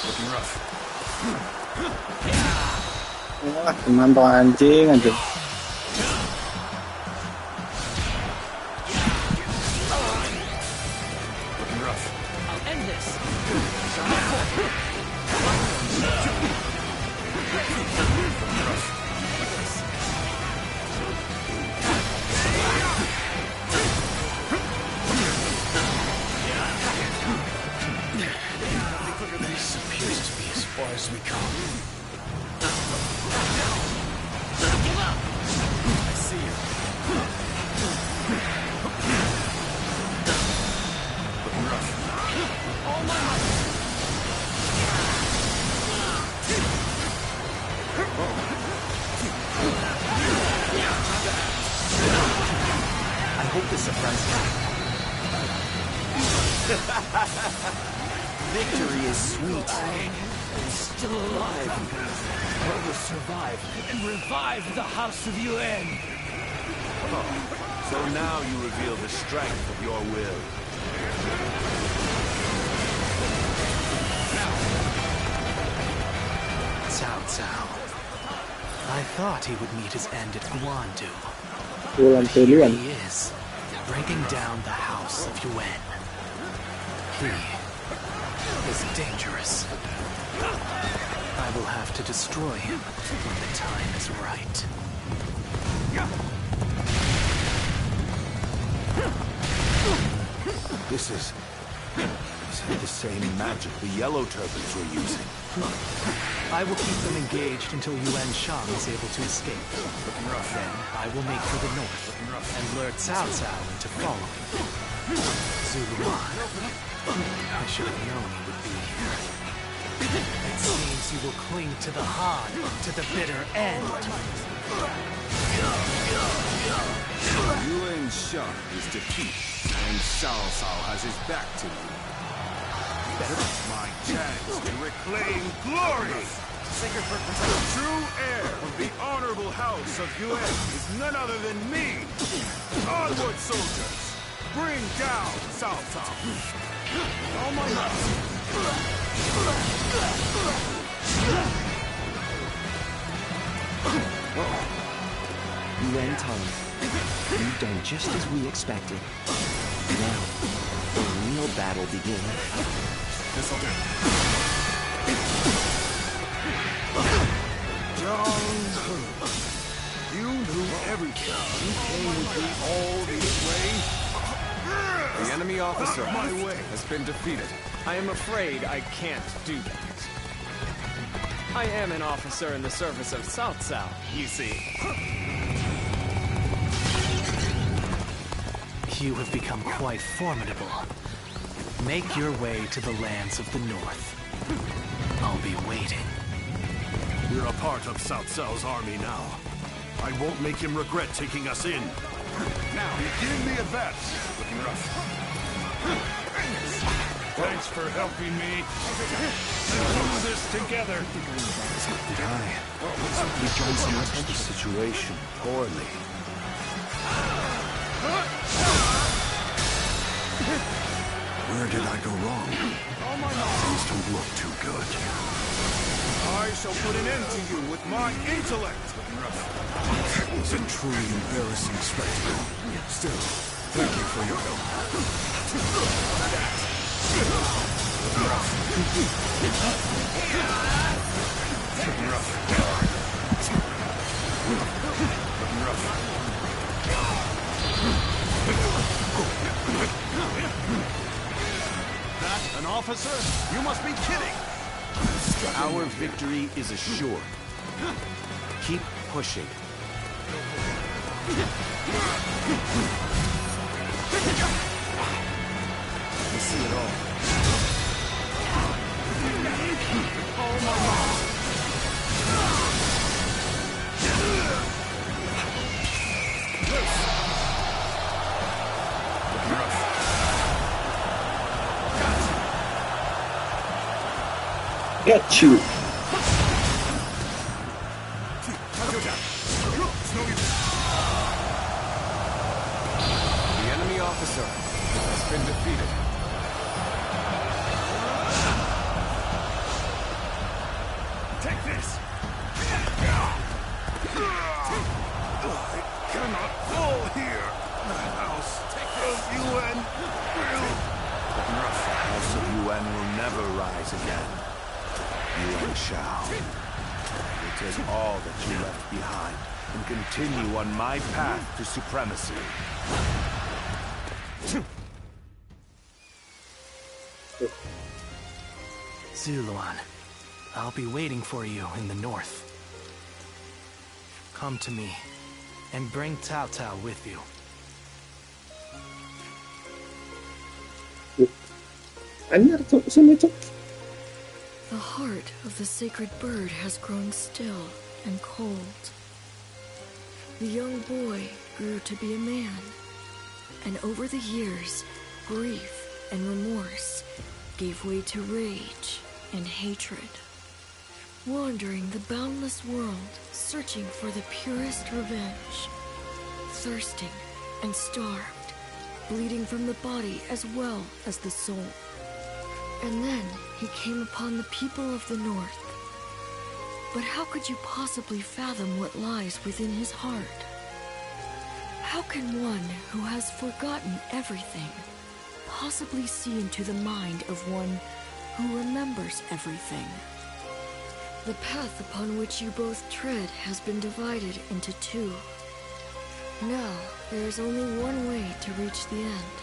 S19: Looking rough.
S1: Wah, mantap anjing anjing.
S19: Looking rough.
S5: I'll end this.
S19: This appears to be as far as we come. I see you. Looking rough.
S5: All my might.
S12: I hope this surprises you. Victory is sweet.
S5: I'm still alive. I will survive and revive the House of Yuan.
S11: So now you reveal the strength of your will.
S17: Cao Cao. I thought he would meet his end at Guandu.
S1: Bulan-bulan.
S17: He is, breaking down the House of Yuan. He is dangerous. I will have to destroy him when the time is right.
S11: This is the same magic the Yellow Turbans were using.
S17: I will keep them engaged until Yuan Shang is able to escape. Then I will make for the north and lure Cao Cao into following. Zuluan. I should have known he would be here. It seems you will cling to the Han to the bitter end.
S8: Yuan Shang is defeated, and Cao Cao has his back to you. My chance to reclaim glory! The true heir of the honorable house of Yuan is none other than me! Onward, soldiers! Bring down Cao Cao! Oh my God!
S12: Yuan Tong, you've done just as we expected. Now, the real battle begins.
S8: This'll do. Zhang, you knew everything. You came with me all this way.
S7: The enemy officer
S8: My way
S7: has been defeated. I am afraid I can't do that. I am an officer in the service of Cao Cao, you see.
S17: You have become quite formidable. Make your way to the lands of the north. I'll be waiting.
S19: We're a part of Cao Cao's army now. I won't make him regret taking us in. Now, begin the advance. Looking rough. Thanks for helping me. Let's do this together.
S11: We handled the situation poorly.
S19: Where did I go wrong? Things don't look too good.
S8: I shall put an end to you with my intellect!
S19: It's a truly embarrassing spectacle. Still, thank you for your help. That an officer? You must be kidding!
S9: Our victory is assured. Keep pushing.
S8: I see it all.
S1: Get you.
S7: The enemy officer has been defeated.
S19: Take this! I cannot fall here! The house of Yuan will...
S11: The House of Yuan will never rise again. Yuan Shao will take all that you left behind and continue on my path to supremacy.
S17: Zuluan, I'll be waiting for you in the north. Come to me, and bring Cao Cao with you.
S14: The heart of the sacred bird has grown still and cold. The young boy grew to be a man, and over the years, grief and remorse gave way to rage and hatred. Wandering the boundless world, searching for the purest revenge. Thirsting and starved, bleeding from the body as well as the soul. And then he came upon the people of the North. But how could you possibly fathom what lies within his heart? How can one who has forgotten everything possibly see into the mind of one who remembers everything? The path upon which you both tread has been divided into two. Now, there is only one way to reach the end,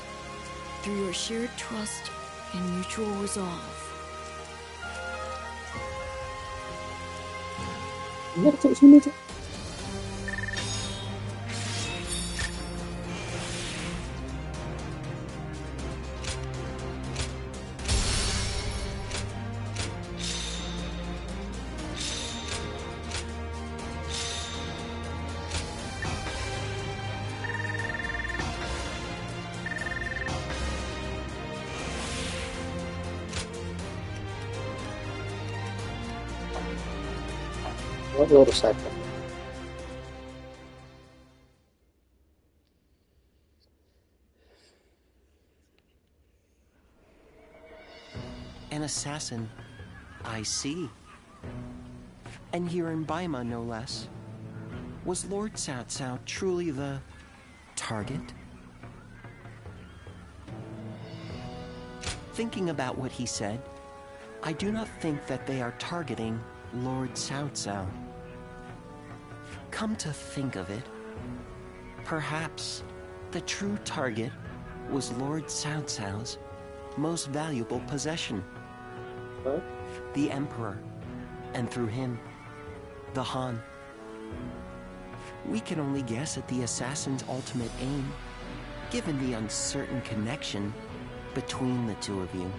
S14: through your shared trust and mutual resolve.
S1: Lurus saja.
S12: An assassin, I see. And here in Baima, no less. Was Lord Cao Cao truly the target? Thinking about what he said, I do not think that they are targeting Lord Cao Cao. Come to think of it, perhaps the true target was Lord Cao Cao's most valuable possession.
S1: Huh?
S12: The Emperor, and through him, the Han. We can only guess at the assassin's ultimate aim, given the uncertain connection between the two of you.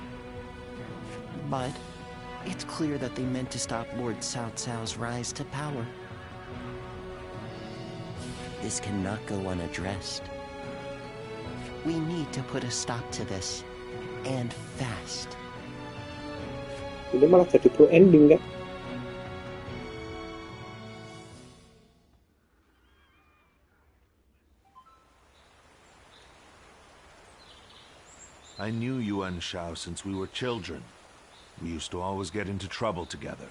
S12: But it's clear that they meant to stop Lord Cao Cao's rise to power. This cannot go unaddressed. We need to put a stop to this, and fast.
S1: Ini malah jadi pro ending kan?
S11: I knew Yuan Shao since we were children. We used to always get into trouble together.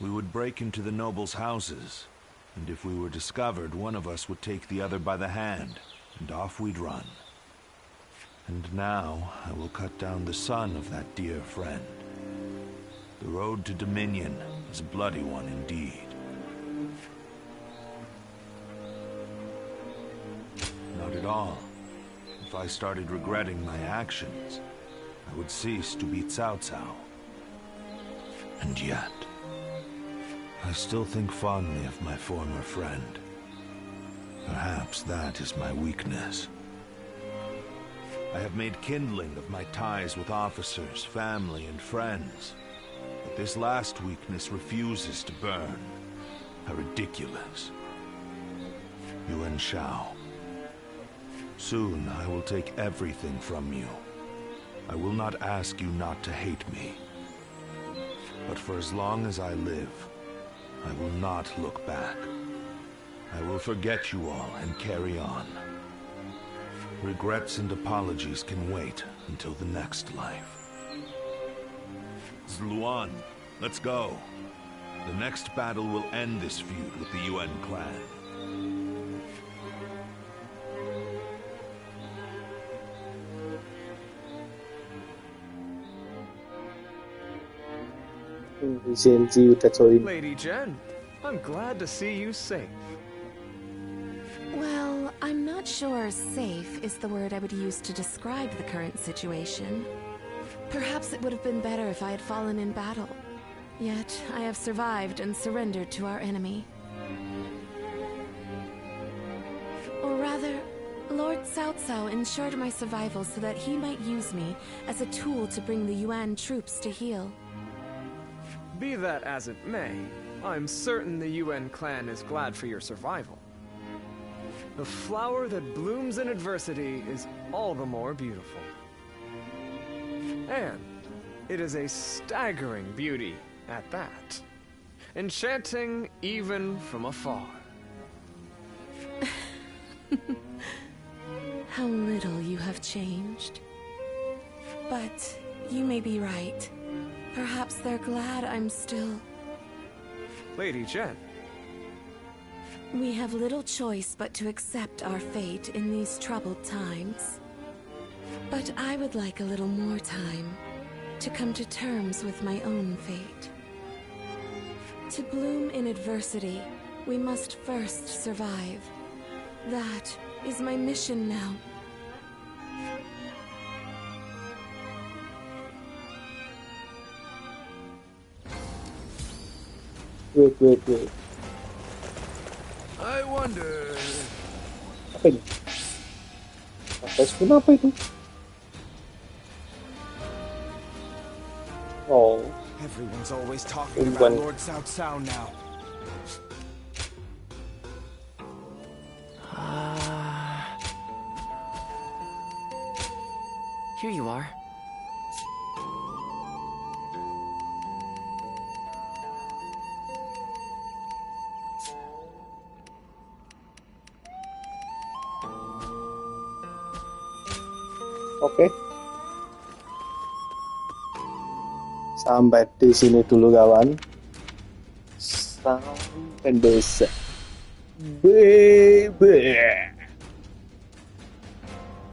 S11: We would break into the nobles' houses, and if we were discovered, one of us would take the other by the hand, and off we'd run. And now, I will cut down the son of that dear friend. The road to Dominion is a bloody one indeed. Not at all. If I started regretting my actions, I would cease to be Cao Cao. And yet, I still think fondly of my former friend. Perhaps that is my weakness. I have made kindling of my ties with officers, family, and friends. But this last weakness refuses to burn. How ridiculous. Yuan Shao. Soon I will take everything from you. I will not ask you not to hate me. But for as long as I live, I will not look back. I will forget you all and carry on. Regrets and apologies can wait until the next life. Zluan, let's go. The next battle will end this feud with the Yuan clan.
S4: Lady Jen, I'm glad to see you safe.
S19: Well, I'm not sure safe is the word I would use to describe the current situation. Perhaps it would have been better if I had fallen in battle. Yet, I have survived and surrendered to our enemy. Or rather, Lord Cao Cao ensured my survival so that he might use me as a tool to bring the Yuan troops to heel.
S4: Be that as it may, I'm certain the Yuan clan is glad for your survival. The flower that blooms in adversity is all the more beautiful. And it is a staggering beauty at that. Enchanting even from afar.
S19: How little you have changed. But you may be right. Perhaps they're glad I'm still...
S4: Lady Jen.
S19: We have little choice but to accept our fate in these troubled times. But I would like a little more time to come to terms with my own fate. To bloom in adversity, we must first survive. That is my mission now.
S1: Wait.
S4: I wonder...
S1: Apa ini? Apa itu? Oh.
S15: Everyone's always talking about Lord Cao Cao now.
S12: Here you are.
S1: Oke. Sampai di sini dulu kawan. Sampai desa. Bye.